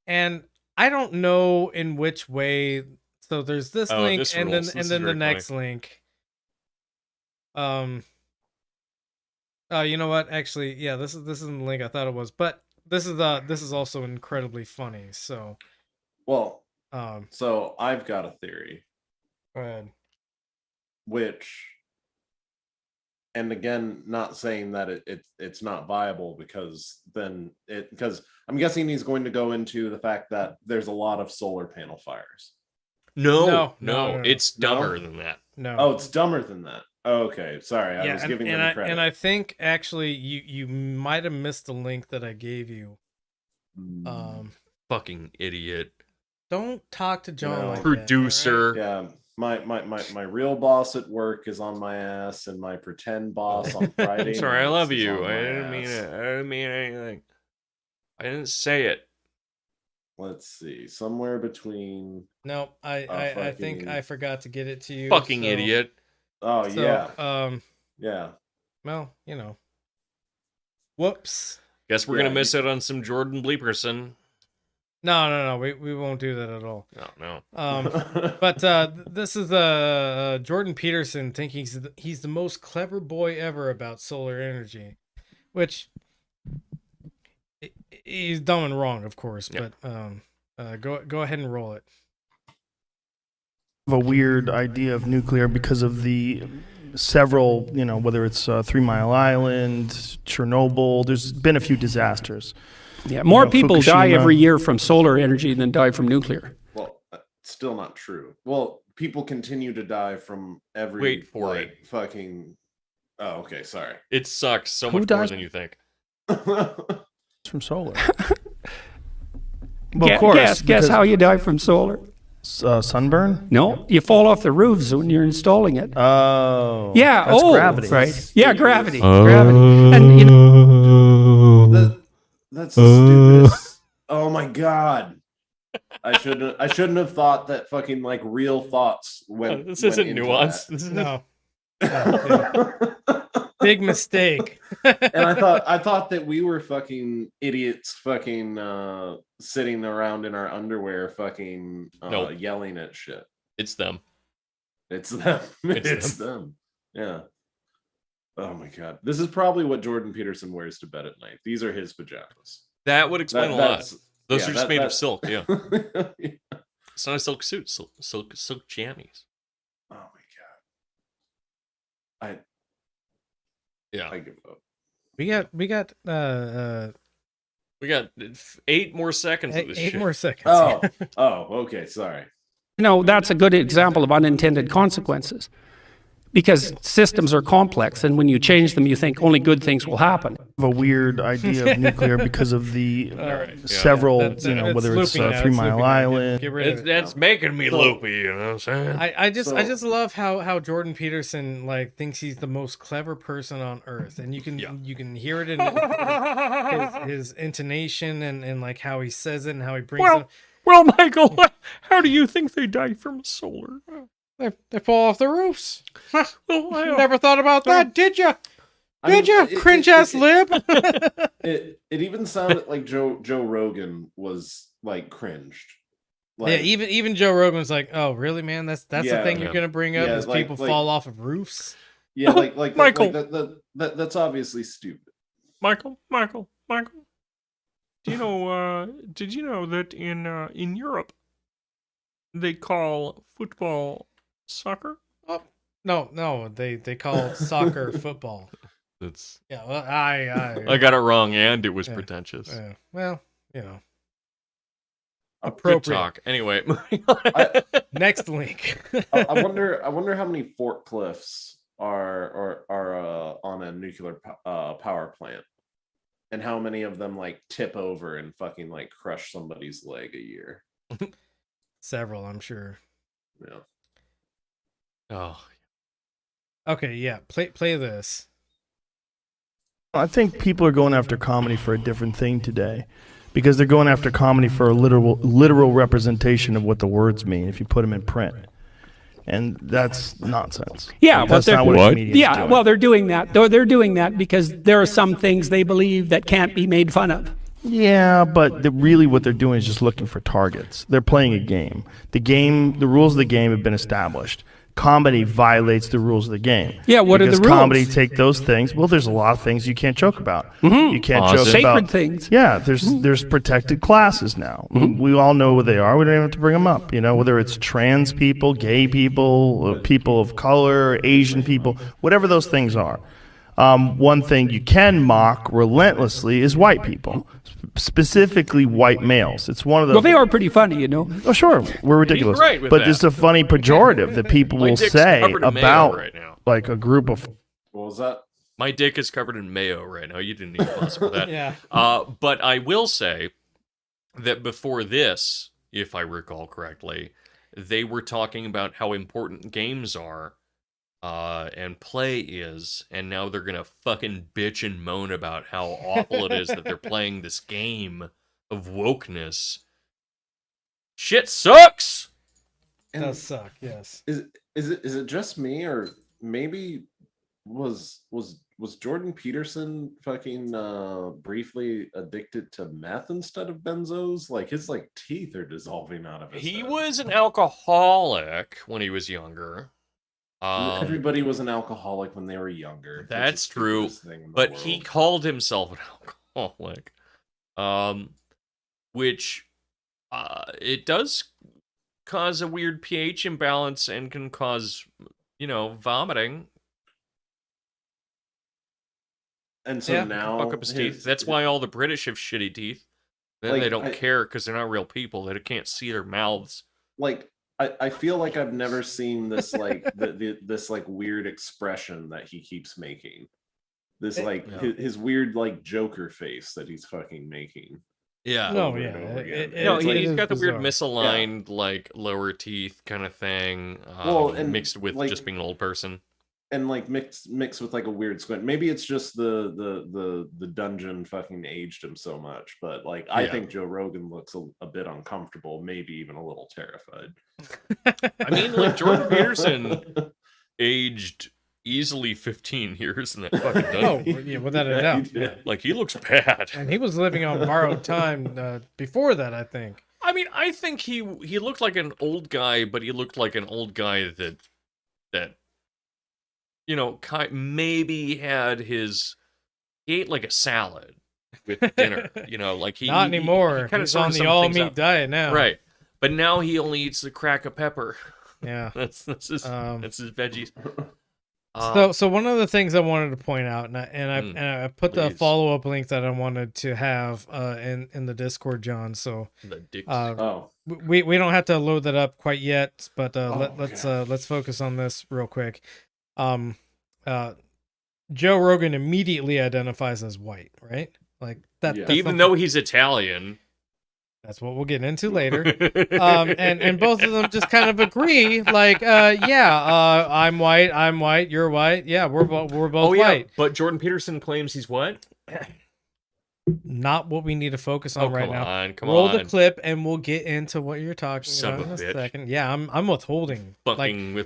And I don't know in which way. So there's this link, and then the next link. You know what? Actually, yeah, this isn't the link I thought it was, but this is also incredibly funny. So, well, so I've got a theory. Go ahead. Which, and again, not saying that it's not viable because I'm guessing he's going to go into the fact that there's a lot of solar panel fires. No, it's dumber than that. No. Oh, it's dumber than that. Oh, okay, sorry, I was giving them credit. And I think actually you might have missed the link that I gave you. Fucking idiot! Don't talk to John like producer. That, right? Yeah, my real boss at work is on my ass, and my pretend boss on Friday. Sorry, I love you. I didn't mean it. I didn't mean anything. I didn't say it. Let's see, somewhere between. No, I think I forgot to get it to you. Fucking idiot. Oh yeah. Yeah. Well, Whoops. Guess we're gonna miss it on some Jordan Peterson. No. We won't do that at all. No. But this is Jordan Peterson thinking he's the most clever boy ever about solar energy, which he's dumb and wrong, of course. Yep. But Go ahead and roll it. A weird idea of nuclear because of the several, whether it's 3 Mile Island, Chernobyl, there's been a few disasters. Yeah, more people die Fukushima. every year from solar energy than die from nuclear. Well, still not true. Well, people continue to die from every Wait for it. fucking. Oh, okay, sorry. It sucks so Who much more dies? than you think. From solar. Well, of course. Guess because, how you die from solar. Sunburn? No, you fall off the roofs when you're installing it. Oh. Yeah, that's gravity. Right. Yeah, gravity. Gravity. And That's the stupidest. Oh my god. I shouldn't have thought that fucking like real thoughts went. This isn't into nuanced. that. This is No. Big mistake. And I thought that we were fucking idiots, fucking sitting around in our underwear, fucking Nope. yelling at shit. It's them. It's them. It's It's them. Yeah. Oh my god. This is probably what Jordan Peterson wears to bed at night. These are his pajamas. That would explain a lot. That's- Those yeah, are just that- made of that- silk. Yeah. It's not a silk suit. Silk jammies. Oh my god. Yeah. I give up. We got 8 more seconds of this eight shit. more seconds. Oh, okay, sorry. that's a good example of unintended consequences. Because systems are complex, and when you change them, you think only good things will happen. A weird idea of nuclear because of the several, That's whether it's looping now, 3 it's Mile looping now. Island. Get rid of it. That's making me loopy, you know what I'm saying? I just love how Jordan Peterson like thinks he's the most clever person on earth, and you can hear it in his intonation and like how he says it and how he brings it. Well, Michael, how do you think they die from solar? They fall off the roofs. Huh. Well, You never thought about that, did you? I mean, Did you, cringe ass lib? It even sounded like Joe Rogan was like cringed. Yeah, even Joe Rogan's like, "Oh, really, man? That's the Yeah. thing you're gonna bring up Yeah, is like- people like- fall off of roofs." Yeah, like Michael. that's obviously stupid. Michael. Do you know? Did you know that in Europe they call football soccer? Oh, no, they call soccer football. That's. Yeah, well, I got it wrong, and it was Yeah. pretentious. Yeah, well, Good appropriate. talk. Anyway, Next link. I wonder how many forklifts are on a nuclear power plant, and how many of them like tip over and fucking like crush somebody's leg a year. Several, I'm sure. Yeah. oh, Okay, yeah. Play this. I think people are going after comedy for a different thing today, because they're going after comedy for a literal representation of what the words mean if you put them in print, and that's nonsense. Yeah, that's but not what a comedian's yeah, doing. well, they're doing that. They're doing that because there are some things they believe that can't be made fun of. Yeah, but really what they're doing is just looking for targets. They're playing a game. The rules of the game have been established. Comedy violates the rules of the game. Yeah, what are the because rules? comedy take those things. Well, there's a lot of things you can't joke about. You can't joke Sacred about things. Yeah, there's protected classes now. We all know what they are. We don't even have to bring them up. Whether it's trans people, gay people, people of color, Asian people, whatever those things are. One thing you can mock relentlessly is white people, specifically white males. It's one of those. Well, they are pretty funny, Oh, sure, we're ridiculous. right with but that. it's a funny pejorative that people My will dick's say covered in mayo about right now. like a group of. What was that? My dick is covered in mayo right now. You didn't even fuss with that. Yeah. But I will say that before this, if I recall correctly, they were talking about how important games are and play is, and now they're gonna fucking bitch and moan about how awful it is that they're playing this game of wokeness. Shit sucks! It does suck, yes. Is it just me, or maybe was Jordan Peterson fucking briefly addicted to meth instead of benzos? Like his like teeth are dissolving out of his He head. was an alcoholic when he was younger. Everybody was an alcoholic when they were younger. That's true, but he called himself an alcoholic, which it does cause a weird pH imbalance and can cause, vomiting. And so now Fuck up his teeth. That's why all the British have shitty teeth. Then they don't care because they're not real people. They can't see their mouths. Like, I feel like I've never seen this like this like weird expression that he keeps making. This his weird like Joker face that he's fucking making. Yeah. He's got the weird misaligned like lower teeth kind of thing. And mixed with like, just being an old person. And like mixed with like a weird squint. Maybe it's just the dungeon fucking aged him so much, but like I think Joe Rogan looks a bit uncomfortable, maybe even a little terrified. I mean, like Jordan Peterson aged easily 15 years in that fucking dungeon. Oh, yeah, without a doubt. Yeah. Like he looks bad. And he was living on borrowed time before that, I think. I mean, I think he looked like an old guy, but he looked like an old guy that maybe he ate like a salad with dinner, like he not anymore. He's on the all meat diet now, right? But now he only eats the crack of pepper. Yeah, that's his veggies. So one of the things I wanted to point out, and I put the follow up link that I wanted to have in the Discord, John. So we don't have to load that up quite yet, but let's focus on this real quick. Joe Rogan immediately identifies as white, right? Like that. Yeah. Even though he's Italian. That's what we'll get into later. And both of them just kind of agree, like, I'm white, you're white. Yeah, we're both white. But Jordan Peterson claims he's what? Not what we need to focus on right now. Come Roll on. the clip and we'll get into what you're talking about in a second. Yeah, I'm withholding.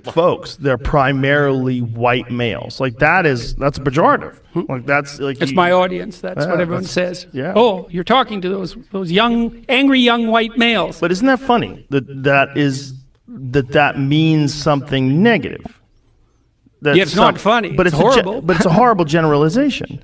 Folks, they're primarily white males. Like that's pejorative. Like that's like it's my audience. That's what everyone says. Yeah. Oh, you're talking to those young, angry young white males. But isn't that funny? That means something negative. It's not funny. But it's horrible. But it's a horrible generalization.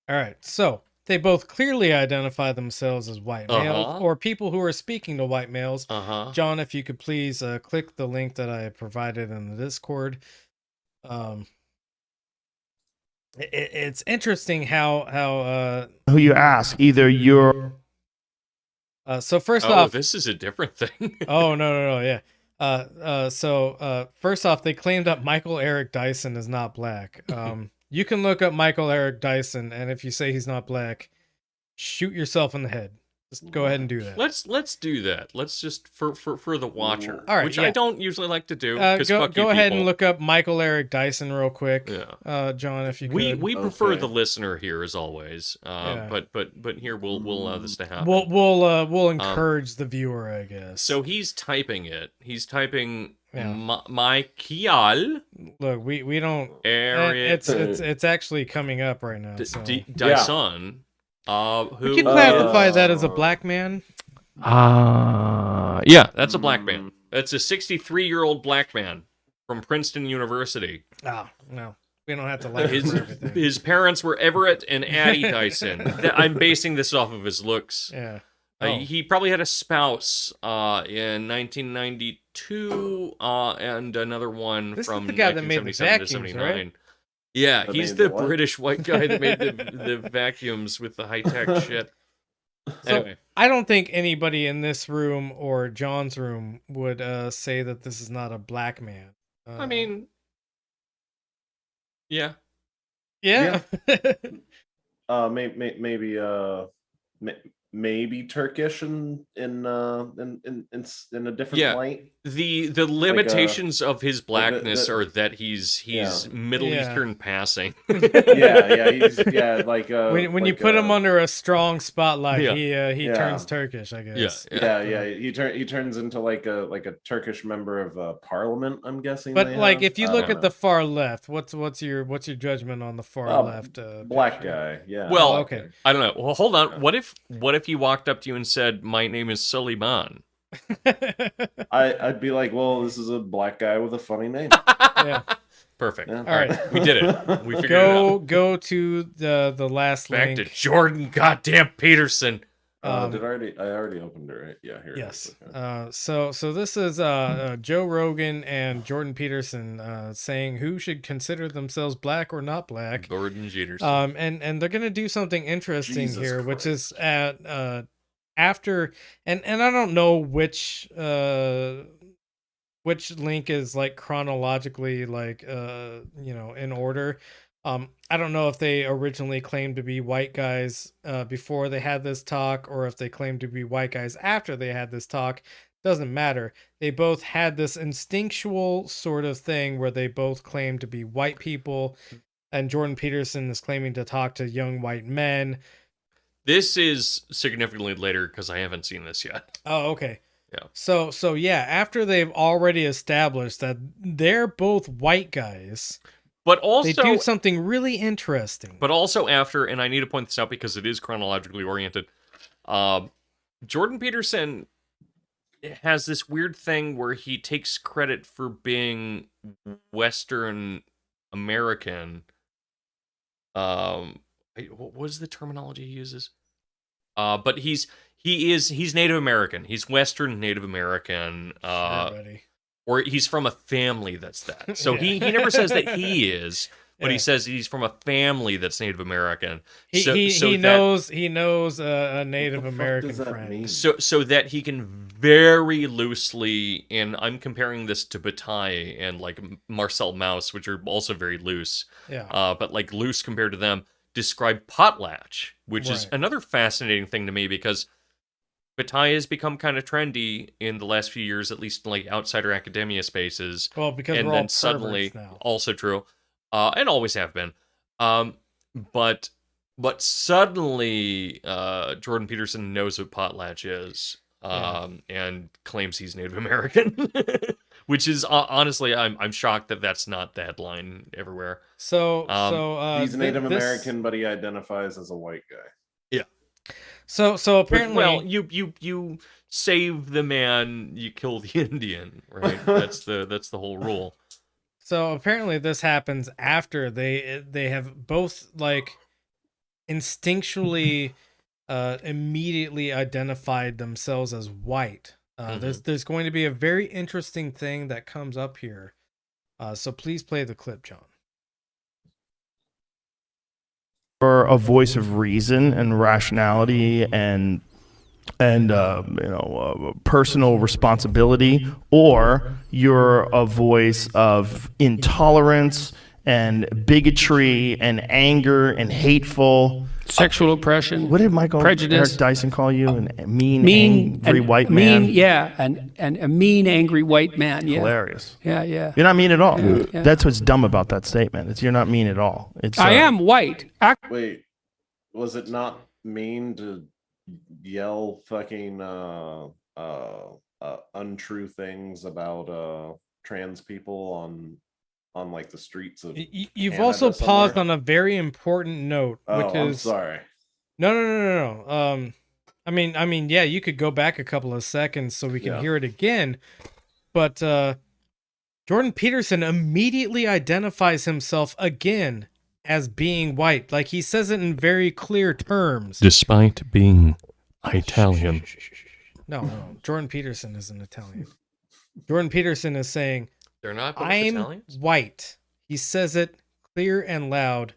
All right, so they both clearly identify themselves as white males or people who are speaking to white males. John, if you could please click the link that I provided in the Discord. It's interesting how who you ask, either you're so first off, this is a different thing. no, yeah. So first off, they claimed that Michael Eric Dyson is not black. You can look up Michael Eric Dyson, and if you say he's not black, shoot yourself in the head. Just go ahead and do that. Let's do that. Let's just for the watcher, all right, which I don't usually like to do. Go ahead and look up Michael Eric Dyson real quick. Yeah. John, if you could. We prefer the listener here as always. But here we'll allow this to happen. We'll encourage the viewer, I guess. So he's typing it. He's typing. Michael. Look, we don't. Eric. It's actually coming up right now. Dyson. We can classify that as a black man. Yeah, that's a black man. That's a 63-year-old black man from Princeton University. Oh, no. We don't have to like his parents were Everett and Addie Dyson. I'm basing this off of his looks. Yeah. He probably had a spouse in 1992 and another one this from is the guy that made the 1977 to vacuums, 79. right? Yeah, he's the British white guy that made the vacuums with the high-tech shit. Anyway. So, I don't think anybody in this room or John's room would say that this is not a black man. I mean, yeah. Maybe Turkish in a different light. The limitations of his blackness are that he's Middle Eastern passing. When you put him under a strong spotlight, he turns Turkish, I guess. He turns into like a Turkish member of parliament, I'm guessing. But if you look at the far left, what's your judgment on the far left? Black guy, yeah. Well, okay. I don't know. Well, hold on. What if he walked up to you and said, "My name is Suleiman"? I'd be like, well, this is a black guy with a funny name. Yeah. Perfect. Yeah. All right. We did it. We figured it out. Go to the last Back link. to Jordan goddamn Peterson. I already opened it, right? Yeah, here Yes. it is. Okay. So this is Joe Rogan and Jordan Peterson saying who should consider themselves black or not black. Jordan Peterson. And they're gonna do something interesting Jesus here, Christ. which is at after and I don't know which link is like chronologically like in order. I don't know if they originally claimed to be white guys before they had this talk, or if they claimed to be white guys after they had this talk. Doesn't matter. They both had this instinctual sort of thing where they both claimed to be white people, and Jordan Peterson is claiming to talk to young white men. This is significantly later because I haven't seen this yet. Oh, okay. Yeah. So yeah, after they've already established that they're both white guys, but also they do something really interesting. But also after, and I need to point this out because it is chronologically oriented, Jordan Peterson has this weird thing where he takes credit for being Western American. What was the terminology he uses? But he's Native American. He's Western Native American. Or he's from a family that's that. So he never says that he is, but he says he's from a family that's Native American. He knows a Native American friend. So that he can very loosely, and I'm comparing this to Bataille and like Marcel Mauss, which are also very loose. Yeah. But like loose compared to them, describe potlatch, which is another fascinating thing to me because Bataille has become kind of trendy in the last few years, at least in like outsider academia spaces. Well, because and we're then all suddenly, now. Also true, and always have been. But suddenly, Jordan Peterson knows what potlatch is, and claims he's Native American, which is honestly, I'm shocked that that's not the headline everywhere. So he's Native American, but he identifies as a white guy. Yeah. So apparently, well, you save the man, you kill the Indian, right? That's the whole rule. So apparently, this happens after they have both like instinctually immediately identified themselves as white. There's going to be a very interesting thing that comes up here. So please play the clip, John. For a voice of reason and rationality and personal responsibility, or you're a voice of intolerance and bigotry and anger and hateful sexual oppression. What did Michael prejudice, Eric Dyson call you? A mean angry white man. And a mean angry white man. Yeah. Hilarious. Yeah. You're not mean at all. Yeah. That's what's dumb about that statement. It's you're not mean at all. It's I am white. Wait, was it not mean to yell fucking untrue things about trans people on like the streets of You've Canada also paused somewhere? on a very important note, which I'm is sorry. No. I mean, yeah, you could go back a couple of seconds so we can hear it again, but Jordan Peterson immediately identifies himself again as being white. Like he says it in very clear terms. Despite being Italian. No. Jordan Peterson isn't Italian. Jordan Peterson is saying, they're not both I'm Italians? white. He says it clear and loud.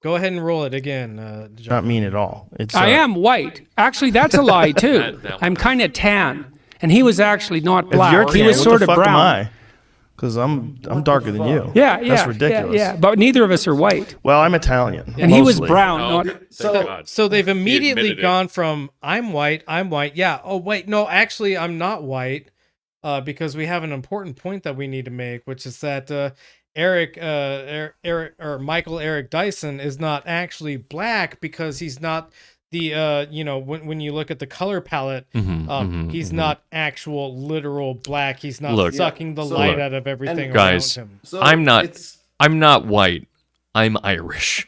Go ahead and roll it again, John. not mean at all. It's I am white. Actually, that's a lie too. I'm kind of tan, and he was actually not black. If you're He tan, was what sort the of fuck brown. am I? Because I'm darker than you. Yeah. That's ridiculous. Yeah. But neither of us are white. Well, I'm Italian. And he was mostly. brown. So they've immediately admitted it. gone from I'm white. Yeah. Oh wait, no, actually I'm not white, because we have an important point that we need to make, which is that Michael Eric Dyson is not actually black because he's not the when you look at the color palette, he's not actual literal black. He's not sucking the light out of everything guys, around him. So I'm not white. I'm Irish.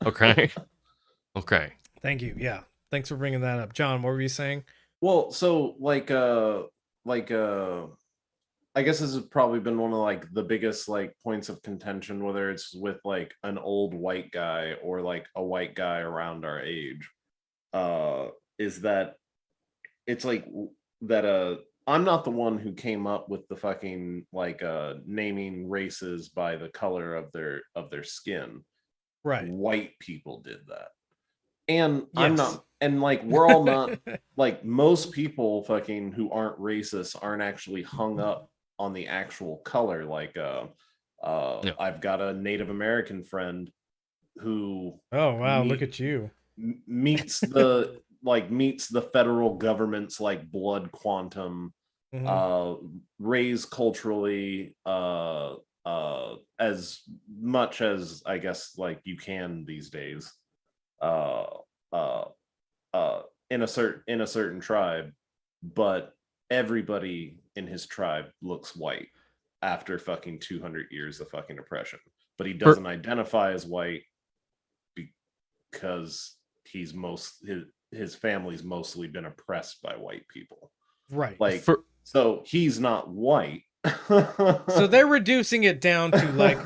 Okay. Thank you. Yeah. Thanks for bringing that up. John, what were you saying? Well, so I guess this has probably been one of like the biggest like points of contention, whether it's with like an old white guy or like a white guy around our age. is that it's like that I'm not the one who came up with the fucking like naming races by the color of their skin. Right. White people did that. And Yes. I'm not, and like we're all not, like most people fucking who aren't racist aren't actually hung up on the actual color. Like I've got a Native American friend who Oh wow, look at you. meets the meets the federal government's like blood quantum, raised culturally as much as I guess like you can these days. In a certain tribe, but everybody in his tribe looks white after fucking 200 years of fucking oppression. But he doesn't identify as white because his family's mostly been oppressed by white people. Right. Like so he's not white. So they're reducing it down to like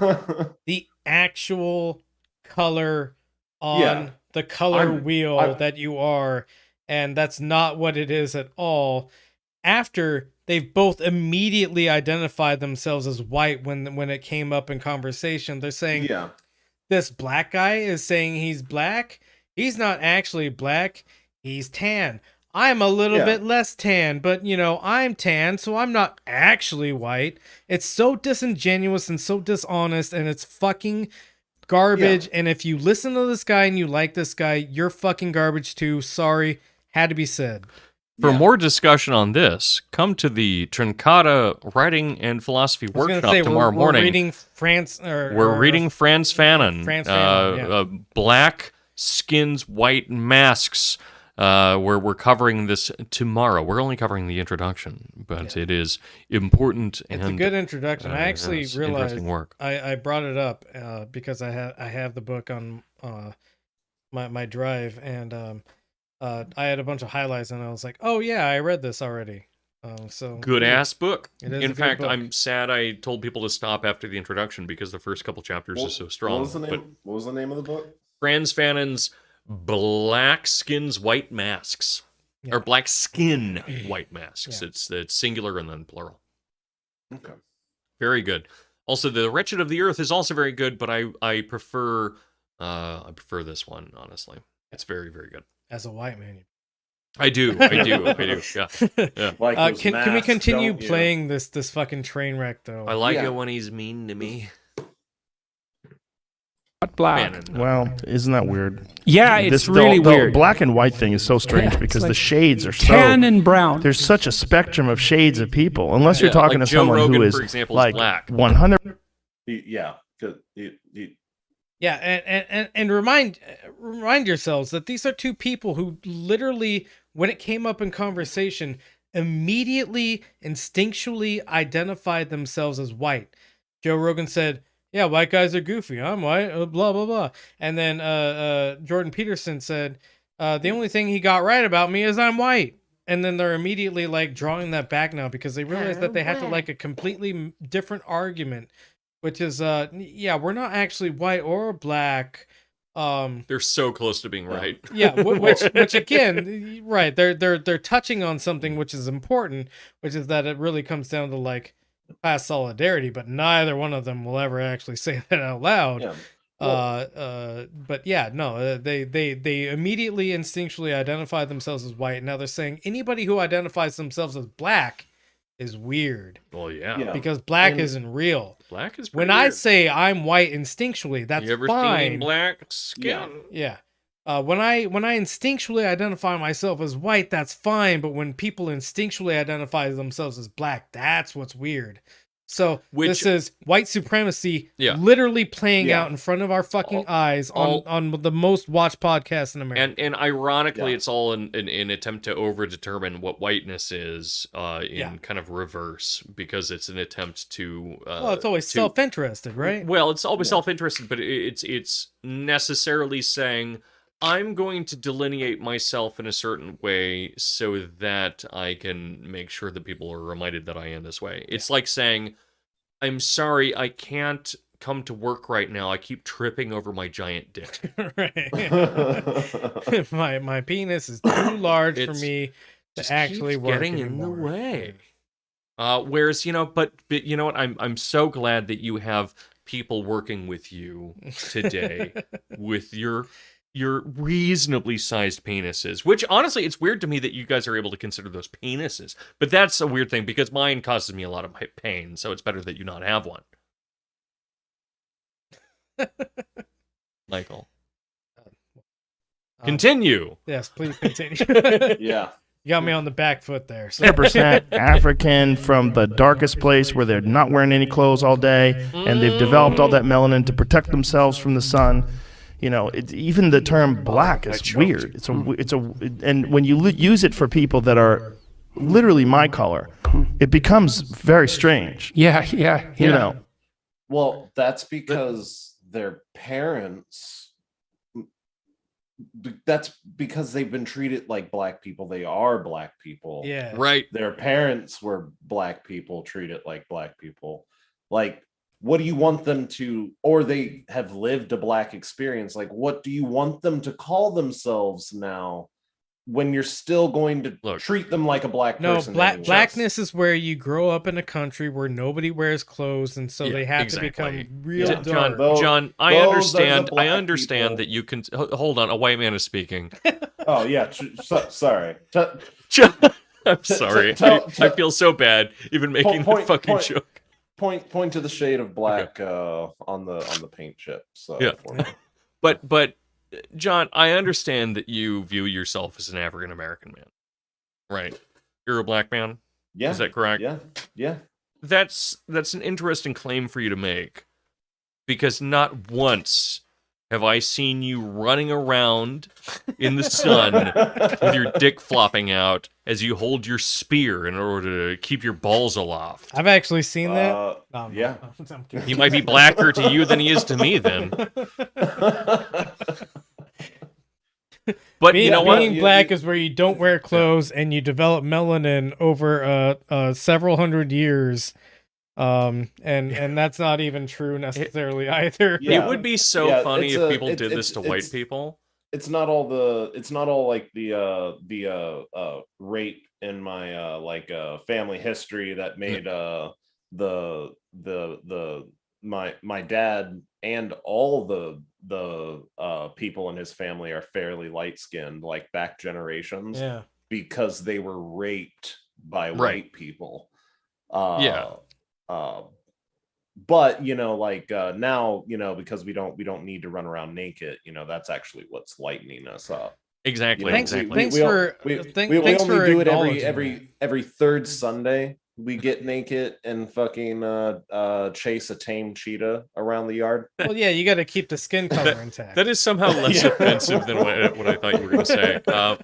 the actual color on the color wheel that you are, and that's not what it is at all. After they've both immediately identified themselves as white when it came up in conversation, they're saying, this black guy is saying he's black. He's not actually black. He's tan. I'm a little bit less tan, but you know, I'm tan, so I'm not actually white. It's so disingenuous and so dishonest, and it's fucking garbage. And if you listen to this guy and you like this guy, you're fucking garbage too. Sorry, had to be said. For more discussion on this, come to the Trincata Writing and Philosophy Workshop tomorrow morning. We're reading Franz Fanon. Black Skins, White Masks. Where we're covering this tomorrow. We're only covering the introduction, but it is important. It's a good introduction. I actually realized work. I brought it up because I have the book on my drive, and I had a bunch of highlights, and I was like, oh yeah, I read this already. So good ass book. In fact, book. I'm sad I told people to stop after the introduction because the first couple chapters are so strong. What was the name of the book? Franz Fanon's Black Skins, White Masks, or Black Skin, White Masks. It's singular and then plural. Okay, very good. Also, The Wretched of the Earth is also very good, but I prefer this one, honestly. It's very, very good. As a white man, I do. Yeah. Like can we continue playing this fucking train wreck though? I like it when he's mean to me. Black. Well, isn't that weird? Yeah, it's really weird. The black and white thing is so strange because like the shades are so tan and brown. There's such a spectrum of shades of people. Unless you're talking like to Joe someone Rogan, who is for example, like is black. 100. And remind yourselves that these are two people who literally, when it came up in conversation, immediately instinctually identified themselves as white. Joe Rogan said, yeah, white guys are goofy. I'm white, blah, blah, blah. And then Jordan Peterson said, the only thing he got right about me is I'm white. And then they're immediately like drawing that back now because they realize that they have to like a completely different argument, which is, we're not actually white or black. They're so close to being right. Yeah, which again, right? They're touching on something which is important, which is that it really comes down to like class solidarity, but neither one of them will ever actually say that out loud. But yeah, no, they immediately instinctually identify themselves as white. Now they're saying anybody who identifies themselves as black is weird. Well, yeah. Because black isn't real. Black is when weird. I say I'm white instinctually, that's you ever fine. seen black skin? Yeah. When I instinctually identify myself as white, that's fine. But when people instinctually identify themselves as black, that's what's weird. So this is white supremacy literally playing out in front of our fucking eyes on the most watched podcast in America. And ironically, it's all in an attempt to over-determine what whiteness is in kind of reverse, because it's an attempt to... well, it's always self-interested, right? Well, it's always self-interested, but it's necessarily saying, I'm going to delineate myself in a certain way so that I can make sure that people are reminded that I am this way. It's like saying, I'm sorry, I can't come to work right now, I keep tripping over my giant dick. Right. my penis is too large for me to actually keeps work getting anymore. in the way. Whereas, but you know what? I'm so glad that you have people working with you today with your reasonably sized penises, which honestly, it's weird to me that you guys are able to consider those penises. But that's a weird thing because mine causes me a lot of pain, so it's better that you not have one. Michael. Continue. Yes, please continue. Yeah. You got me on the back foot there. So. 100% African from the darkest place where they're not wearing any clothes all day, and they've developed all that melanin to protect themselves from the sun. You know, even the term black is weird. And when you use it for people that are literally my color, it becomes very strange. Yeah. You know. Well, that's because their parents. That's because they've been treated like black people. They are black people. Yeah. Right. Their parents were black people, treated like black people. Like, what do you want them to, or they have lived a black experience? Like, what do you want them to call themselves now when you're still going to treat them like a black person? No, blackness is where you grow up in a country where nobody wears clothes, and so they have to become real dark. John, I understand that you can. Hold on, a white man is speaking. Oh yeah, sorry. I'm sorry. I feel so bad even making the fucking joke. Point to the shade of black on the paint chips. Yeah, but. John, I understand that you view yourself as an African American man, right? You're a black man. Yeah, is that correct? Yeah. That's an interesting claim for you to make, because not once have I seen you running around in the sun with your dick flopping out as you hold your spear in order to keep your balls aloft. I've actually seen that. Yeah. He might be blacker to you than he is to me then. But you know what? Being black is where you don't wear clothes and you develop melanin over several hundred years. And that's not even true necessarily either. It would be so funny if people did this to white people. It's not all like the rape in my family history that made my dad and all the people in his family are fairly light skinned, like back generations. Yeah. Because they were raped by white people. But now, because we don't need to run around naked, that's actually what's lightening us up. Exactly. Thanks We for only do acknowledging it every third Sunday. We get naked and fucking chase a tame cheetah around the yard. Well, yeah, you got to keep the skin color intact. That is somehow less offensive than what I thought you were going to say. But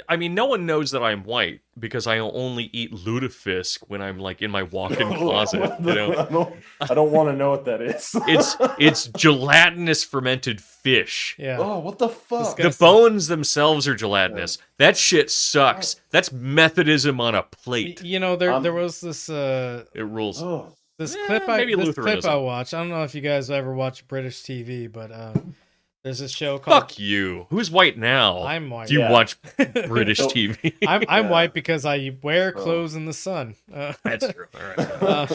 I mean, no one knows that I'm white because I only eat lutefisk when I'm like in my walk-in closet. I don't want to know what that is. It's gelatinous fermented fish. Yeah. Oh, what the fuck? The bones themselves are gelatinous. That shit sucks. That's Methodism on a plate. There was this. It rules. This clip I watched. I don't know if you guys ever watch British TV, but there's this show called. Fuck you. Who's white now? I'm white. Do you watch British TV? I'm white because I wear clothes in the sun. That's true. All right.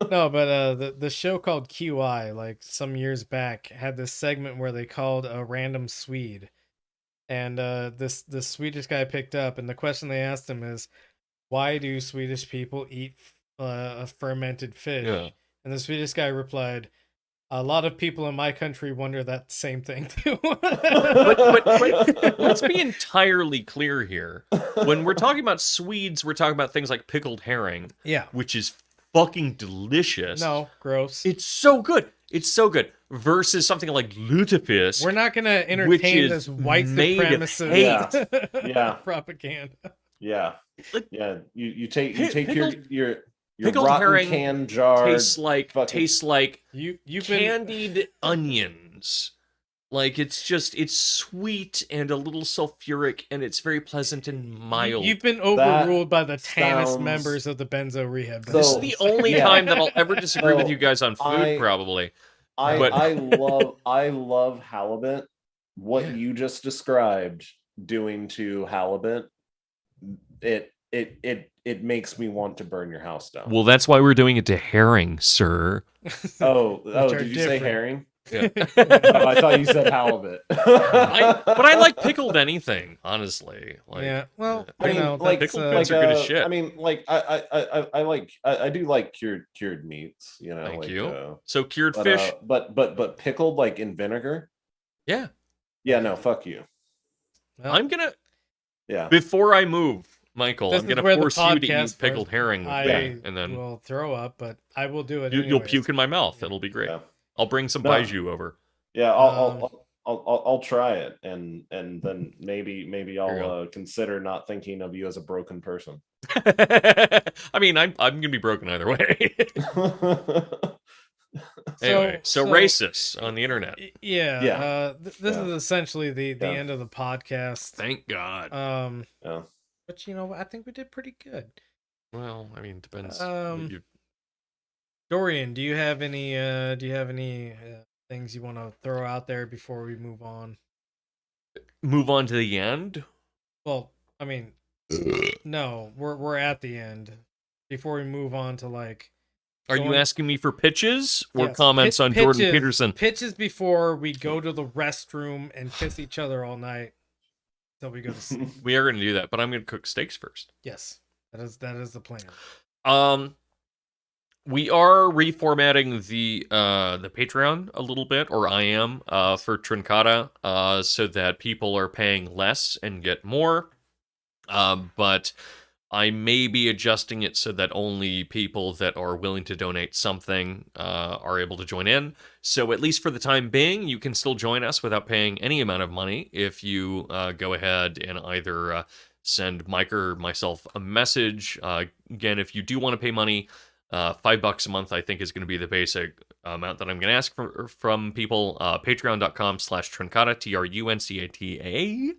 No, but the show called QI, like some years back, had this segment where they called a random Swede, and this Swedish guy picked up, and the question they asked him is, "Why do Swedish people eat a fermented fish?" Yeah. And the Swedish guy replied, "A lot of people in my country wonder that same thing too." but let's be entirely clear here. When we're talking about Swedes, we're talking about things like pickled herring. Yeah. Which is fucking delicious. No, gross. It's so good. It's so good. Versus something like lutefisk. We're not going to entertain this white supremacist propaganda. Yeah. You take your pickled rotten herring can jar tastes like you've candied onions, Like, it's sweet and a little sulfuric, and it's very pleasant and mild. You've been overruled by the tannest members of the Benzo Rehab. This is the only time that I'll ever disagree with you guys on food, probably. I love halibut. What you just described doing to halibut, it makes me want to burn your house down. Well, that's why we're doing it to herring, sir. Did you say herring? Yeah. I thought you said halibut. But I like pickled anything, honestly. Like, yeah, well, I mean, pickled meats are good as shit. I mean, like I do like cured meats. You know, Thank like, you. So cured fish, but pickled like in vinegar. Yeah. Yeah. No, fuck you. Well, I'm gonna. Yeah. Before I move, Michael, this I'm is gonna where the force you to podcast eat pickled herring with me, and then will throw up, but I will do it. you'll puke in my mouth. It'll be great. Yeah. I'll bring some No. baijiu over. Yeah, I'll try it, and then maybe I'll consider not thinking of you as a broken person. I mean, I'm gonna be broken either way. Anyway, so racist on the internet. Yeah. This is essentially the end of the podcast. Thank God. But you know, I think we did pretty good. Well, I mean, depends. Dorian, do you have any things you want to throw out there before we move on? Move on to the end? Well, I mean, no, we're at the end. Before we move on to like, are you asking me for pitches or Yes, comments on pitches, Jordan Peterson? Pitches before we go to the restroom and kiss each other all night until we go to sleep. We are going to do that, but I'm going to cook steaks first. Yes, that is the plan. We are reformatting the Patreon a little bit, or I am, for Trincata, so that people are paying less and get more. But I may be adjusting it so that only people that are willing to donate something are able to join in. So at least for the time being, you can still join us without paying any amount of money if you go ahead and either send Mike or myself a message. Again, if you do want to pay money, $5 a month, I think, is going to be the basic amount that I'm going to ask from people. Patreon.com/Truncata, TRUNCATA.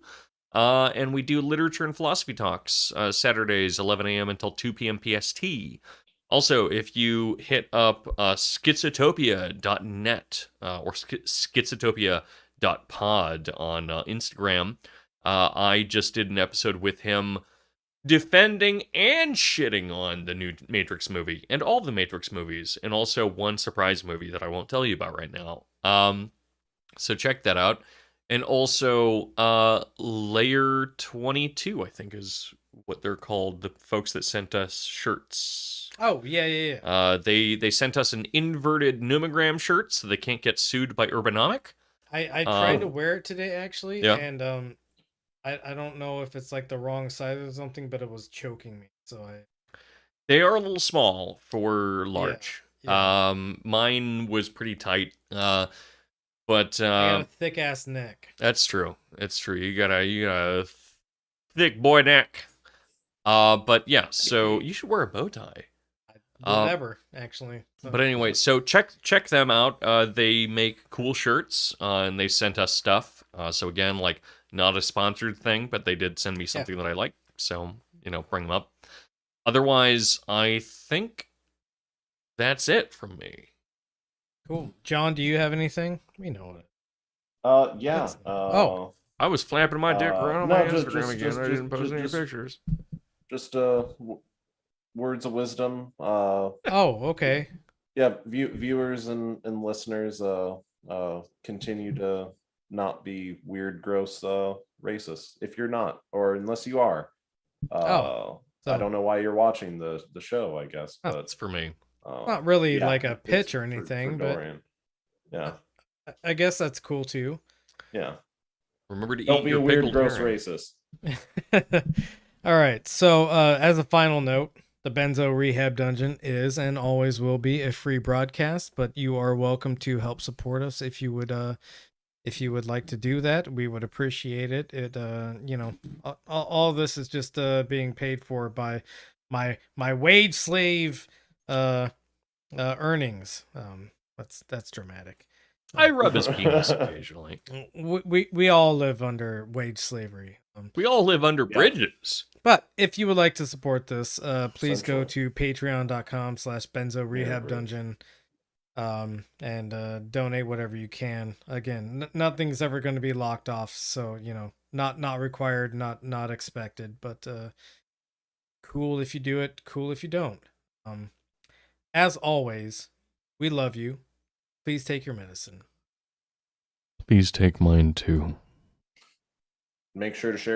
And we do literature and philosophy talks Saturdays, 11 a.m. until 2 p.m. PST. Also, if you hit up schizotopia.net or schizotopia.pod on Instagram, I just did an episode with him defending and shitting on the new Matrix movie and all the Matrix movies, and also one surprise movie that I won't tell you about right now. So check that out. And also, Layer 22, I think, is what they're called. The folks that sent us shirts. Oh, yeah. They sent us an inverted pneumogram shirt, so they can't get sued by Urbanomic. I tried to wear it today, actually, yeah. And I don't know if it's like the wrong size or something, but it was choking me. So they are a little small for large. Yeah. Mine was pretty tight. But I got a thick ass neck. That's true. It's true. You got a thick boy neck. But yeah, so you should wear a bow tie. Whatever, actually. But anyway, so check them out. They make cool shirts, and they sent us stuff. So again, like, not a sponsored thing, but they did send me something that I like. So, bring them up. Otherwise, I think that's it from me. Cool. John, do you have anything? We know it. Yeah. I was flapping my dick around on my Instagram again. I didn't post any pictures. Just words of wisdom. Okay. Yeah, viewers and listeners, continue to not be weird, gross, racist. If you're not, or unless you are, I don't know why you're watching the show. I guess, but that's for me. Not really like a pitch or anything, for Dorian. But yeah, I guess that's cool too. Yeah. Remember to don't eat be your a weird, gross herring. racist. All right. So, as a final note, the Benzo Rehab Dungeon is and always will be a free broadcast, but you are welcome to help support us if you would like to do that. We would appreciate it. All this is just being paid for by my wage slave earnings. That's dramatic. I rub his penis occasionally. We all live under wage slavery. We all live under bridges. But if you would like to support this, please go to patreon.com/BenzoRehabDungeon and donate whatever you can. Again, nothing's ever going to be locked off, so not required, not expected, but cool if you do it, cool if you don't. As always, we love you. Please take your medicine. Please take mine too. Make sure to share